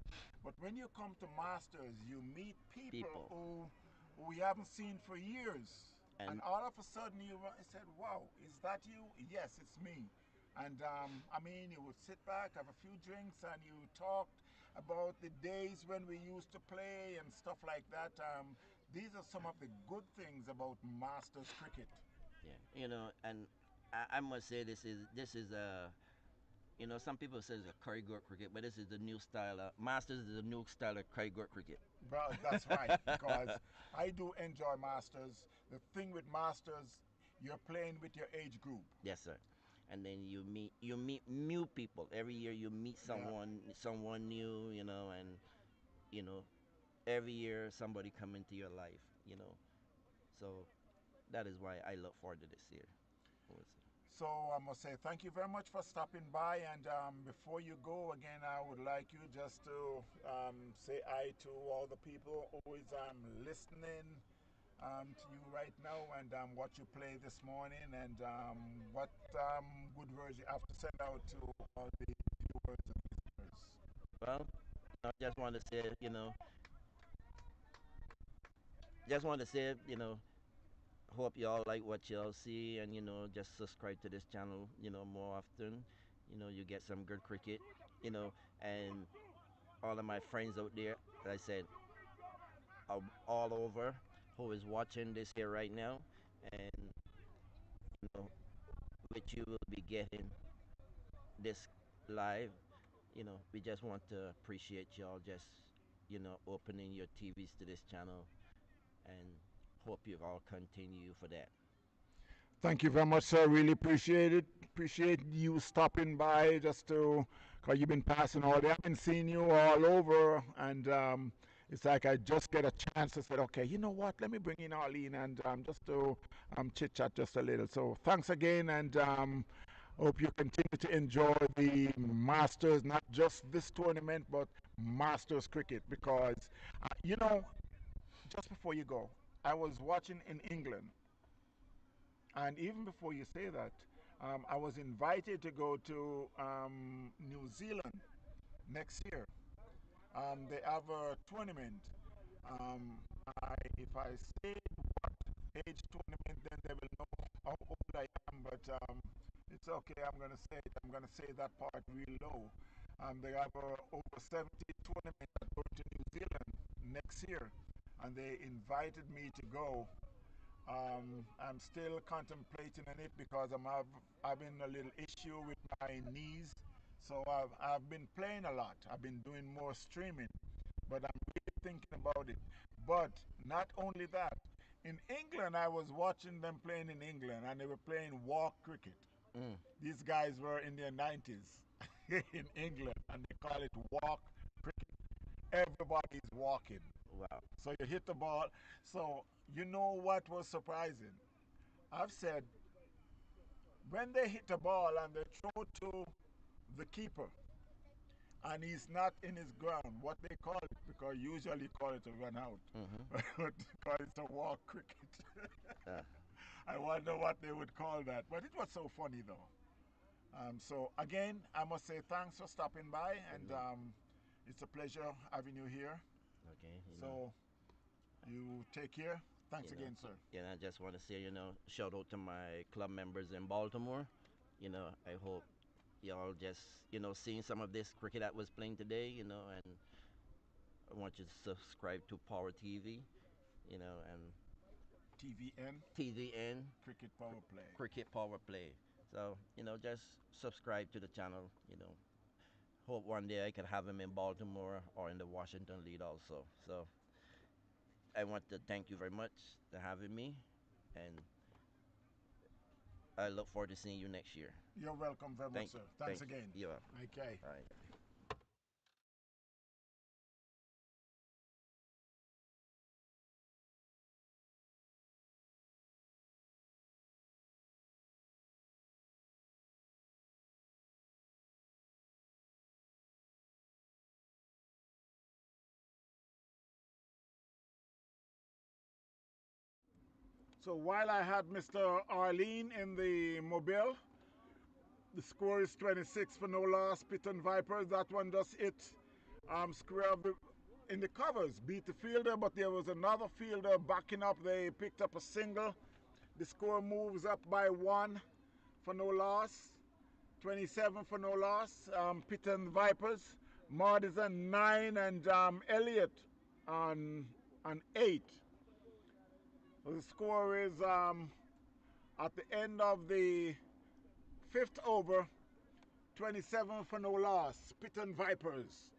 but when you come to Masters, you meet people People who we haven't seen for years, and and all of a sudden you said, "Wow, is that you?" Yes, it's me. And I mean, you would sit back, have a few drinks, and you talked about the days when we used to play and stuff like that. These are some of the good things about Masters cricket. yeah, and I must say this is a some people say it's a curry court cricket, but this is the new style. Masters is the new style of curry court cricket. Well, that's right, because I do enjoy Masters. The thing with Masters, you're playing with your age group. Yes, sir. And then you meet new people every year. You meet Yeah. someone new, and you know every year somebody come into your life. So that is why I look forward to this year. What was it? So I must say thank you very much for stopping by. And before you go again, I would like you just to say hi to all the people who is listening to you right now and what you played this morning and what good words you have to send out to all the viewers and listeners. Well, I just want to say, just want to say, hope y'all like what y'all see, and just subscribe to this channel, more often. You get some good cricket, and all of my friends out there, like I said, all over, who is watching this here right now, and know, which you will be getting this live. We just want to appreciate y'all just, opening your TVs to this channel, and hope you all continue for that. Thank you very much, sir. Really appreciate it. Appreciate you stopping by just to, because you've been passing all day. I've been seeing you all over, and it's like I just get a chance to say, okay, you know what? Let me bring in Arlene and just to chit chat just a little. So thanks again, and hope you continue to enjoy the Masters, not just this tournament, but Masters cricket, because, just before you go, I was watching in England. And even before you say that, I was invited to go to New Zealand next year. They have a tournament. Um, if I say what age tournament, then they will know how old I am. But it's okay. I'm gonna say it. I'm gonna say that part real low. They have a over 70 tournament that going to New Zealand next year, and they invited me to go. I'm still contemplating on it because having a little issue with my knees. So I've been playing a lot. I've been doing more streaming, but I'm really thinking about it. But not only that, in England, I was watching them playing in England and they were playing walk cricket. Mm. These guys were in their 90s in England and they call it walk cricket. Everybody's walking. Wow. So you hit the ball. So you know what was surprising? I've said when they hit the ball and they throw to the keeper and he's not in his ground, what they call it, because usually call it a run out, Mm-hmm. but because it's a walk cricket. Uh, I wonder what they would call that. But it was so funny though. So again, I must say thanks for stopping by, and it's a pleasure having you here. okay. So you take care. Thanks again, sir. And I just want to say, shout out to my club members in Baltimore. I hope y'all just, seeing some of this cricket that was playing today, and I want you to subscribe to Power TV, and TVN, TVN, Cricket Power Play. Cricket Power Play. So, just subscribe to the channel, Hope one day I can have him in Baltimore or in the Washington lead also. So, I want to thank you very much for having me, and I look forward to seeing you next year. You're welcome very much, sir. Thanks again. You. Okay. All right. So while I had Mr. Arlene in the mobile, the score is 26 for no loss. PITON Vipers, that one just hit square in the covers, beat the fielder, but there was another fielder backing up. They picked up a single. The score moves up by 1 for no loss. 27 for no loss. PITON Vipers. Madison 9 and Elliott on 8. The score is at the end of the 5th over, 27 for no loss. PITON Vipers.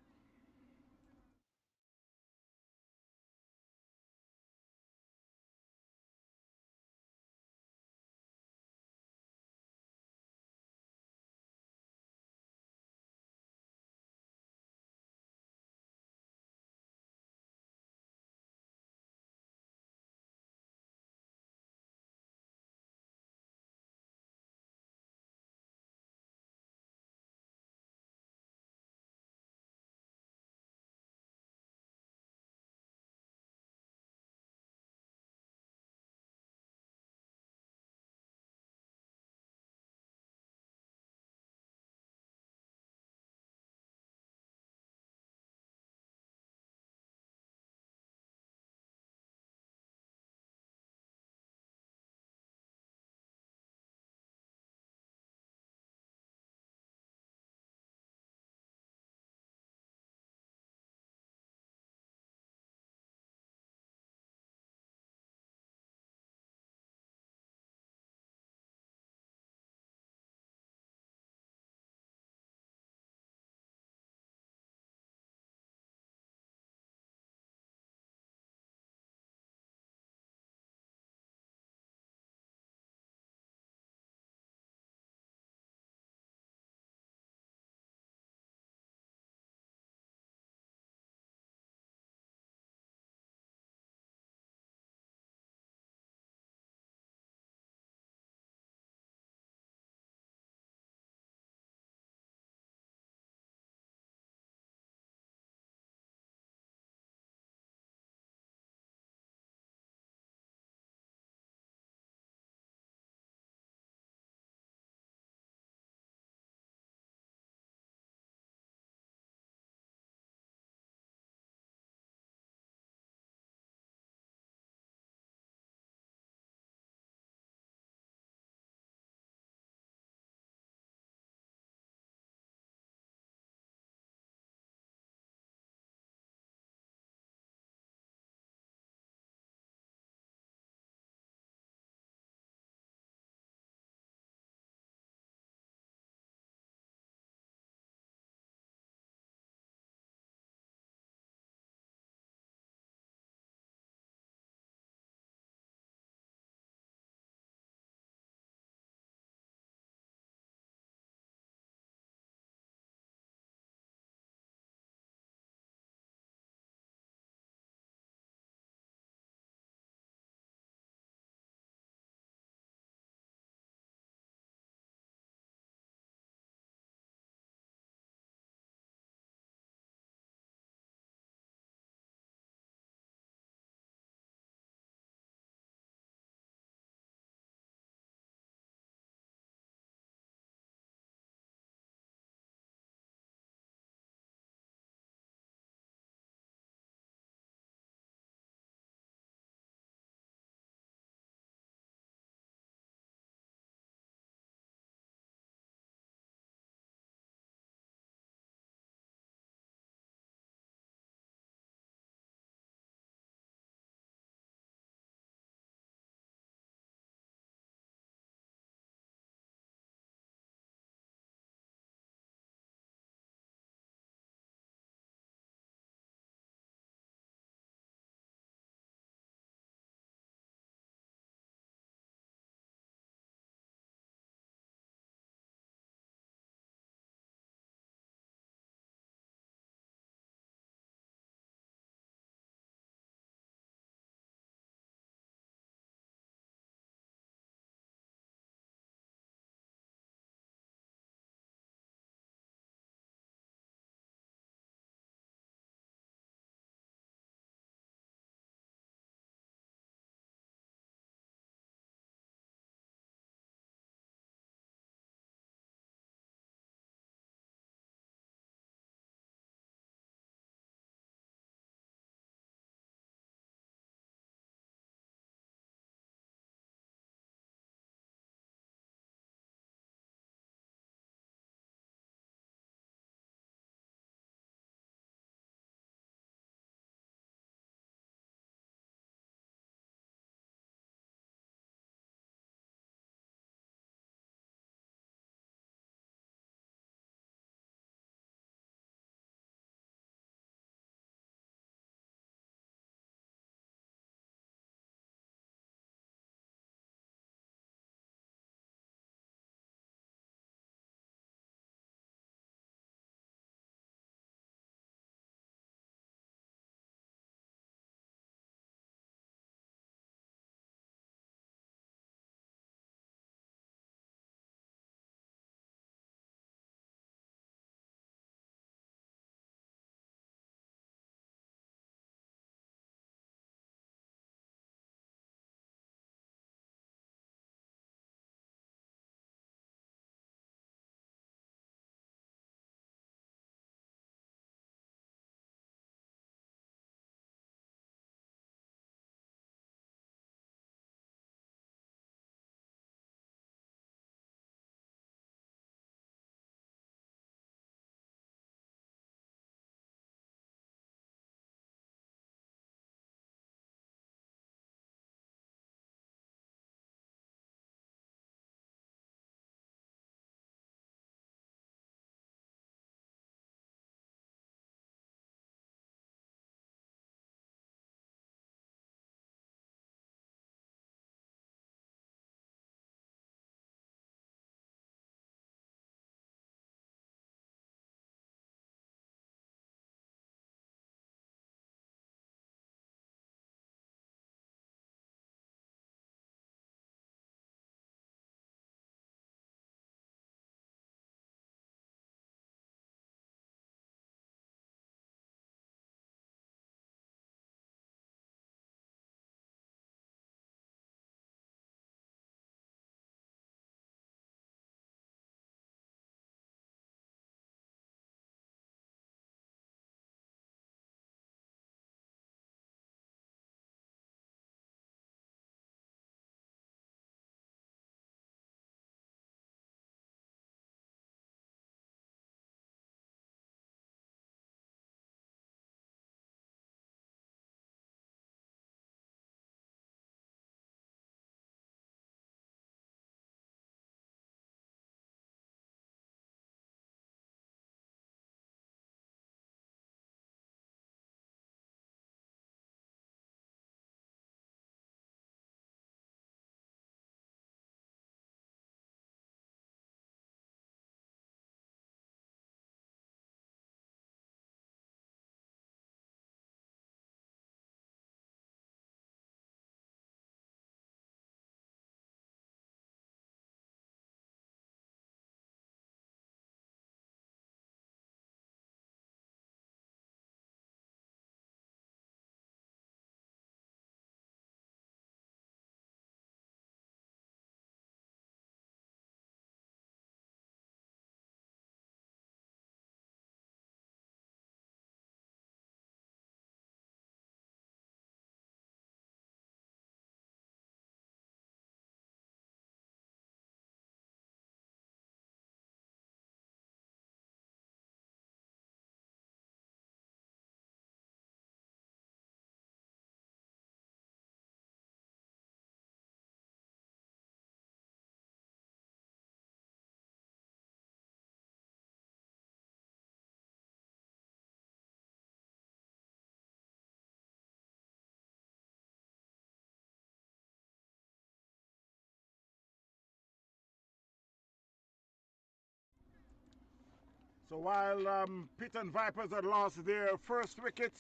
So while PITON Vipers had lost their first wicket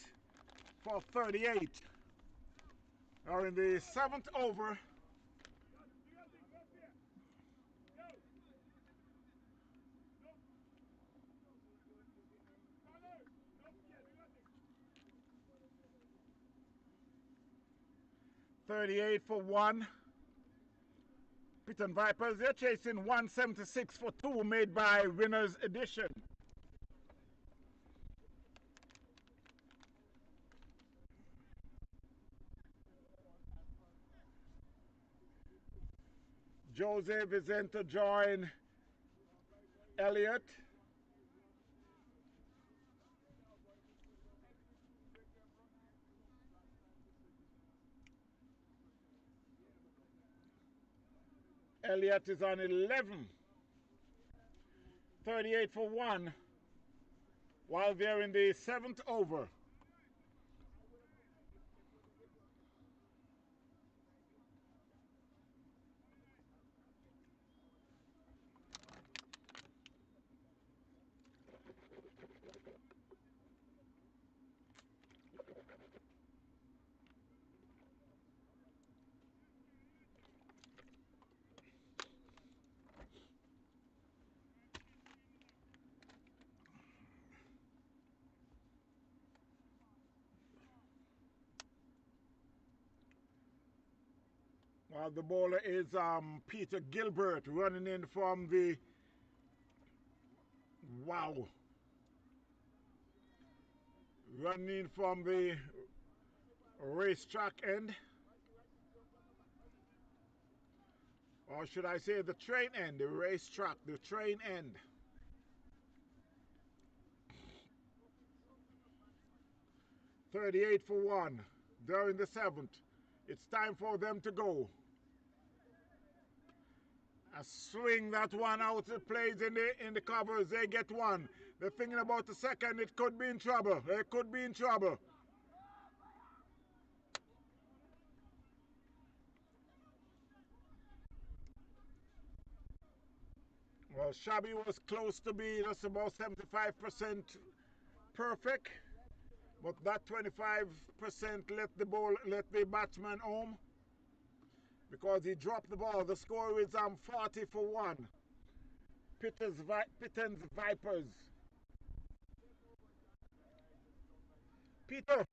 for 38, now in the 7th over, .38 for 1. PITON Vipers, they're chasing 176 for 2 made by Winners Edition. Joseph is in to join Elliott. Elliott is on 11. 38 for 1 while they're in the 7th over. The bowler is Peter Gilbert running in from the running from the racetrack end, or should I say the train end, the racetrack, the train end. .38 for 1. They're in the 7th. It's time for them to go. A swing that one out, it plays in the covers. They get one. They're thinking about the second. It could be in trouble. It could be in trouble. Well, Shabby was close to be just about 75% perfect, but that 25% let the batsman home because he dropped the ball. The score is 40 for 1. PITON's Vipers. Peter.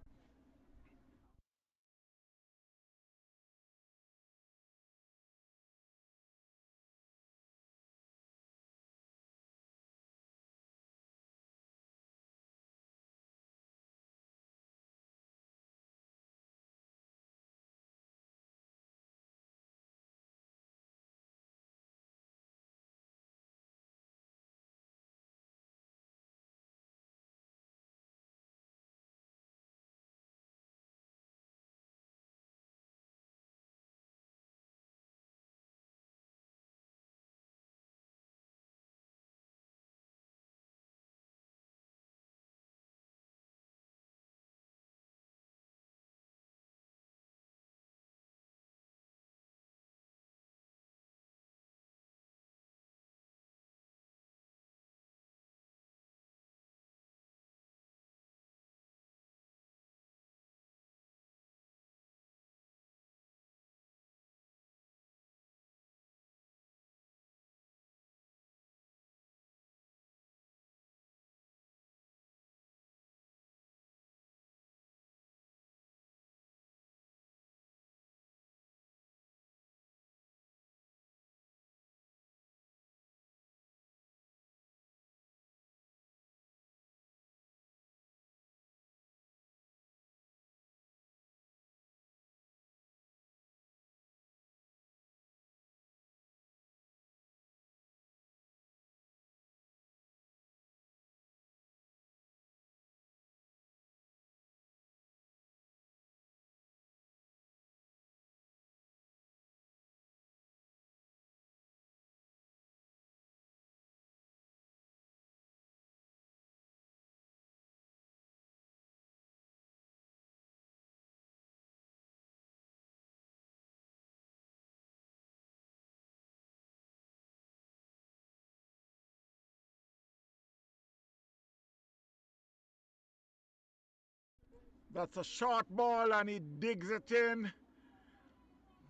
That's a short ball and he digs it in.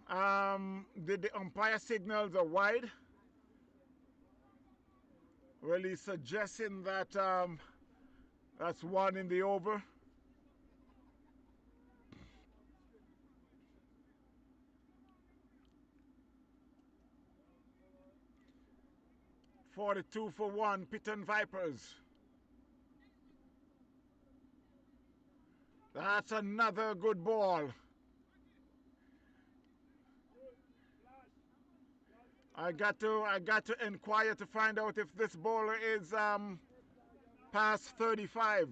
The umpire signals are wide. Well, he's suggesting that that's one in the over. $42-1, PITON Vipers. That's another good ball. I got to inquire to find out if this bowler is past 35.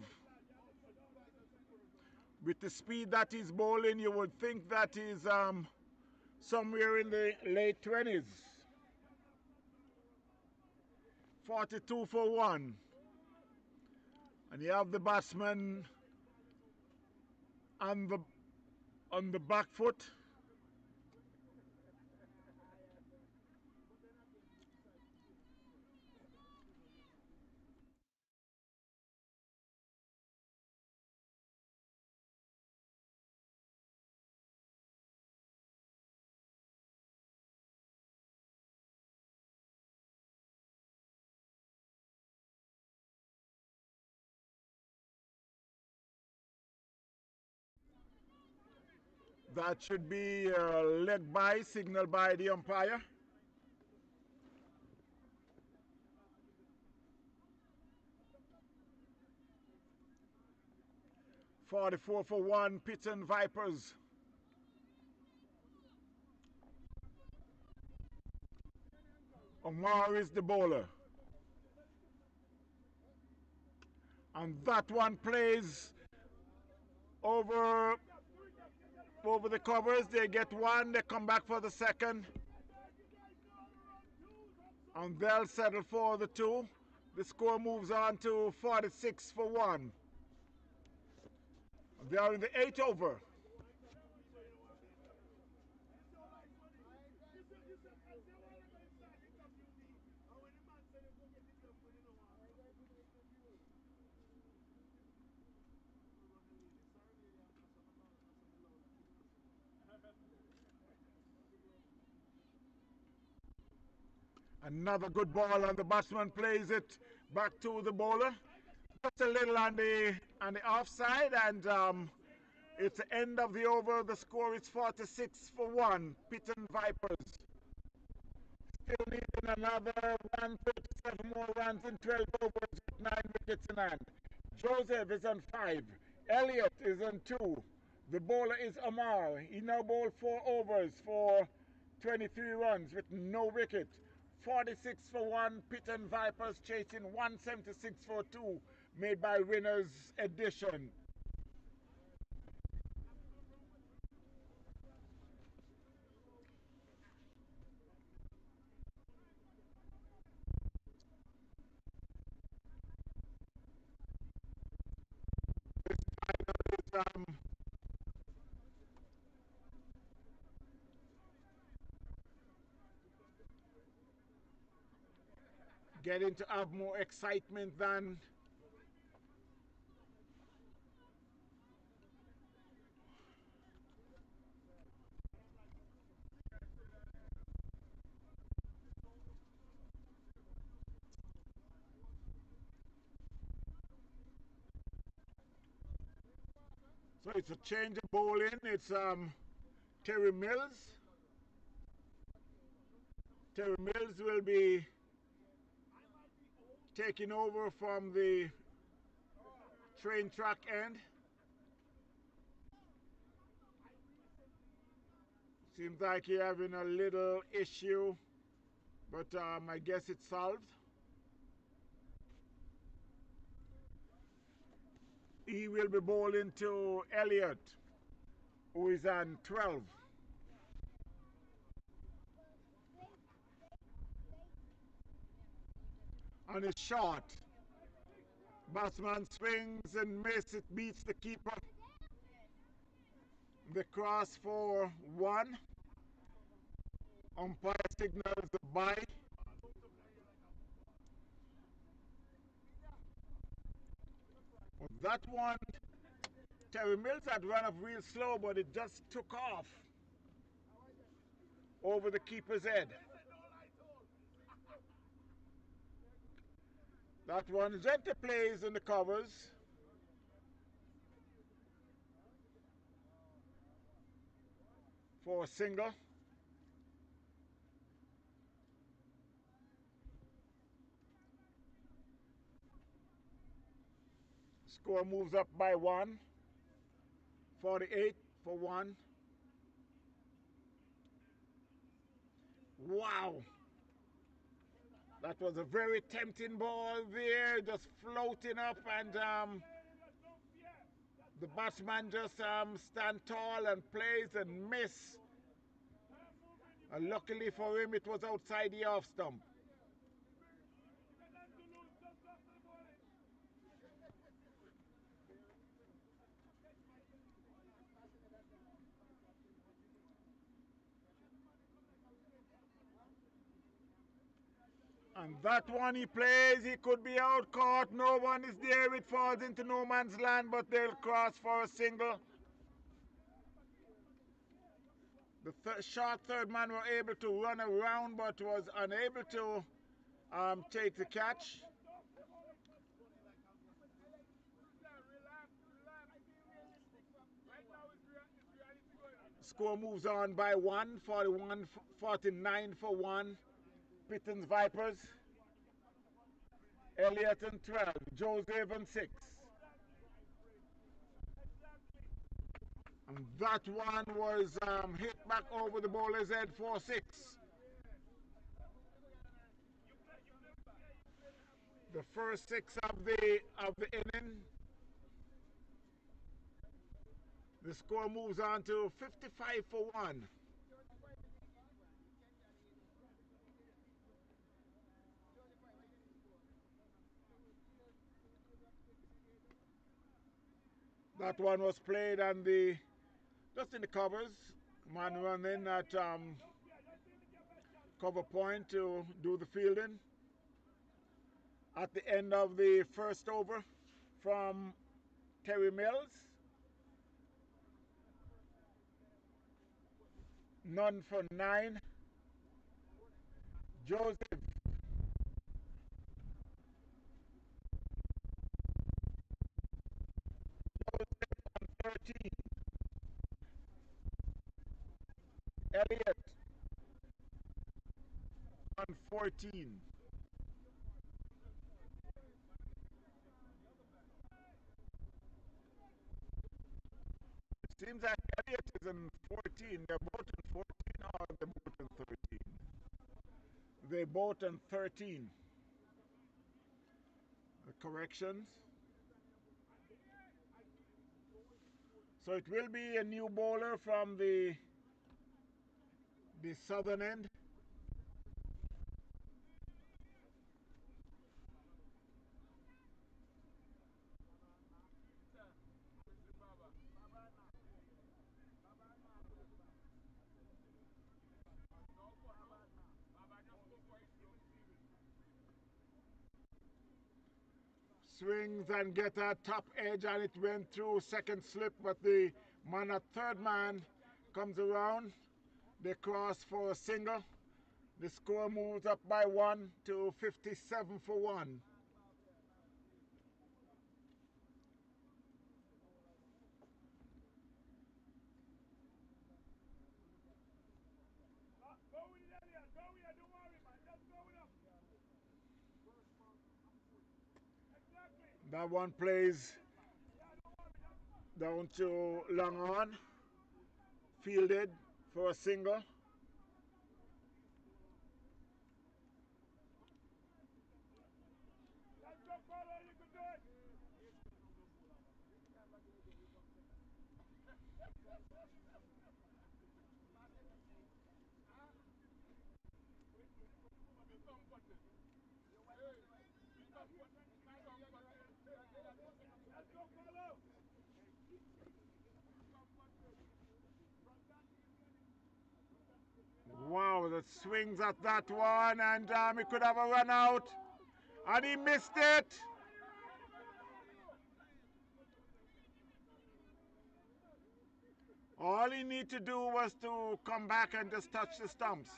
With the speed that he's bowling, you would think that he's somewhere in the late 20s. 42-1. And you have the batsman on the back foot. That should be a leg by, signal by the umpire. $44-1, PITON Vipers. Omar is the bowler. And that one plays over the covers. They get one, they come back for the second. And they'll settle for the two. The score moves on to 46-1. They are in the 8th over. Another good ball, and the batsman plays it back to the bowler. Just a little on the offside, and it's the end of the over. The score is 46-1. PITON Vipers still needing another 137 more runs in 12 overs with 9 wickets in hand. Joseph is on 5. Elliott is on 2. The bowler is Omar. He now bowled 4 overs for 23 runs with no wicket. 46-1, PITON Vipers chasing 176 for 2, made by Winners Edition. Getting to have more excitement than so it's a change of bowling. It's Terry Mills. Terry Mills will be taking over from the train track end. Seems like you're having a little issue, but I guess it's solved. He will be bowling to Elliott, who is on 12. And it's short. Batsman swings and misses. It beats the keeper. The cross for 1. Umpire signals the bye. That one Terry Mills had run up real slow, but it just took off over the keeper's head. That one, Gente plays in the covers. For a single. Score moves up by 1. 48 for 1. Wow. That was a very tempting ball there, just floating up, and the batsman just stand tall and plays and miss. And luckily for him, it was outside the off stump. And that one he plays, he could be out caught. No one is there. It falls into no man's land, but they'll cross for a single. The short third man were able to run around, but was unable to take the catch. Score moves on by 1, 41, 49 for 1. PITON Vipers. Elliott and 12. Joseph and 6. And that one was hit back over the bowler's head for 6. The first 6 of the inning. The score moves on to 55 for 1. That one was played on the just in the covers. Man running at cover point to do the fielding. At the end of the first over from Terry Mills. None for 9. Joseph. On 13. Elliott on 14. It seems that Elliott is in 14. They're both in 14 or they're both in 13. They're both in 13. Corrections. So it will be a new bowler from the southern end. Swings and get a top edge, and it went through second slip, but the man at third man comes around. They cross for a single. The score moves up by 1 to 57 for 1. That one plays down to long on, fielded for a single. Wow, the swings at that one, and he could have a run out, and he missed it. All he need to do was to come back and just touch the stumps.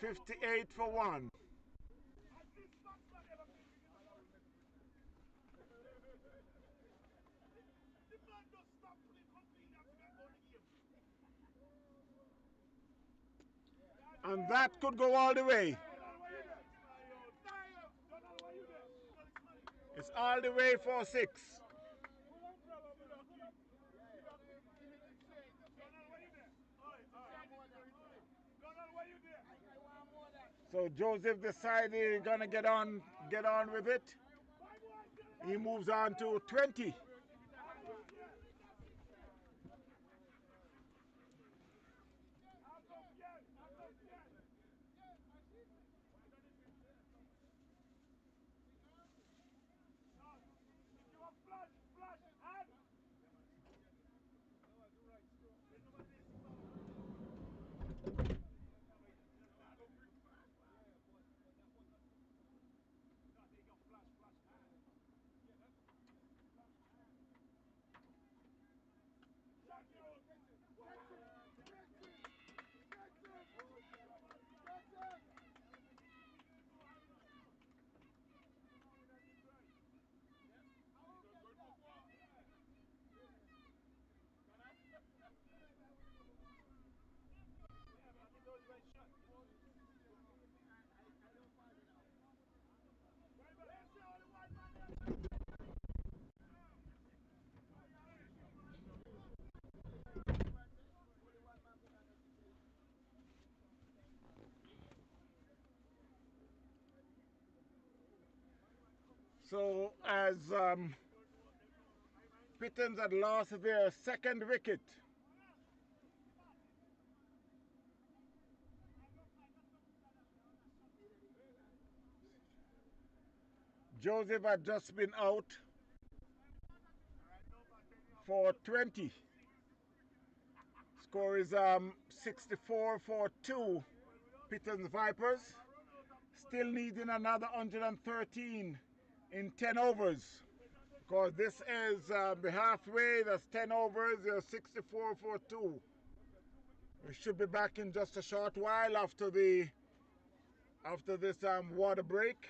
58 for one. And that could go all the way. It's all the way for 6. So Joseph decided he's gonna get on with it. He moves on to 20. So as Pitons had lost their second wicket, Joseph had just been out for 20. Score is 64 for 2. Pitons Vipers still needing another 113 in 10 overs. Because this is the halfway, that's 10 overs, 64 for 2. We should be back in just a short while after this water break.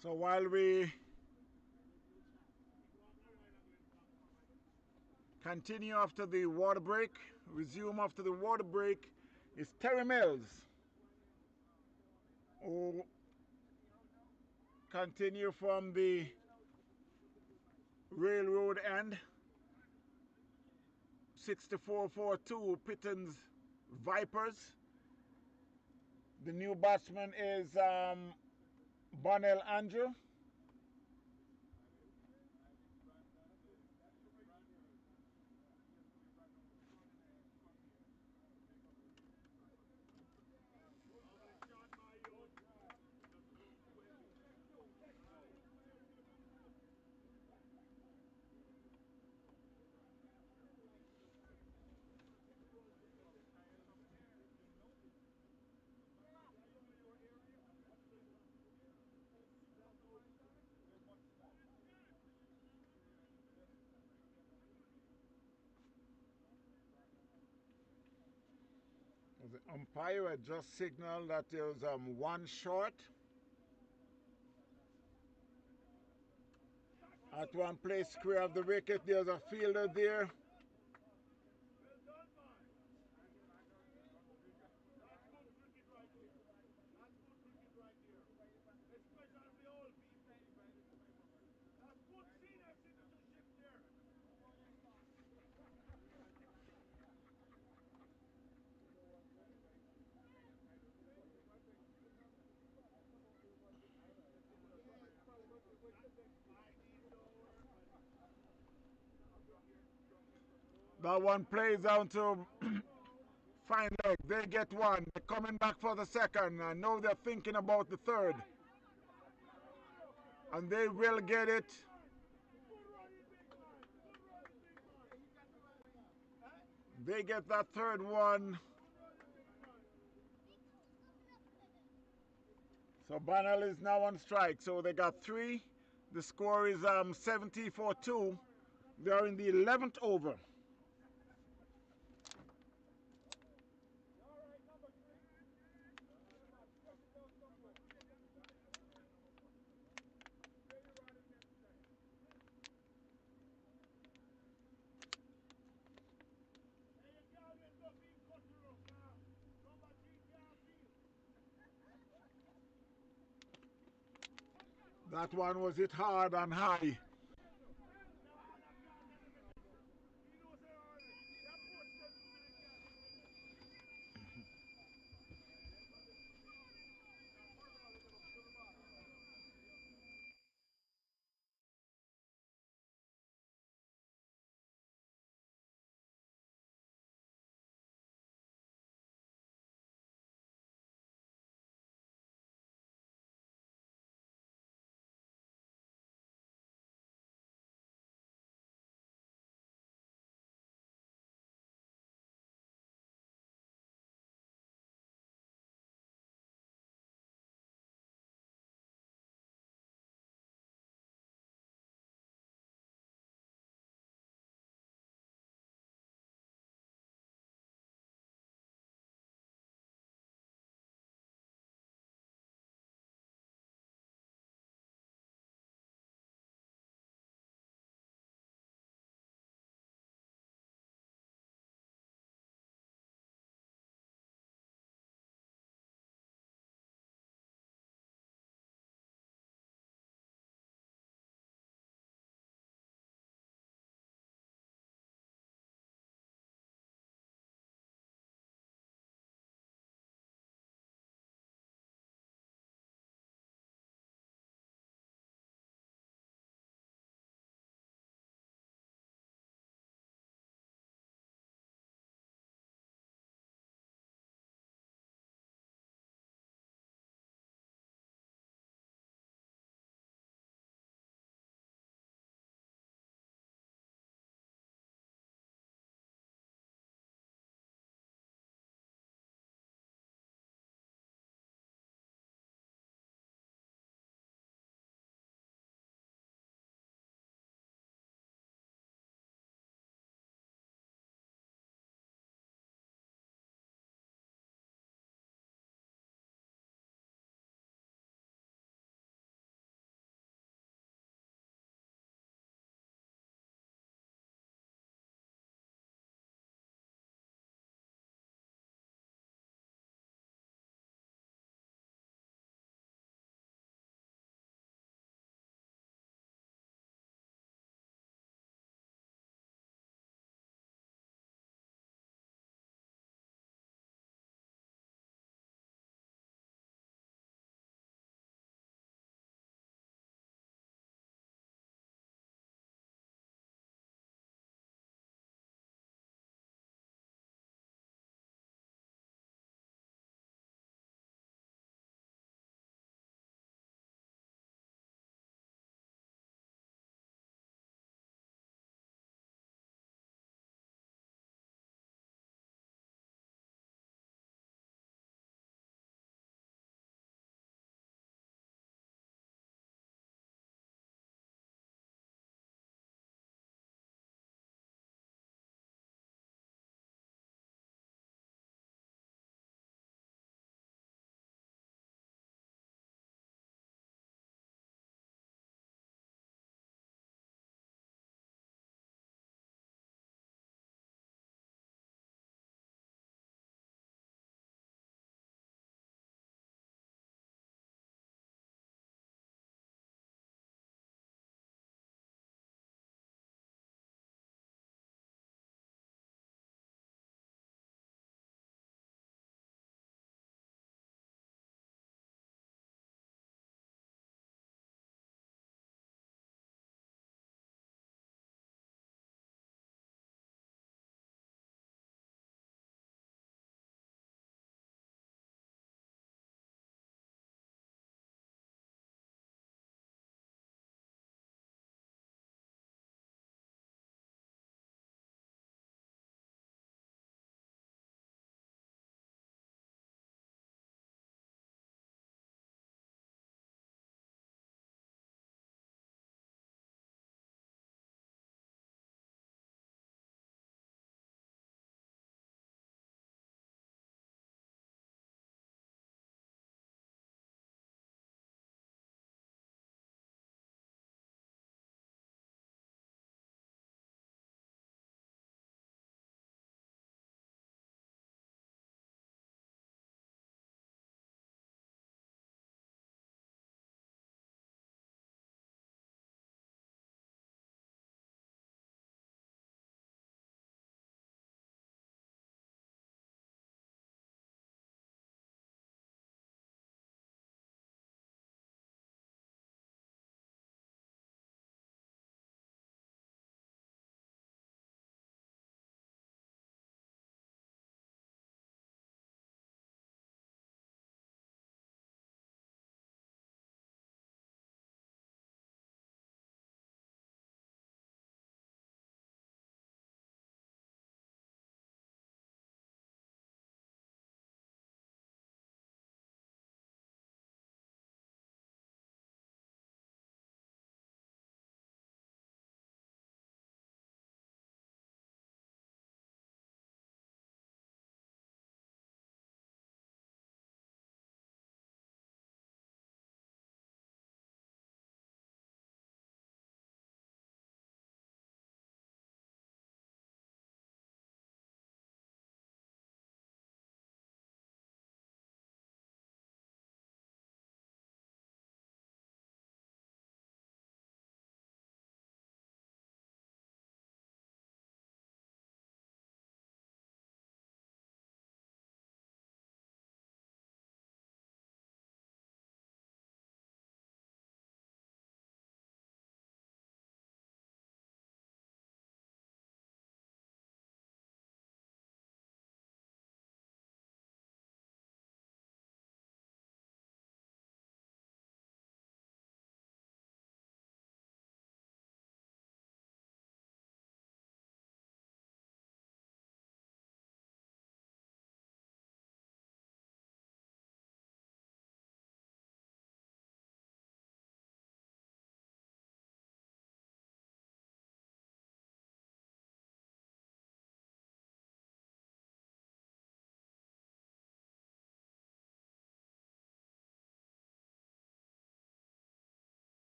So while we continue after the water break, resume after the water break, is Terry Mills, who continue from the railroad end. 64-42 PITON's Vipers. The new batsman is Bonnell Andrew. The umpire had just signaled that there was one short. At one place square of the wicket, there's a fielder there. That one plays down to Findlay. They get one. They're coming back for the second. I know they're thinking about the third. And they will get it. They get that third one. So Bonnell is now on strike. So they got three. The score is 70-2. They're in the 11th over. That one was hit hard and high.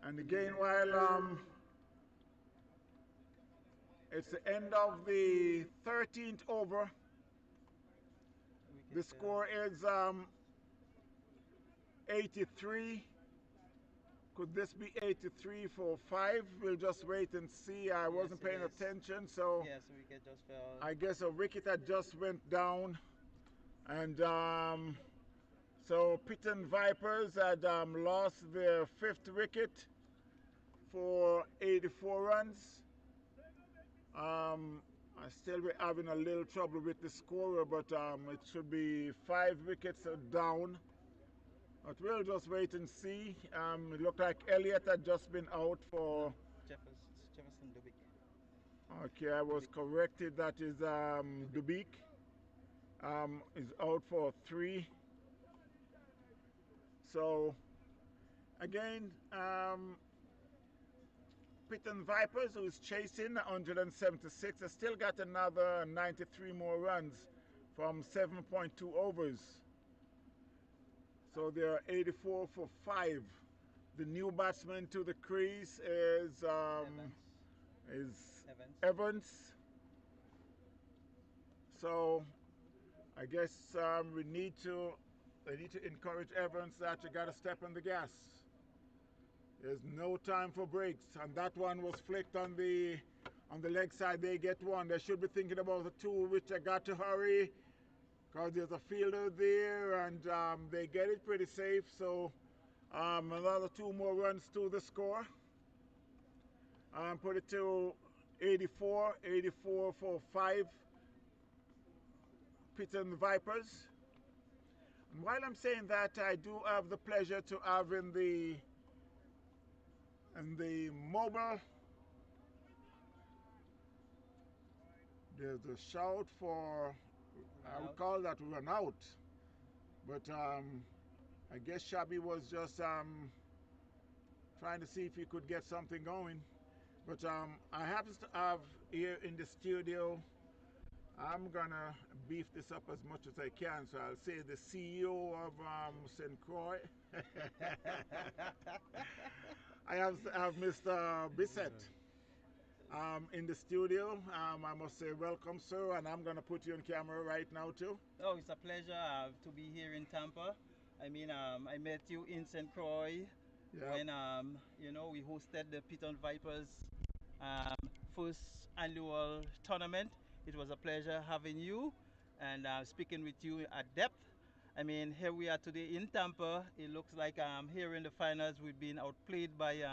And again, while it's the end of the 13th over, the score is 83. Could this be 83 for 5? We'll just wait and see. I wasn't paying attention, so yes, wicket just fell. I guess a wicket had just went down. And so PITON Vipers had lost their 5th wicket for 84 runs. I still be having a little trouble with the scorer, but it should be 5 wickets down. But we'll just wait and see. It looked like Elliott had just been out for... Jefferson Dubik. Okay, I was corrected. That is Dubik. Is out for 3. So, again, PITON Vipers, who is chasing 176, has still got another 93 more runs from 7.2 overs. So they are 84 for 5. The new batsman to the crease is Evans. So I guess they need to encourage Evans that you got to step on the gas. There's no time for breaks, and that one was flicked on the leg side. They get 1. They should be thinking about the 2, which they got to hurry, because there's a fielder there, and they get it pretty safe. So another 2 more runs to the score. Put it to 84 for 5. PITON Vipers. And while I'm saying that, I do have the pleasure to have in the mobile, there's a shout for, I would call that run out, but I guess Shabby was just trying to see if he could get something going. But I happen to have here in the studio, I'm gonna beef this up as much as I can, so I'll say the CEO of St. Croix. I have Mr. Bissett in the studio. I must say welcome, sir, and I'm going to put you on camera right now too. Oh, it's a pleasure to be here in Tampa. I mean, I met you in St. Croix when you know, we hosted the PITON Vipers first annual tournament. It was a pleasure having you and speaking with you at depth. I mean, here we are today in Tampa. It looks like here in the finals we've been outplayed by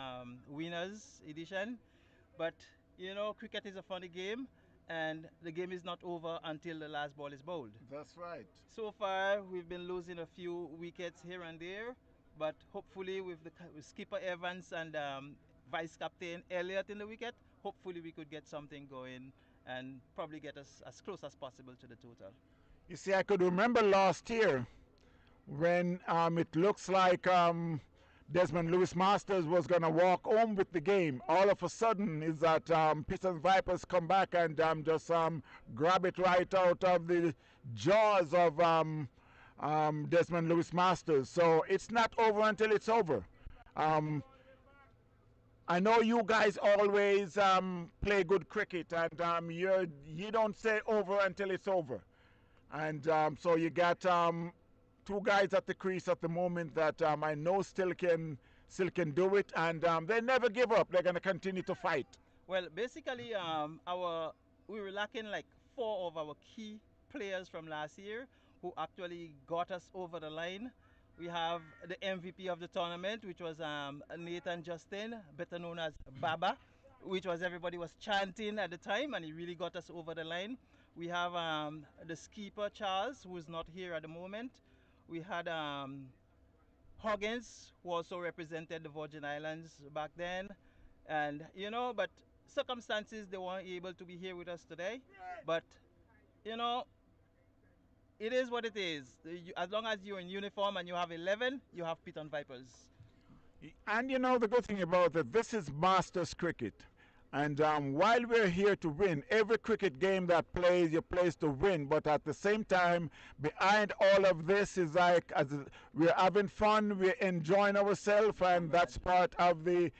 winners edition. But, you know, cricket is a funny game, and the game is not over until the last ball is bowled. That's right. So far, we've been losing a few wickets here and there, but hopefully with skipper Evans and vice captain Elliott in the wicket, hopefully we could get something going and probably get us as close as possible to the total. You see, I could remember last year when it looks like Desmond Lewis Masters was going to walk home with the game. All of a sudden is that PITON Vipers come back and just grab it right out of the jaws of Desmond Lewis Masters. So it's not over until it's over. I know you guys always play good cricket, and you don't say over until it's over. And so you got 2 guys at the crease at the moment that I know still can do it, and they never give up. They're going to continue to fight. Well, basically, we were lacking like 4 of our key players from last year who actually got us over the line. We have the MVP of the tournament, which was Nathan Justin, better known as Baba, which was everybody was chanting at the time, and he really got us over the line. We have the skipper Charles, who is not here at the moment. We had Huggins, who also represented the Virgin Islands back then. And, you know, but circumstances, they weren't able to be here with us today. But, you know, it is what it is. As long as you're in uniform and you have 11, you have PITON Vipers. And, you know, the good thing about it, this is Masters cricket. And while we're here to win, every cricket game that plays, you plays to win. But at the same time, behind all of this is like we're having fun, we're enjoying ourselves, and that's part of the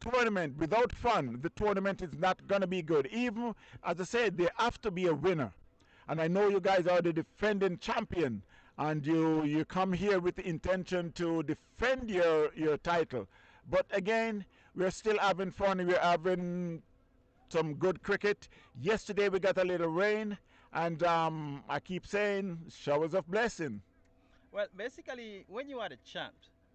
tournament. Without fun, the tournament is not going to be good. Even, as I said, there have to be a winner. And I know you guys are the defending champion, and you come here with the intention to defend your title. But again, we're still having fun. We're having some good cricket. Yesterday we got a little rain, and I keep saying showers of blessing. Well, basically, when you are the champ,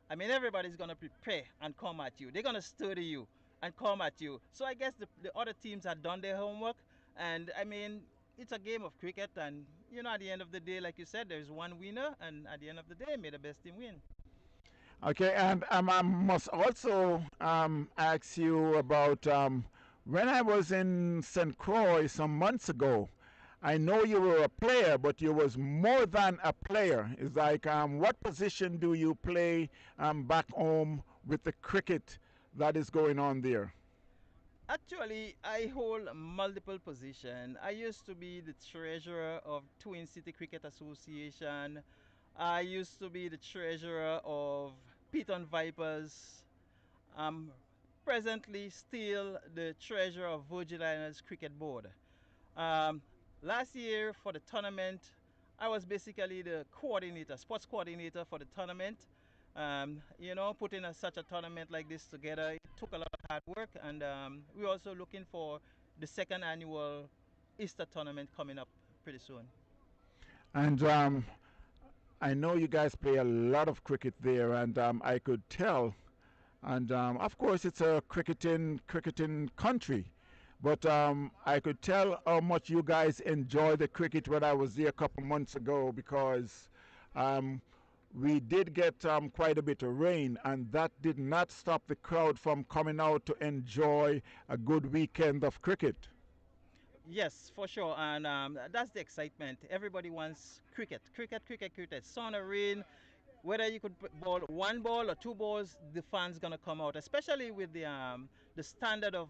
I mean, everybody's going to prepare and come at you. They're going to study you and come at you. So I guess the other teams have done their homework. And I mean, it's a game of cricket. And, you know, at the end of the day, like you said, there's one winner. And at the end of the day, may the best team win. Okay, and I must also ask you about when I was in St. Croix some months ago. I know you were a player, but you was more than a player. It's like, what position do you play back home with the cricket that is going on there? Actually, I hold multiple positions. I used to be the treasurer of Twin City Cricket Association. I used to be the treasurer of PITON Vipers. I'm presently still the treasurer of Virgin Islands Cricket Board. Um, Last year for the tournament, I was basically the coordinator, sports coordinator for the tournament. You know, putting such a tournament like this together, it took a lot of hard work, and we're also looking for the second annual Easter tournament coming up pretty soon. And I know you guys play a lot of cricket there, and I could tell. And of course, it's a cricketing country. But I could tell how much you guys enjoy the cricket when I was there a couple months ago, because we did get quite a bit of rain, and that did not stop the crowd from coming out to enjoy a good weekend of cricket. Yes, for sure, and that's the excitement. Everybody wants cricket, cricket, cricket, cricket. Sun or rain, whether you could ball one ball or two balls, the fans gonna come out. Especially with the standard of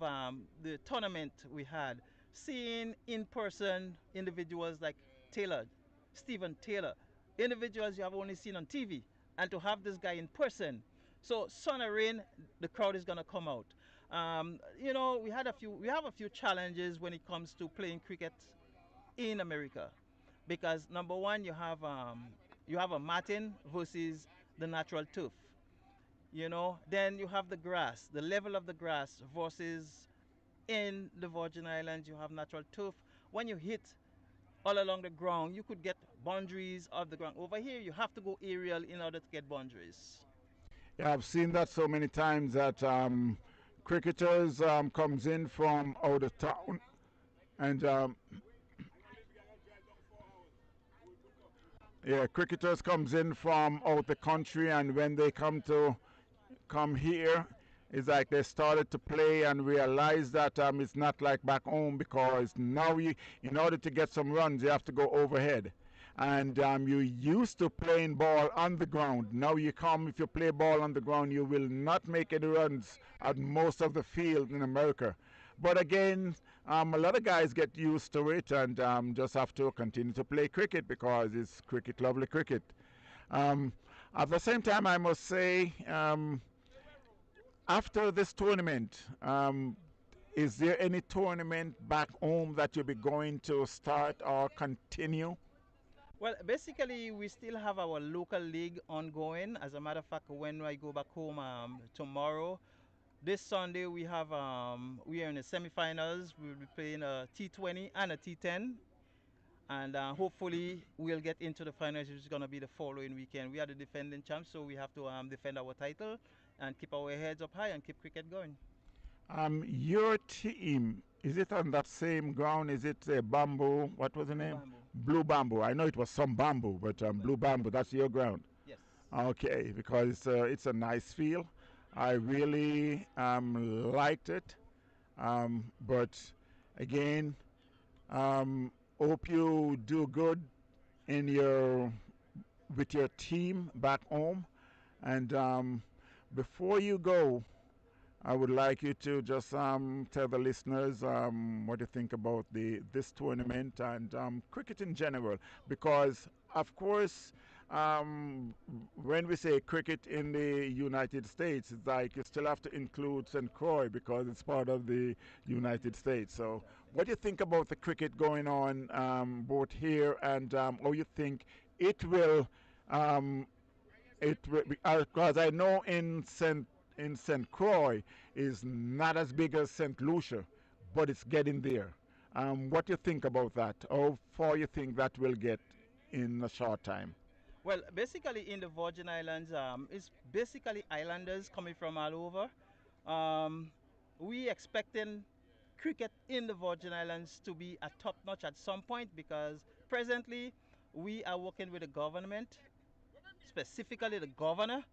the tournament we had, seeing in person individuals like Taylor, Stephen Taylor, individuals you have only seen on TV, and to have this guy in person. So sun or rain, the crowd is gonna come out. You know, we have a few challenges when it comes to playing cricket in America, because number one, you have a matting versus the natural turf. You know, then you have the grass, the level of the grass versus in the Virgin Islands you have natural turf. When you hit all along the ground, you could get boundaries of the ground. Over here, you have to go aerial in order to get boundaries. Yeah, I've seen that so many times that cricketers comes in from out of town, and yeah, cricketers comes in from out the country, and when they come here, it's like they started to play and realize that it's not like back home, because now in order to get some runs, you have to go overhead. And you used to playing ball on the ground. Now you come, if you play ball on the ground, you will not make any runs at most of the field in America. But again, a lot of guys get used to it, and just have to continue to play cricket because it's cricket, lovely cricket. Um, at the same time, I must say, after this tournament, is there any tournament back home that you'll be going to start or continue? Well, basically, we still have our local league ongoing. As a matter of fact, when I go back home tomorrow, this Sunday we are in the semifinals. We'll be playing a T20 and a T10, and hopefully we'll get into the finals, which is going to be the following weekend. We are the defending champs, so we have to defend our title and keep our heads up high and keep cricket going. Your team, is it on that same ground? Is it bamboo? What was the Blue name? Bamboo. Blue bamboo. I know it was some bamboo, but blue bamboo, that's your ground. Yes. Okay, because it's a nice field. I really liked it. But again, hope you do good in your with your team back home. And before you go, I would like you to just tell the listeners what you think about this tournament and cricket in general, because of course, um, when we say cricket in the United States, it's like you still have to include St. Croix because it's part of the United States. So, what do you think about the cricket going on both here and how you think it will? Um, because I know in St. Croix is not as big as St. Lucia, but it's getting there. What do you think about that? How far you think that will get in a short time? Well, basically in the Virgin Islands, it's basically islanders coming from all over. Um, we expecting cricket in the Virgin Islands to be a top notch at some point because presently we are working with the government, specifically the governor.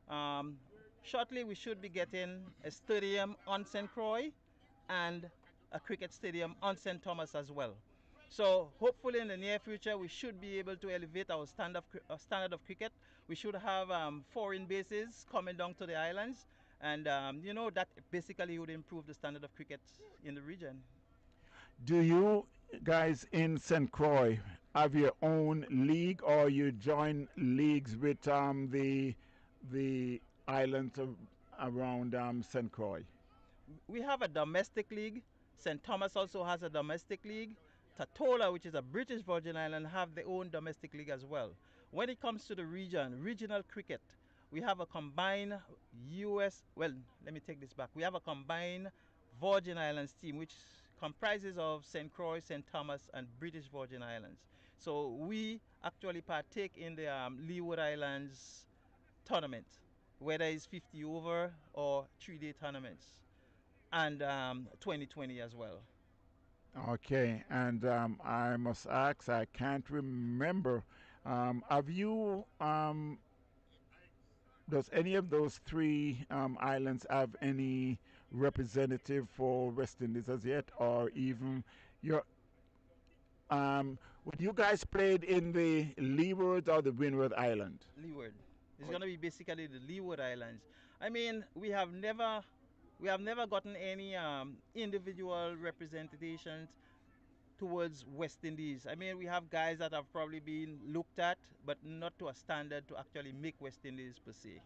Um, Shortly we should be getting a stadium on St. Croix and a cricket stadium on St. Thomas as well. So hopefully in the near future we should be able to elevate our standard of cricket. We should have foreign bases coming down to the islands, and that basically would improve the standard of cricket in the region. Do you guys in St. Croix have your own league, or you join leagues with the islands around St. Croix? We have a domestic league. St. Thomas also has a domestic league. Tatola, which is a British Virgin Island, have their own domestic league as well. When it comes to the regional cricket, we have a combined well, let me take this back. We have a combined Virgin Islands team, which comprises of St. Croix, St. Thomas, and British Virgin Islands. So we actually partake in the Leeward Islands tournament, whether it's 50 over or 3-day tournaments, and 2020 as well. Okay, and I must ask, I can't remember. Have you, does any of those three islands have any representative for West Indies as yet, or even your, would you guys played in the Leeward or the Windward Island? Leeward. It's going to be basically the Leeward Islands. I mean, we have never gotten any individual representations towards West Indies. I mean, we have guys that have probably been looked at, but not to a standard to actually make West Indies per se.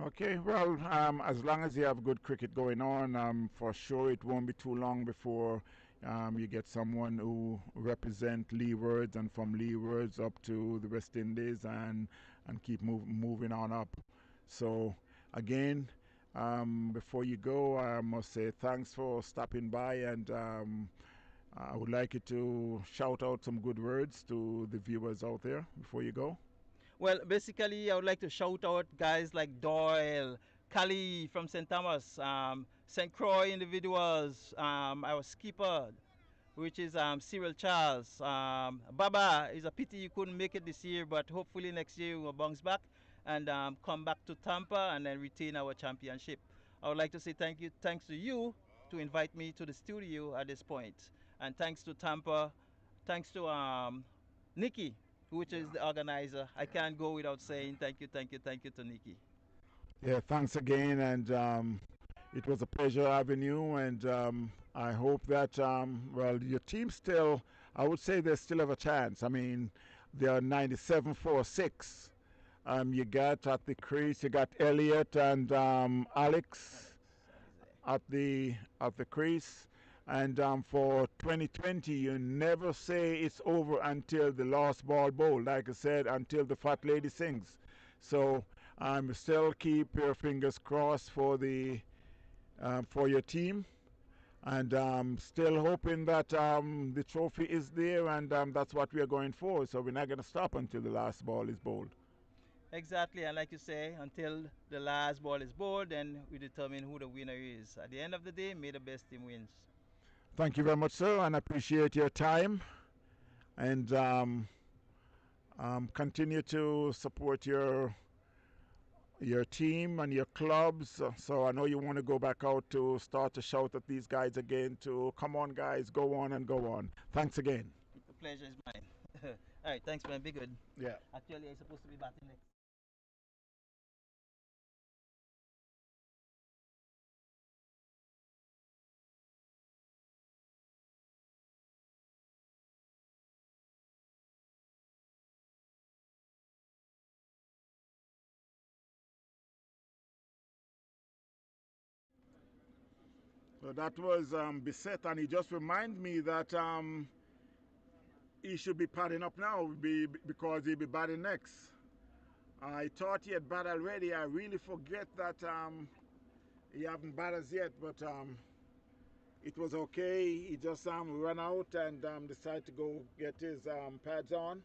Okay, well, as long as you have good cricket going on, for sure it won't be too long before you get someone who represent Leewards and from Leewards up to the West Indies and keep moving on up. So again, before you go, I must say thanks for stopping by, and I would like you to shout out some good words to the viewers out there before you go. Well, basically, I would like to shout out guys like Doyle, Kali from St. Thomas, St. Croix individuals, our skipper, which is Cyril Charles. Baba, it's a pity you couldn't make it this year, but hopefully next year we'll bounce back and come back to Tampa and then retain our championship. I would like to say thanks to you to invite me to the studio at this point, and thanks to Tampa, thanks to Nikki, which is the organizer. I can't go without saying thank you, thank you, thank you to Nikki. Yeah, thanks again, and it was a pleasure having you. And I hope that well, your team still, I would say they still have a chance. I mean, they are 97-4-6. You got at the crease, you got Elliot and Alex at the crease. And for 2020, you never say it's over until the last ball bowl. Like I said, until the fat lady sings. So still keep your fingers crossed for your team, and still hoping that the trophy is there, and that's what we are going for. So we're not going to stop until the last ball is bowled. Exactly, and like you say, until the last ball is bowled, then we determine who the winner is. At the end of the day, may the best team wins. Thank you very much, sir, and I appreciate your time. And continue to support your team and your clubs. So I know you want to go back out to start to shout at these guys again to come on, guys, go on and go on. Thanks again. The pleasure is mine. All right, thanks, man. Be good. Yeah. Actually, I'm supposed to be batting next. So that was beset, and he just reminded me that he should be padding up now because he'll be batting next. I thought he had batted already. I really forget that he haven't batted yet, but it was okay. He just ran out and decided to go get his pads on.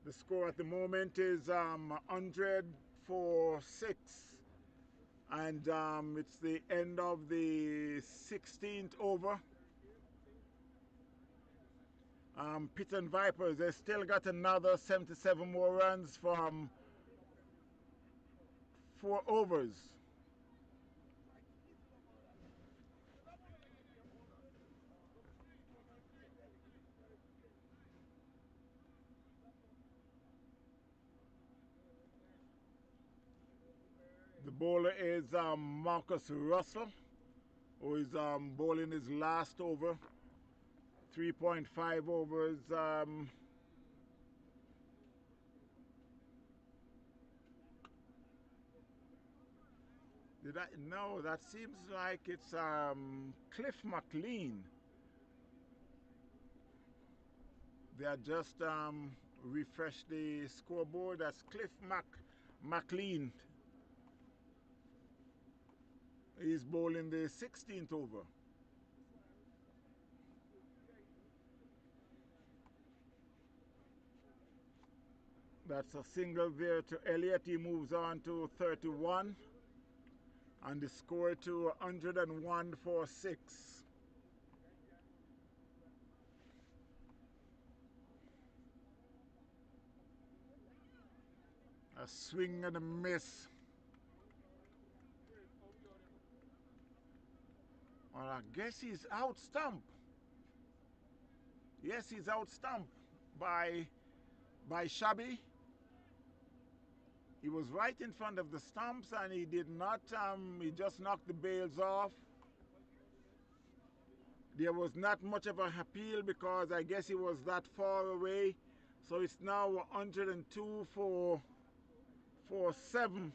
The score at the moment is 100 for 6. And it's the end of the 16th over. PITON Vipers, they still got another 77 more runs from 4 overs. The bowler is Marcus Russell, who is bowling his last over. 3.5 overs. No, that seems like it's Cliff McLean. They had just refreshed the scoreboard. That's Cliff McLean. He's bowling the 16th over. That's a single there to Elliott. He moves on to 31. And the score to 101 for 6. A swing and a miss. Well, I guess he's out stump. Yes, he's out stump by Shabby. He was right in front of the stumps and he did not, he just knocked the bails off. There was not much of an appeal because I guess he was that far away. So it's now 102 for 7.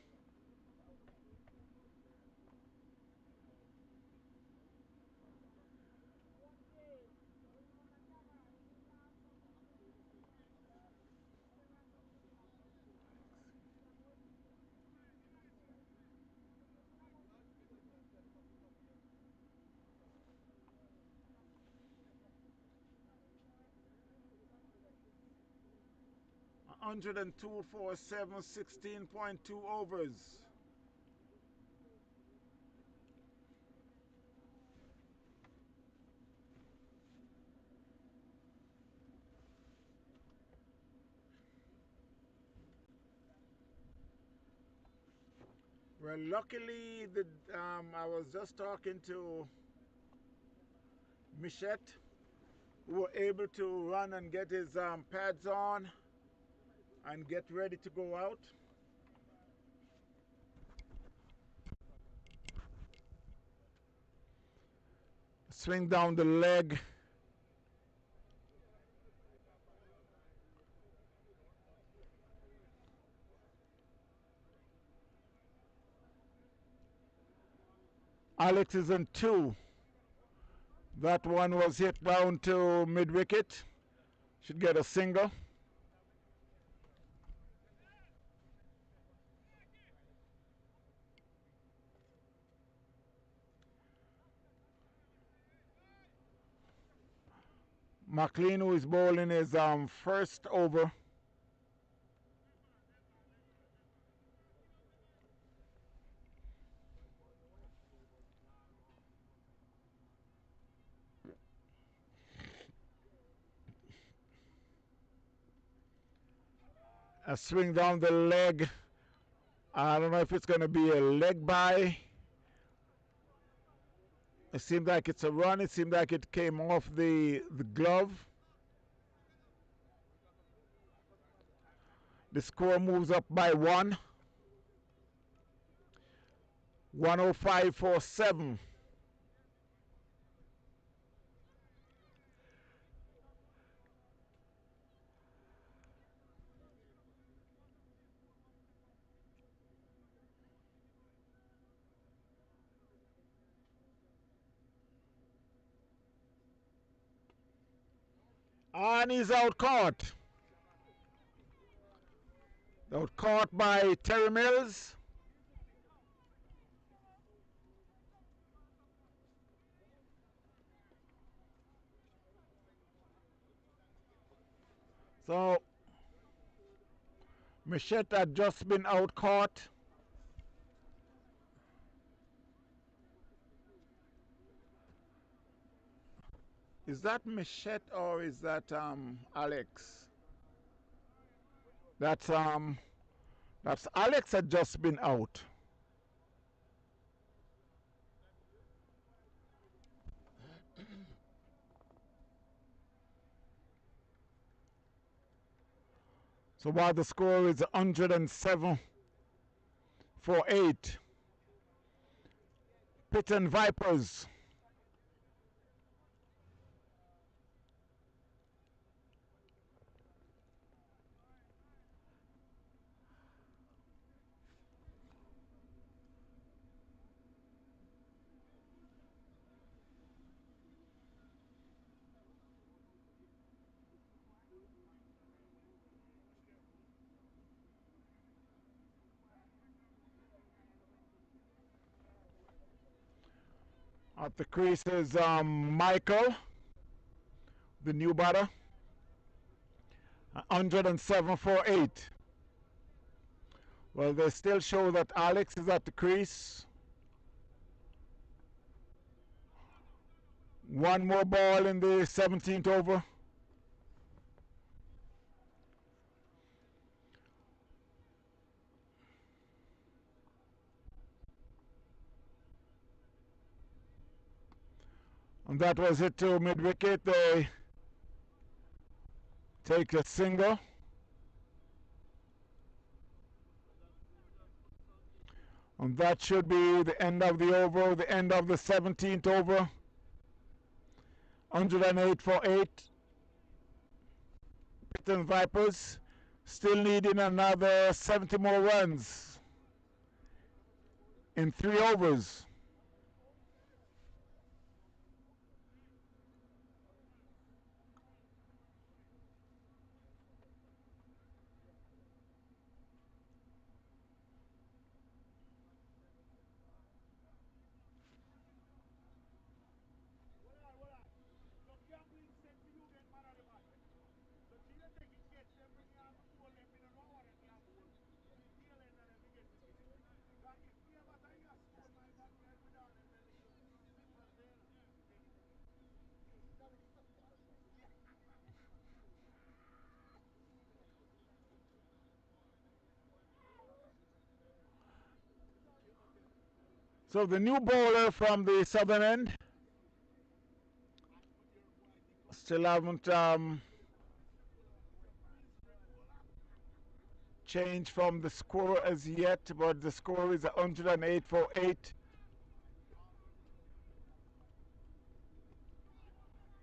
102 for 7, 16.2 overs. Well, luckily, I was just talking to Michette, who were able to run and get his pads on and get ready to go out. Swing down the leg. Alex is in 2. That one was hit down to mid-wicket. Should get a single. McLean, who is bowling his first over. A swing down the leg. I don't know if it's going to be a leg by. It seemed like it's a run. It seemed like it came off the glove. The score moves up by 1. 105 for 7. And he's out caught. Out caught by Terry Mills. So Michette had just been out caught. Is that Michette or is that Alex? That's Alex had just been out. So while the score is 107 for 8. PITON Vipers. At the crease is Michael, the new batter. 107 for 8. Well, they still show that Alex is at the crease. One more ball in the 17th over. And that was hit to mid-wicket. They take a single. And that should be the end of the over, the end of the 17th over. 108 for 8. PITON Vipers still needing another 70 more runs in 3 overs. So the new bowler from the southern end still haven't changed from the score as yet, but the score is 108 for 8.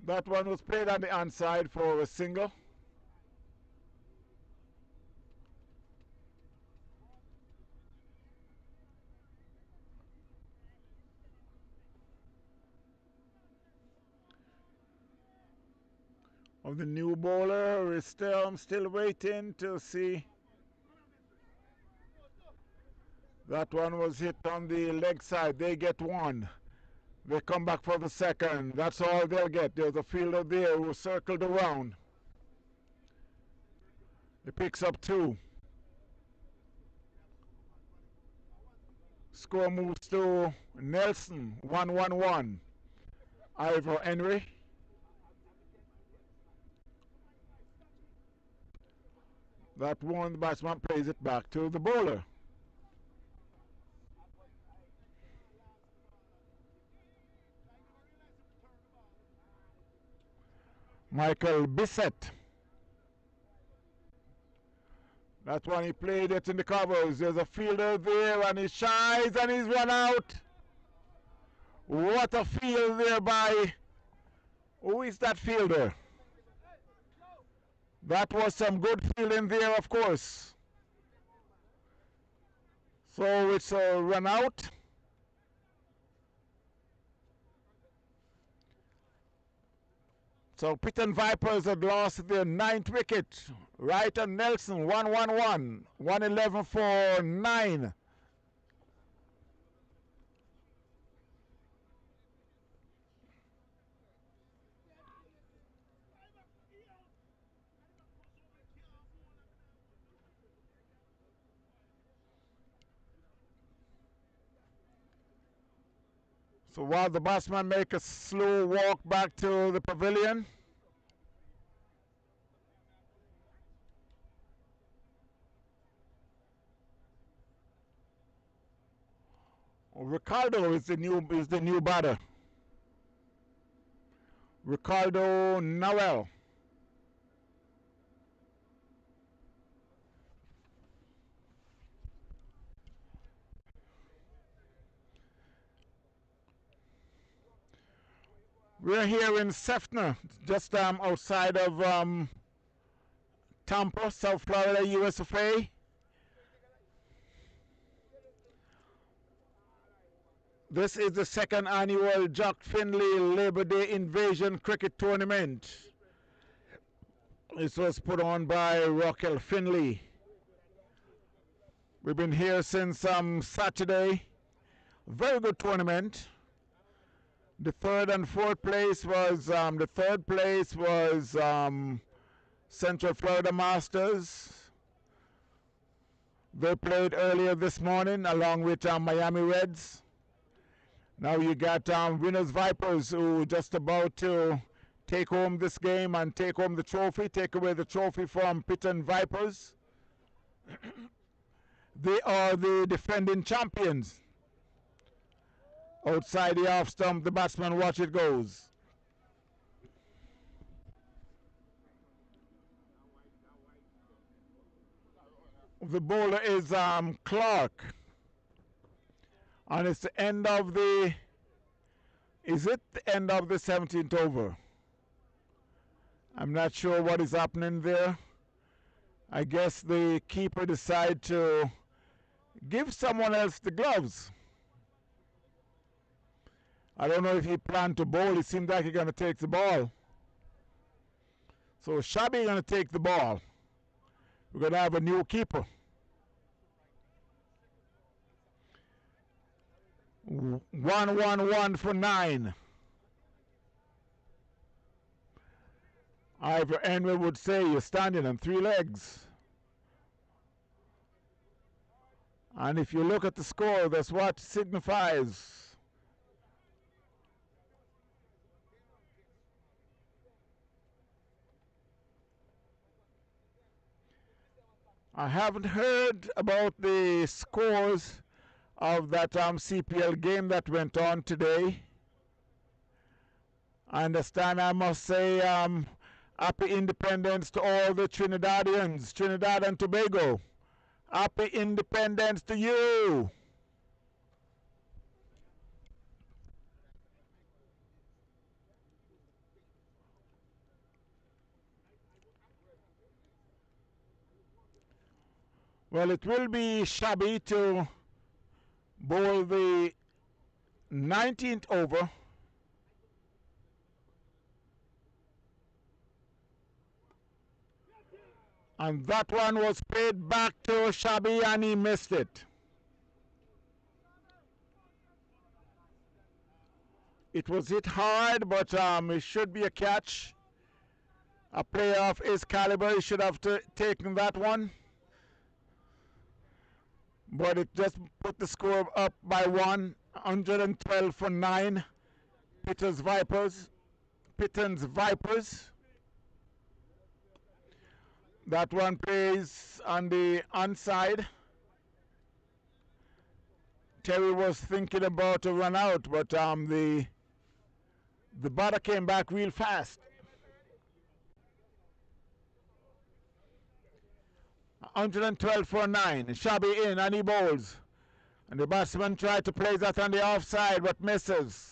That one was played on the onside for a single. Of the new bowler is still, I'm still waiting to see. That one was hit on the leg side. They get one. They come back for the second. That's all they'll get. There's a fielder there who circled around. He picks up 2. Score moves to Nelson, 1-1-1. Ivor Henry. That one, the batsman plays it back to the bowler. Michael Bissett. That's when he played it in the covers. There's a fielder there and he shies and he's run out. What a field there by, who is that fielder? That was some good fielding there, of course. So it's a run out. So Piton Vipers had lost their 9th wicket. Wright and Nelson 1-1-1. 111 for 9. So while the batsmen make a slow walk back to the pavilion, Ricardo is the new batter. Ricardo Noel. We're here in Sefner, just outside of Tampa, South Florida, US of A. This is the second annual Jock Findlay Labor Day Invasion Cricket Tournament. This was put on by Raquel Findlay. We've been here since Saturday. Very good tournament. The third and fourth place was Central Florida Masters. They played earlier this morning along with Miami Reds. Now you got Winners Vipers who just about to take home this game and take home the trophy, take away the trophy from Piton Vipers. They are the defending champions. Outside the off stump, the batsman watch it goes. The bowler is Clark. And it's the end of the, is it the end of the 17th over? I'm not sure what is happening there. I guess the keeper decided to give someone else the gloves. I don't know if he planned to bowl. It seemed like he's going to take the ball. So Shabby going to take the ball. We're going to have a new keeper. 1-1-1 for 9. Ivor Enway would say you're standing on 3 legs. And if you look at the score, that's what it signifies. I haven't heard about the scores of that CPL game that went on today. I understand, I must say, happy independence to all the Trinidadians, Trinidad and Tobago. Happy independence to you. Well, it will be Shabby to bowl the 19th over. And that one was played back to Shabby and he missed it. It was hit hard, but it should be a catch. A player of his caliber should have taken that one. But it just put the score up by 1. 112 for 9. Piton's Vipers. That one plays on the onside. Terry was thinking about to run out, but the batter came back real fast. 112 for 9. Shabby in and he bowls. And the batsman tried to play that on the offside but misses.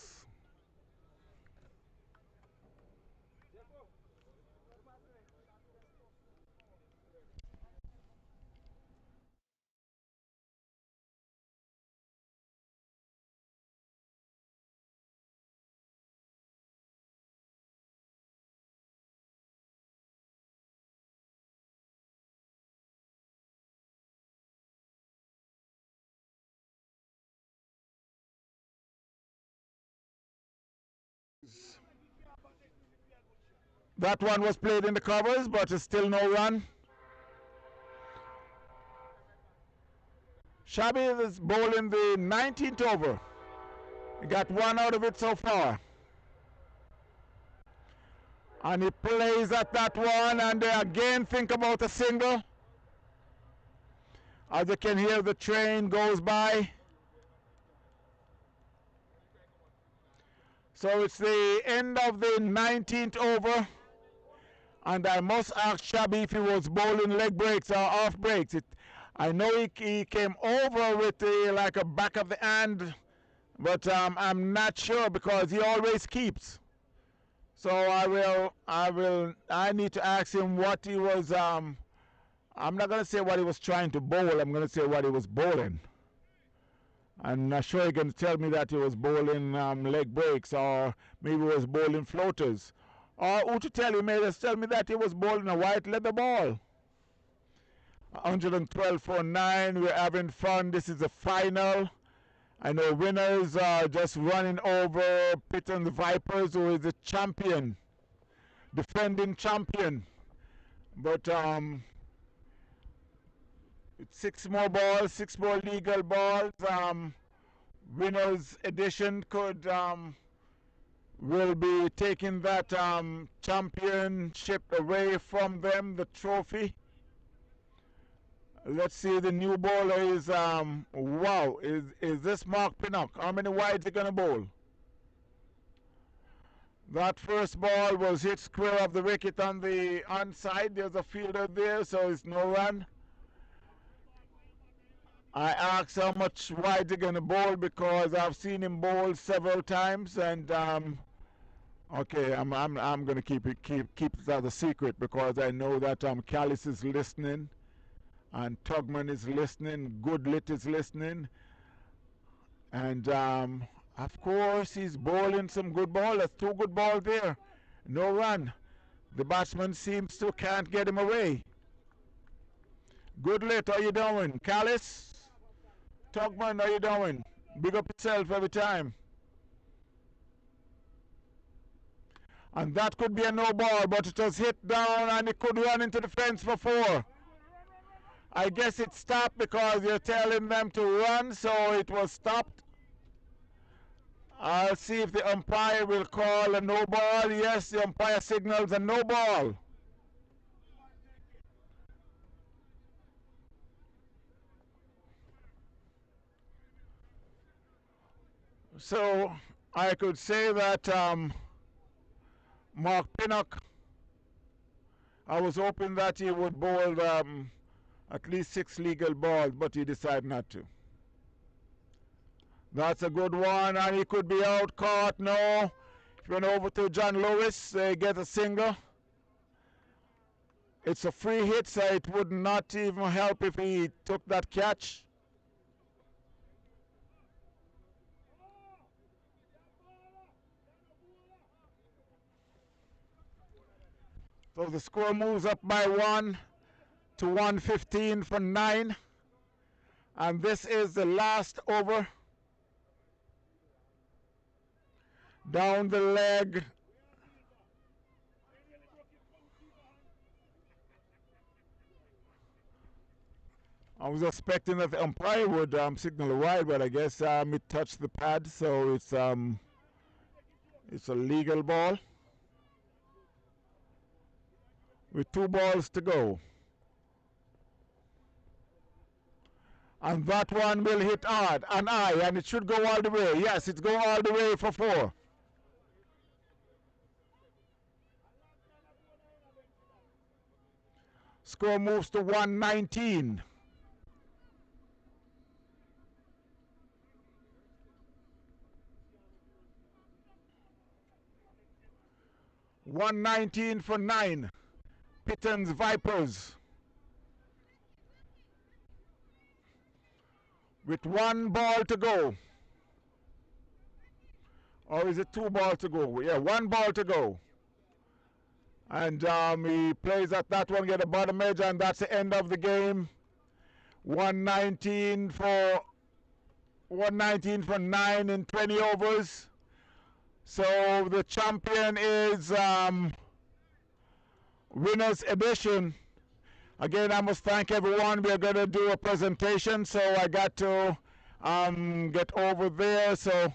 That one was played in the covers, but it's still no run. Shabby is bowling the 19th over. He got one out of it so far. And he plays at that one, and they again think about a single. As you can hear, the train goes by. So it's the end of the 19th over. And I must ask Shabby if he was bowling leg breaks or off breaks. I know he came over with like a back of the hand, but I'm not sure because he always keeps. So I need to ask him what he was. I'm not going to say what he was trying to bowl. I'm going to say what he was bowling. I'm not sure he's going to tell me that he was bowling leg breaks or maybe he was bowling floaters. Or who to tell you, may just tell me that he was bowling a white leather ball. 112 for 9. We're having fun. This is the final. I know winners are just running over PITON Vipers, who is the champion, defending champion. But it's 6 more balls, 6 more legal balls. Winners edition will be taking that championship away from them, the trophy. Let's see, the new bowler is, wow, is this Mark Pinnock? How many wides is he going to bowl? That first ball was hit square of the wicket on the onside. There's a fielder there, so it's no run. I asked how much wide he going to bowl because I've seen him bowl several times, and okay, I'm going to keep it as a secret because I know that Callis is listening. And Tugman is listening, Goodlit is listening, and of course he's bowling some good ball. That's 2 good balls there, no run. The batsman seems to can't get him away. Goodlit, how you doing? Callis, Tugman, how you doing? Big up yourself every time. And that could be a no ball, but it was hit down and it could run into the fence for 4. I guess it stopped because you're telling them to run, so it was stopped. I'll see if the umpire will call a no ball. Yes, the umpire signals a no ball. So I could say that Mark Pinnock, I was hoping that he would bowl at least 6 legal balls, but he decided not to. That's a good one, and he could be out caught. No. If you went over to John Lewis, they get a single. It's a free hit, so it would not even help if he took that catch. So the score moves up by 1 to 115 for 9. And this is the last over. Down the leg. I was expecting that the umpire would signal a wide, but I guess it touched the pad, so it's a legal ball. With 2 balls to go. And that one will hit hard, and and it should go all the way. Yes, it's going all the way for 4. Score moves to 119. $119 for 9. PITON's Vipers. With 1 ball to go. Or is it 2 balls to go? Yeah, 1 ball to go. And he plays at that one, get a bottom edge, and that's the end of the game. 119 for 9 in 20 overs. So the champion is winners edition. Again, I must thank everyone. We're going to do a presentation, so I got to get over there. So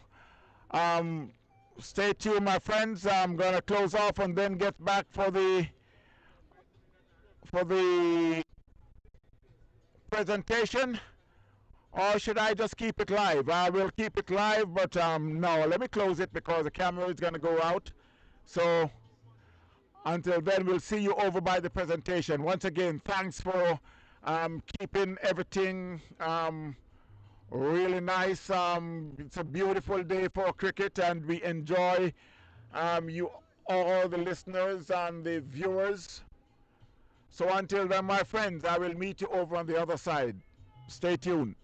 stay tuned, my friends. I'm going to close off and then get back for the presentation. Or should I just keep it live? I will keep it live, but no, let me close it because the camera is going to go out. So until then, we'll see you over by the presentation. Once again, thanks for keeping everything really nice. It's a beautiful day for cricket, and we enjoy you all, the listeners and the viewers. So until then, my friends, I will meet you over on the other side. Stay tuned.